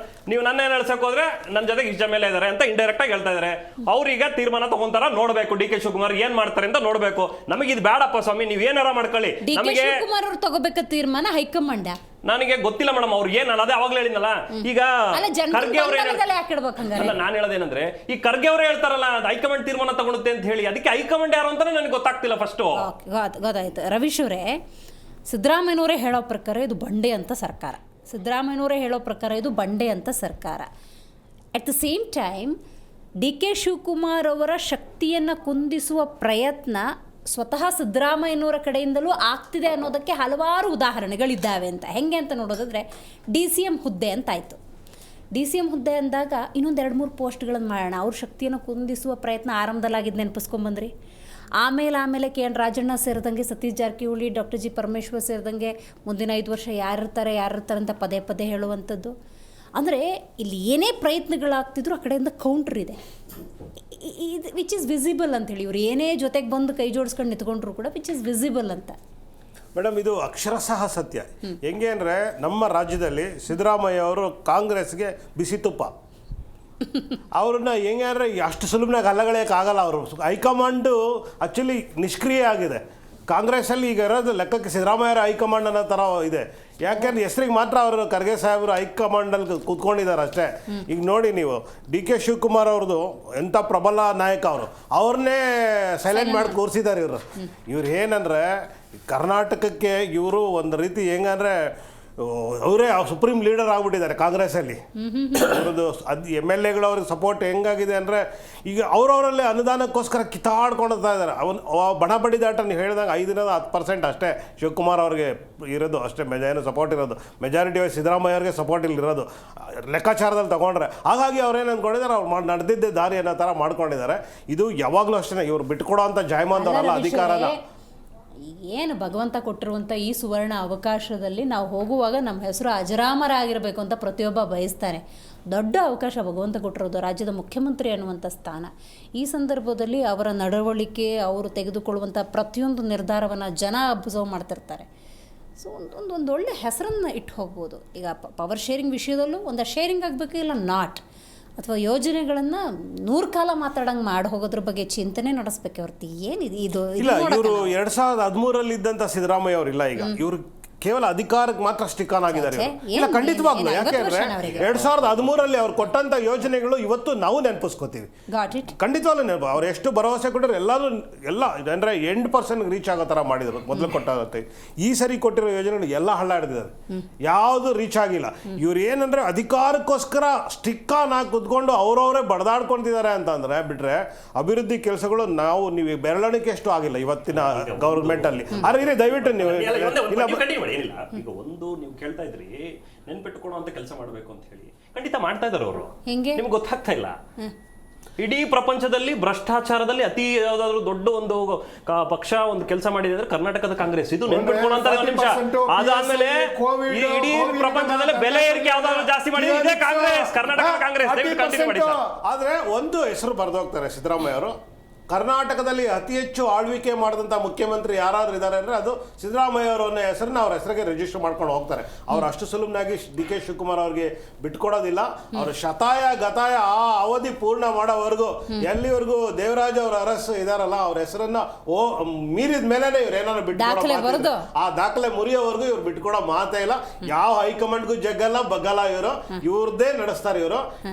ನೀವು ನನ್ನ ಹೇಳ್ಸಕ್ ಹೋದ್ರೆ ನನ್ನ ಜೊತೆಗೆ ಇಷ್ಟ ಮೇಲೆ ಇದಾರೆ ಅಂತ ಇಂಡೈರೆಕ್ಟ್ ಆಗಿ ಹೇಳ್ತಾ ಇದಾರೆ ಅವ್ರೀಗ ತೀರ್ಮಾನ ತಗೊಂತಾರ ನೋಡ್ಬೇಕು ಡಿ ಕೆ ಶಿವಕುಮಾರ್ ಏನ್ ಮಾಡ್ತಾರೆ ಅಂತ ನೋಡ್ಬೇಕು ನಮಗೆ ಇದು ಬೇಡಪ್ಪ ಸ್ವಾಮಿ ನೀವ್ ಏನಾರ ಮಾಡ್ಕೊಳ್ಳಿ ನಮಗೆ ಶಿವಕುಮಾರ್ ಅವ್ರು ತಗೋಬೇಕ ತೀರ್ಮಾನ ಹೈಕಮಾಂಡ್ ನನಗೆ ಗೊತ್ತಿಲ್ಲ ಮೇಡಮ್ ಅವ್ರು ಏನ್ ಅದೇ ಅವಾಗ್ಲೇ ಹೇಳಿದ್ನಲ್ಲ ಈಗ ಖರ್ಗೆ ಅವ್ರು ನಾನು ಹೇಳೋದೇನಂದ್ರೆ ಈ ಖರ್ಗೆ ಅವರೇ ಹೇಳ್ತಾರಲ್ಲ ಹೈಕಮಾಂಡ್ ತೀರ್ಮಾನ ತಗೊಳುತ್ತೆ ಅಂತ ಹೇಳಿ ಅದಕ್ಕೆ ಹೈಕಮಾಂಡ್ ಯಾರು ಅಂತಾನೆ ನನಗೆ ಗೊತ್ತಾಗ್ತಿಲ್ಲ ಫಸ್ಟ್ ಗೊತ್ತಾಯ್ತು ರವೀಶ್ ಅವರೇ ಸಿದ್ದರಾಮಯ್ಯನವರೇ ಹೇಳೋ ಪ್ರಕಾರ ಇದು ಬಂಡೆ ಅಂತ ಸರ್ಕಾರ at the same time D K Shivakumar ಅವರ ಶಕ್ತಿಯನ್ನು ಕುಂದಿಸುವ ಪ್ರಯತ್ನ ಸ್ವತಃ ಸಿದ್ದರಾಮಯ್ಯನವರ ಕಡೆಯಿಂದಲೂ ಆಗ್ತಿದೆ ಅನ್ನೋದಕ್ಕೆ ಹಲವಾರು ಉದಾಹರಣೆಗಳಿದ್ದಾವೆ ಅಂತ ಹೆಂಗೆ ಅಂತ ನೋಡೋದಾದರೆ DCM ಹುದ್ದೆ ಅಂತಾಯಿತು DCM ಹುದ್ದೆ ಅಂದಾಗ ಇನ್ನೊಂದು 2-3 ಪೋಸ್ಟ್ಗಳನ್ನು ಮಾಡೋಣ ಅವ್ರ ಶಕ್ತಿಯನ್ನು ಕುಂದಿಸುವ ಪ್ರಯತ್ನ ಆರಂಭದಲ್ಲಾಗಿದ್ದು ನೆನಪಿಸ್ಕೊಂಬಂದ್ರಿ ಆಮೇಲೆ ಕೆ ಎನ್ ರಾಜಣ್ಣ ಸೇರಿದಂಗೆ ಸತೀಶ್ ಜಾರಕಿಹೊಳಿ ಡಾಕ್ಟರ್ ಜಿ ಪರಮೇಶ್ವರ್ ಸೇರಿದಂಗೆ ಮುಂದಿನ 5 ವರ್ಷ ಯಾರಿರ್ತಾರೆ ಅಂತ ಪದೇ ಹೇಳುವಂಥದ್ದು ಅಂದರೆ ಇಲ್ಲಿ ಏನೇ ಪ್ರಯತ್ನಗಳಾಗ್ತಿದ್ರು ಆ ಕಡೆಯಿಂದ ಕೌಂಟ್ರ್ ಇದೆ ಇದು ವಿಚ್ ಇಸ್ ವಿಸಿಬಲ್ ಅಂತೇಳಿ ಇವ್ರು ಏನೇ ಜೊತೆಗೆ ಬಂದು ಕೈ ಜೋಡಿಸ್ಕೊಂಡು ನಿಂತ್ಕೊಂಡ್ರು ಕೂಡ ವಿಚ್ ಇಸ್ ವಿಸಿಬಲ್ ಅಂತ ಮೇಡಮ್ ಇದು ಅಕ್ಷರಶಃ ಸತ್ಯ ಹೆಂಗೆ ಅಂದರೆ ನಮ್ಮ ರಾಜ್ಯದಲ್ಲಿ ಸಿದ್ದರಾಮಯ್ಯ ಅವರು ಕಾಂಗ್ರೆಸ್ಗೆ ಬಿಸಿ ತುಪ್ಪ ಅವ್ರನ್ನ ಹೆಂಗೆ ಅಂದರೆ ಅಷ್ಟು ಸುಲಭನಾಗ ಅಲ್ಲಗಳೆಯೋಕ್ಕಾಗಲ್ಲ ಅವರು ಹೈಕಮಾಂಡು ಆ್ಯಕ್ಚುಲಿ ನಿಷ್ಕ್ರಿಯ ಆಗಿದೆ ಕಾಂಗ್ರೆಸ್ಸಲ್ಲಿ ಈಗ ಇರೋದು ಲೆಕ್ಕಕ್ಕೆ ಸಿದ್ದರಾಮಯ್ಯರ ಹೈಕಮಾಂಡ್ ಅನ್ನೋ ಥರ ಇದೆ ಯಾಕೆಂದ್ರೆ ಹೆಸರಿಗೆ ಮಾತ್ರ ಅವರು ಖರ್ಗೆ ಸಾಹೇಬರು ಹೈಕಮಾಂಡಲ್ಲಿ ಕೂತ್ಕೊಂಡಿದ್ದಾರೆ ಅಷ್ಟೇ ಈಗ ನೋಡಿ ನೀವು ಡಿ ಕೆ ಶಿವಕುಮಾರ್ ಅವ್ರದ್ದು ಎಂಥ ಪ್ರಬಲ ನಾಯಕ ಅವ್ರನ್ನೇ ಸೈಲೆಂಟ್ ಮಾಡಿ ಕೂರಿಸಿದ್ದಾರೆ ಇವ್ರು ಏನಂದರೆ ಕರ್ನಾಟಕಕ್ಕೆ ಇವರು ಒಂದು ರೀತಿ ಹೆಂಗಂದರೆ ಅವರೇ ಸುಪ್ರೀಂ ಲೀಡರ್ ಆಗ್ಬಿಟ್ಟಿದ್ದಾರೆ ಕಾಂಗ್ರೆಸ್ಸಲ್ಲಿ ಅವ್ರದ್ದು ಎಮ್ ಎಲ್ ಎಗಳು ಅವ್ರಿಗೆ ಸಪೋರ್ಟ್ ಹೆಂಗಾಗಿದೆ ಅಂದರೆ ಈಗ ಅವರವರಲ್ಲೇ ಅನುದಾನಕ್ಕೋಸ್ಕರ ಕಿತ್ತಾಡ್ಕೊಳ್ತಾ ಇದ್ದಾರೆ ಬಣ ಬಡಿದಾಟ ನೀವು ಹೇಳಿದಾಗ 5-10% ಅಷ್ಟೇ ಶಿವಕುಮಾರ್ ಅವ್ರಿಗೆ ಇರೋದು ಅಷ್ಟೇ ಏನು ಸಪೋರ್ಟ್ ಇರೋದು ಮೆಜಾರಿಟಿ ಸಿದ್ದರಾಮಯ್ಯ ಅವ್ರಿಗೆ ಸಪೋರ್ಟ್ ಇರೋದು ಲೆಕ್ಕಾಚಾರದಲ್ಲಿ ತಗೊಂಡ್ರೆ ಹಾಗಾಗಿ ಅವ್ರೇನು ಅಂದ್ಕೊಂಡಿದ್ದಾರೆ ಅವ್ರು ನಡೆದಿದ್ದೇ ದಾರಿ ಅನ್ನೋ ಥರ ಮಾಡ್ಕೊಂಡಿದ್ದಾರೆ ಇದು ಯಾವಾಗಲೂ ಅಷ್ಟೇ ಇವ್ರು ಬಿಟ್ಕೊಡೋ ಅಂಥ ಜಾಯಮಾನದವರಲ್ಲ ಅಧಿಕಾರನ ಏನು ಭಗವಂತ ಕೊಟ್ಟಿರುವಂಥ ಈ ಸುವರ್ಣ ಅವಕಾಶದಲ್ಲಿ ನಾವು ಹೋಗುವಾಗ ನಮ್ಮ ಹೆಸರು ಅಜರಾಮರಾಗಿರಬೇಕು ಅಂತ ಪ್ರತಿಯೊಬ್ಬ ಬಯಸ್ತಾನೆ ದೊಡ್ಡ ಅವಕಾಶ ಭಗವಂತ ಕೊಟ್ಟಿರೋದು ರಾಜ್ಯದ ಮುಖ್ಯಮಂತ್ರಿ ಅನ್ನುವಂಥ ಸ್ಥಾನ ಈ ಸಂದರ್ಭದಲ್ಲಿ ಅವರ ನಡವಳಿಕೆ ಅವರು ತೆಗೆದುಕೊಳ್ಳುವಂಥ ಪ್ರತಿಯೊಂದು ನಿರ್ಧಾರವನ್ನು ಜನ ಅಬ್ಸರ್ವ್ ಮಾಡ್ತಿರ್ತಾರೆ ಸೊ ಒಂದು ಒಳ್ಳೆ ಹೆಸರನ್ನು ಇಟ್ಟು ಹೋಗ್ಬೋದು ಈಗ ಪವರ್ ಶೇರಿಂಗ್ ವಿಷಯದಲ್ಲೂ ಒಂದು ಶೇರಿಂಗ್ ಆಗಬೇಕು ಇಲ್ಲ ನಾಟ್ ಅಥವಾ ಯೋಜನೆಗಳನ್ನು 100 ಕಾಲ ಮಾತಾಡಂಗೆ ಮಾಡಿ ಹೋಗೋದ್ರ ಬಗ್ಗೆ ಚಿಂತನೆ ನಡೆಸ್ಬೇಕು ಹೊರತು ಏನಿದೆ ಇದು ಇಲ್ಲ ಇವರು 2013 ಇದ್ದಂಥ ಸಿದ್ದರಾಮಯ್ಯ ಅವರಿಲ್ಲ ಈಗ ಇವರು ಕೇವಲ ಅಧಿಕಾರಕ್ಕೆ ಮಾತ್ರ ಸ್ಟಿಕ್ ಆನ್ ಆಗಿದ್ದಾರೆ ಇಲ್ಲ ಖಂಡಿತವಾಗ್ಲು ಯಾಕೆಂದ್ರೆ 2013 ಅವ್ರು ಕೊಟ್ಟಂತ ಯೋಜನೆಗಳು ಇವತ್ತು ನಾವು ನೆನಪಿಸ್ಕೋತೀವಿ ಖಂಡಿತವಾಗ್ಲೂ ನೆನಪು ಅವ್ರು ಎಷ್ಟು ಭರವಸೆ ಕೊಟ್ಟರು ಎಲ್ಲ ಅಂದ್ರೆ 8% ರೀಚ್ ಆಗೋ ಥರ ಮಾಡಿದ್ರು ಮೊದಲು ಕೊಟ್ಟಾಗತ್ತೆ ಈ ಸರಿ ಕೊಟ್ಟಿರೋ ಯೋಜನೆಗಳು ಎಲ್ಲ ಹಳ್ಳ ಹಿಡಿದಿದ್ದಾರೆ ಯಾವುದು ರೀಚ್ ಆಗಿಲ್ಲ ಇವ್ರು ಏನಂದ್ರೆ ಅಧಿಕಾರಕ್ಕೋಸ್ಕರ ಸ್ಟಿಕ್ ಆನ್ ಆಗಿ ಕುತ್ಕೊಂಡು ಅವ್ರವರೇ ಬಡದಾಡ್ಕೊಂತಿದ್ದಾರೆ ಅಂತಂದ್ರೆ ಬಿಟ್ರೆ ಅಭಿವೃದ್ಧಿ ಕೆಲಸಗಳು ನೀವು ಬೆರಳಿಕೆ ಎಷ್ಟು ಆಗಿಲ್ಲ ಇವತ್ತಿನ ಗೌರ್ಮೆಂಟ್ ಅಲ್ಲಿ ಅರೆ ದಯವಿಟ್ಟು ನೀವು ಏನಿಲ್ಲ ಈಗ ಒಂದು ನೀವು ಕೇಳ್ತಾ ಇದ್ರಿ ನೆನ್ಪಿಟ್ಕೊಳ್ಳುವಂತ ಕೆಲಸ ಮಾಡಬೇಕು ಅಂತ ಹೇಳಿ ಖಂಡಿತ ಮಾಡ್ತಾ ಇದಾರೆ ಅವರು ನಿಮ್ಗೆ ಗೊತ್ತಾಗ್ತಾ ಇಲ್ಲ ಇಡೀ ಪ್ರಪಂಚದಲ್ಲಿ ಭ್ರಷ್ಟಾಚಾರದಲ್ಲಿ ಅತಿ ಯಾವ್ದಾದ್ರು ದೊಡ್ಡ ಒಂದು ಪಕ್ಷ ಒಂದು ಕೆಲಸ ಮಾಡಿದೆ ಅಂದ್ರೆ ಕರ್ನಾಟಕದ ಕಾಂಗ್ರೆಸ್ ಇದು ನೆನ್ಪಿಟ್ಕೊಳ್ಳುವಂತ ನಿಮಿಷ ಅದಾದ್ಮೇಲೆ ಇಡೀ ಪ್ರಪಂಚದಲ್ಲಿ ಬೆಲೆ ಏರಿಕೆ ಯಾವ್ದಾದ್ರು ಜಾಸ್ತಿ ಮಾಡಿದ್ರೆ ಇದೇ ಕಾಂಗ್ರೆಸ್ ಕರ್ನಾಟಕದ ಕಾಂಗ್ರೆಸ್ ಕಂಟಿನ್ಯೂ ಮಾಡಿ ಆದ್ರೆ ಒಂದು ಹೆಸರು ಬರ್ದೋಗ್ತಾರೆ ಸಿದ್ದರಾಮಯ್ಯ ಅವರು ಕರ್ನಾಟಕದಲ್ಲಿ ಅತಿ ಹೆಚ್ಚು ಆಳ್ವಿಕೆ ಮಾಡಿದಂಥ ಮುಖ್ಯಮಂತ್ರಿ ಯಾರಾದ್ರೂ ಇದ್ದಾರೆ ಅಂದರೆ ಅದು ಸಿದ್ದರಾಮಯ್ಯ ಅವರ ಹೆಸರನ್ನ ಅವ್ರ ಹೆಸರಿಗೆ ರಿಜಿಸ್ಟರ್ ಮಾಡ್ಕೊಂಡು ಹೋಗ್ತಾರೆ ಅವ್ರು ಅಷ್ಟು ಸುಲಭನಾಗಿ ಡಿ ಕೆ ಶಿವಕುಮಾರ್ ಅವ್ರಿಗೆ ಬಿಟ್ಕೊಡೋದಿಲ್ಲ ಅವರು ಶತಾಯ ಗತಾಯ ಆ ಅವಧಿ ಪೂರ್ಣ ಮಾಡೋವರೆಗೂ ಎಲ್ಲಿವರೆಗೂ ದೇವರಾಜ್ ಅವರ ಅರಸು ಇದಾರಲ್ಲ ಅವ್ರ ಹೆಸರನ್ನ ಮೀರಿದ ಮೇಲೆ ಇವ್ರು ಏನಾದ್ರು ಬಿಟ್ಕೊಡೋ ಆ ದಾಖಲೆ ಮುರಿಯೋವರೆಗೂ ಇವ್ರು ಬಿಟ್ಕೊಡೋ ಮಾತೇ ಇಲ್ಲ ಯಾವ ಹೈಕಮಾಂಡ್ಗೂ ಜಗ್ಗಲ್ಲ ಬಗ್ಗಲ್ಲ ಇವ್ರದ್ದೇ ನಡೆಸ್ತಾರೆ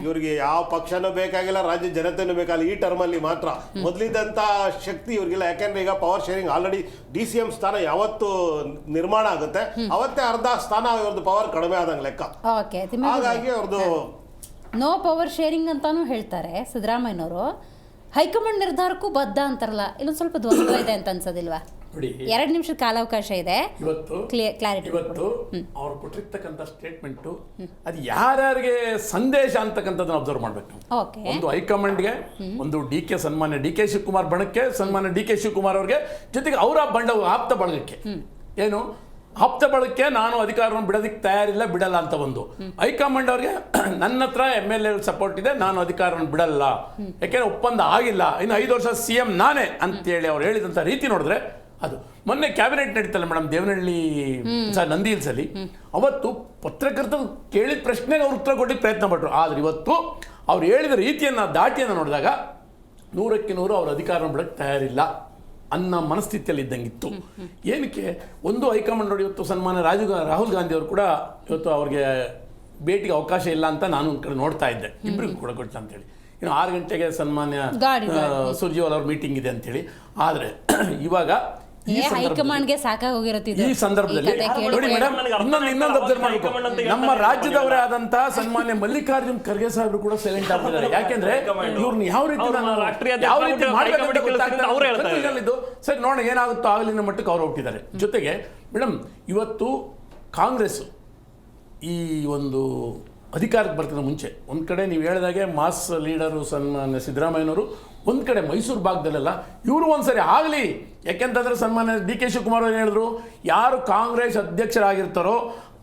ಇವ್ರಿಗೆ ಯಾವ ಪಕ್ಷನೂ ಬೇಕಾಗಿಲ್ಲ ರಾಜ್ಯ ಜನತೆನೂ ಬೇಕಾಗಿಲ್ಲ ಈ ಟರ್ಮಲ್ಲಿ ಮಾತ್ರ ಮೊದಲಿದ್ದಂಥ ಶಕ್ತಿ ಇವ್ರಿಗಿಲ್ಲ ಯಾಕೆಂದ್ರೆ ಈಗ ಪವರ್ ಶೇರಿಂಗ್ ಆಲ್ರೆಡಿ DCM ಸ್ಥಾನ ಯಾವತ್ತು ನಿರ್ಮಾಣ ಆಗುತ್ತೆ ಅವತ್ತೇ ಅರ್ಧ ಸ್ಥಾನ ಇವ್ರದ್ದು ಪವರ್ ಕಡಿಮೆ ಆದಂಗೆ ಲೆಕ್ಕ ಹಾಗಾಗಿ ಅವ್ರದ್ದು ನೋ ಪವರ್ ಶೇರಿಂಗ್ ಅಂತಾನು ಹೇಳ್ತಾರೆ ಸಿದ್ದರಾಮಯ್ಯನವರು ಹೈಕಮಾಂಡ್ ನಿರ್ಧಾರಕ್ಕೂ ಬದ್ಧ ಅಂತಾರಲ್ಲ, ಇಲ್ಲೊಂದು ಸ್ವಲ್ಪ ದ್ವಂದ್ವ ಇದೆ ಅಂತ ಅನ್ಸೋದಿಲ್ವಾ? ನೋಡಿ 2 ನಿಮಿಷದ ಕಾಲಾವಕಾಶ ಇದೆ, ಇವತ್ತು ಕ್ಲಾರಿಟಿ. ಇವತ್ತು ಅವ್ರು ಕೊಟ್ಟಿರ್ತಕ್ಕಂಥ ಸ್ಟೇಟ್ಮೆಂಟು ಅದು ಯಾರ್ಯಾರಿಗೆ ಸಂದೇಶ ಅಂತಕ್ಕಂಥದ್ದನ್ನ ಅಬ್ಸರ್ವ್ ಮಾಡ್ಬೇಕು. ಓಕೆ, ಒಂದು ಹೈಕಮಾಂಡ್ಗೆ, ಒಂದು ಸನ್ಮಾನ್ಯ ಡಿ ಕೆ ಶಿವಕುಮಾರ್ ಬಣಕ್ಕೆ, ಸನ್ಮಾನ್ಯ ಡಿ ಕೆ ಶಿವಕುಮಾರ್ ಅವ್ರಿಗೆ, ಜೊತೆಗೆ ಅವರ ಆಪ್ತ ಬಳಗಕ್ಕೆ, ಏನು ಆಪ್ತ ಬಳಗಕ್ಕೆ ನಾನು ಅಧಿಕಾರವನ್ನು ಬಿಡೋದಕ್ಕೆ ತಯಾರಿಲ್ಲ, ಬಿಡಲ್ಲ ಅಂತ ಒಂದು. ಹೈಕಮಾಂಡ್ ಅವ್ರಿಗೆ ನನ್ನ ಹತ್ರ MLA ಸಪೋರ್ಟ್ ಇದೆ, ನಾನು ಅಧಿಕಾರವನ್ನು ಬಿಡಲ್ಲ, ಯಾಕೆಂದ್ರೆ ಒಪ್ಪಂದ ಆಗಿಲ್ಲ, ಇನ್ನು 5 ವರ್ಷ CM ನಾನೇ ಅಂತೇಳಿ ಅವ್ರು ಹೇಳಿದಂಥ ರೀತಿ ನೋಡಿದ್ರೆ ಅದು ಮೊನ್ನೆ ಕ್ಯಾಬಿನೆಟ್ ನಡೀತಲ್ಲ ಮೇಡಮ್, ದೇವನಹಳ್ಳಿ ನಂದಿ ಹಿಲ್ಸಲ್ಲಿ, ಅವತ್ತು ಪತ್ರಕರ್ತರು ಕೇಳಿದ ಪ್ರಶ್ನೆಗೆ ಅವ್ರು ಉತ್ತರ ಕೊಟ್ಟು ಪ್ರಯತ್ನ ಪಟ್ಟರು. ಆದರೆ ಇವತ್ತು ಅವ್ರು ಹೇಳಿದ ರೀತಿಯನ್ನು ದಾಟಿಯನ್ನು ನೋಡಿದಾಗ 100ಕ್ಕೆ 100 ಅವ್ರ ಅಧಿಕಾರವನ್ನು ಬಿಡೋಕ್ಕೆ ತಯಾರಿಲ್ಲ ಅನ್ನೋ ಮನಸ್ಥಿತಿಯಲ್ಲಿ ಇದ್ದಂಗಿತ್ತು. ಏನಕ್ಕೆ ಒಂದು ಹೈಕಮಾಂಡ್ ನೋಡಿ, ಇವತ್ತು ಸನ್ಮಾನ್ಯ ರಾಹುಲ್ ಗಾಂಧಿ ಅವರು ಕೂಡ ಇವತ್ತು ಅವ್ರಿಗೆ ಭೇಟಿಗೆ ಅವಕಾಶ ಇಲ್ಲ ಅಂತ ನಾನು ಒಂದು ಕಡೆ ನೋಡ್ತಾ ಇದ್ದೆ, ಇಬ್ಬರಿಗೂ ಕೂಡ ಕೊಡ್ತಾ ಅಂತೇಳಿ. ಇನ್ನು 6 ಗಂಟೆಗೆ ಸನ್ಮಾನ್ಯ ಸುರ್ಜೇವಾಲಾ ಅವ್ರ ಮೀಟಿಂಗ್ ಇದೆ ಅಂತೇಳಿ. ಆದರೆ ಇವಾಗ ಹೈಕಮಾಂಡ್ಗೆ ಸಾಕಾಗೋಗಿರುತ್ತೆ ಈ ಸಂದರ್ಭದಲ್ಲಿ ನೋಡಿ ಮೇಡಮ್, ಇನ್ನೊಂದು ಅಬ್ಸರ್ವ್ ಮಾಡಬೇಕು. ನಮ್ಮ ರಾಜ್ಯದವರೇ ಆದಂತಹ ಸನ್ಮಾನ್ಯ ಮಲ್ಲಿಕಾರ್ಜುನ್ ಖರ್ಗೆ ಸಾಹೇಬರು ಕೂಡ ಸೈಲೆಂಟ್ ಆಗ್ತಿದ್ದಾರೆ. ಯಾಕೆಂದ್ರೆ ಇವ್ರನ್ನ ಯಾವ ರೀತಿ ಮಾಡ್ಬೇಕು ಸರಿ ನೋಡೋಣ ಏನಾಗುತ್ತೋ ಆಗಲಿನ ಮಟ್ಟಕ್ಕೆ ಅವ್ರು ಹೊರಟಿದ್ದಾರೆ. ಜೊತೆಗೆ ಮೇಡಮ್, ಇವತ್ತು ಕಾಂಗ್ರೆಸ್ ಈ ಒಂದು ಅಧಿಕಾರಕ್ಕೆ ಬರ್ತಿದ್ದ ಮುಂಚೆ ಒಂದು ಕಡೆ ನೀವು ಹೇಳಿದಾಗೆ ಮಾಸ್ ಲೀಡರು ಸನ್ಮಾನ್ಯ ಸಿದ್ದರಾಮಯ್ಯನವರು, ಒಂದು ಕಡೆ ಮೈಸೂರು ಭಾಗದಲ್ಲೆಲ್ಲ ಇವರು ಒಂದ್ಸರಿ ಆಗಲಿ, ಯಾಕೆಂತಂದ್ರೆ ಸನ್ಮಾನ್ಯ ಡಿ ಕೆ ಶಿವಕುಮಾರ್ ಅವರು ಹೇಳಿದ್ರು, ಯಾರು ಕಾಂಗ್ರೆಸ್ ಅಧ್ಯಕ್ಷರಾಗಿರ್ತಾರೋ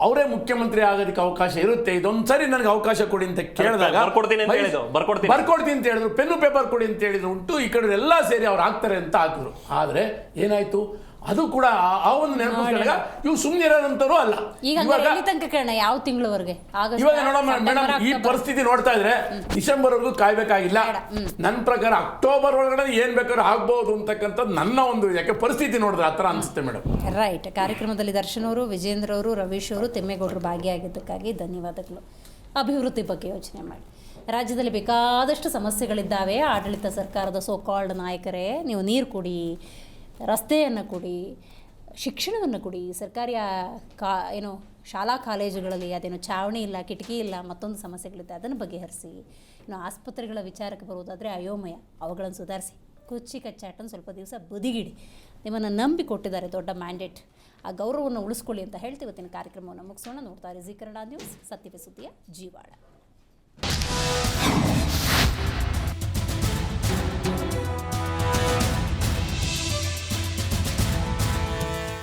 ಅವರೇ ಮುಖ್ಯಮಂತ್ರಿ ಆಗೋದಕ್ಕೆ ಅವಕಾಶ ಇರುತ್ತೆ, ಇದೊಂದ್ಸರಿ ನನಗೆ ಅವಕಾಶ ಕೊಡಿ ಅಂತ ಕೇಳಿದಾಗ ಬರ್ಕೊಡ್ತೀನಿ ಅಂತ ಹೇಳಿದ್ರು, ಪೆನ್ನು ಪೇಪರ್ ಕೊಡಿ ಅಂತ ಹೇಳಿದ್ರು ಉಂಟು. ಈ ಕಡೆ ಎಲ್ಲ ಸೇರಿ ಅವ್ರು ಆಗ್ತಾರೆ ಅಂತ ಹಾಕಿದ್ರು. ಆದರೆ ಏನಾಯ್ತು, ಅದು ಕೂಡ ಆ ಒಂದು ನೆನಪಿಸಿದಾಗ ಇವು ಸುಮ್ಮನೆ ಇರೋದಂತರೂ ಅಲ್ಲ. ಯಾವ ತಿಂಗಳವರೆಗೆ ಇವಾಗ ನೋಡೋಣ ಮೇಡಮ್, ಈ ಪರಿಸ್ಥಿತಿ ನೋಡ್ತಾ ಇದ್ರೆ ಡಿಸೆಂಬರ್ ವರೆಗೂ ಕಾಯ್ಬೇಕಾಗಿಲ್ಲ. ನನ್ನ ಪ್ರಕಾರ ಅಕ್ಟೋಬರ್ ಒಳಗಡೆ ಏನ್ ಬೇಕಾದ್ರೂ ಆಗ್ಬಹುದು ಅಂತಕ್ಕಂಥದ್ದು ನನ್ನ ಒಂದು, ಯಾಕೆ ಪರಿಸ್ಥಿತಿ ನೋಡಿದ್ರೆ ಆ ಥರ ಅನಿಸುತ್ತೆ ಮೇಡಮ್. ರೈಟ್. ಕಾರ್ಯಕ್ರಮದಲ್ಲಿ ದರ್ಶನ್ ಅವರು, ವಿಜೇಂದ್ರ ಅವರು, ರವೀಶ್ ಅವರು, ತಿಮ್ಮೇಗೌಡರು ಭಾಗಿಯಾಗಿದ್ದಕ್ಕಾಗಿ ಧನ್ಯವಾದಗಳು. ಅಭಿವೃದ್ಧಿ ಬಗ್ಗೆ ಯೋಚನೆ ಮಾಡಿ. ರಾಜ್ಯದಲ್ಲಿ ಬೇಕಾದಷ್ಟು ಸಮಸ್ಯೆಗಳಿದ್ದಾವೆ. ಆಡಳಿತ ಸರ್ಕಾರದ ಸೋಕಾಲ್ಡ್ ನಾಯಕರೇ, ನೀವು ನೀರು ಕೊಡಿ, ರಸ್ತೆಯನ್ನು ಕೊಡಿ, ಶಿಕ್ಷಣವನ್ನು ಕೊಡಿ, ಸರ್ಕಾರಿ ಏನು ಶಾಲಾ ಕಾಲೇಜುಗಳಲ್ಲಿ ಅದೇನು ಚಾವಣಿ ಇಲ್ಲ, ಕಿಟಕಿ ಇಲ್ಲ, ಮತ್ತೊಂದು ಸಮಸ್ಯೆಗಳಿದೆ, ಅದನ್ನು ಬಗೆಹರಿಸಿ. ಇನ್ನು ಆಸ್ಪತ್ರೆಗಳ ವಿಚಾರಕ್ಕೆ ಬರುವುದಾದರೆ ಅಯೋಮಯ, ಅವುಗಳನ್ನು ಸುಧಾರಿಸಿ. ಕುಚ್ಚಿ ಕಚ್ಚಾಟನ್ನು ಸ್ವಲ್ಪ ದಿವಸ ಬದಿಗಿಡಿ. ನಿಮ್ಮನ್ನು ನಂಬಿ ಕೊಟ್ಟಿದ್ದಾರೆ ದೊಡ್ಡ ಮ್ಯಾಂಡೇಟ್, ಆ ಗೌರವವನ್ನು ಉಳಿಸ್ಕೊಳ್ಳಿ ಅಂತ ಹೇಳ್ತೀವಿ. ಇವತ್ತಿನ ಕಾರ್ಯಕ್ರಮವನ್ನು ಮುಗಿಸೋಣ. ನೋಡ್ತಾರೆ ಜಿ ಕನ್ನಡ ನ್ಯೂಸ್, ಸತ್ಯವೇ ಸುದ್ದಿಯ ಜೀವಾಳ.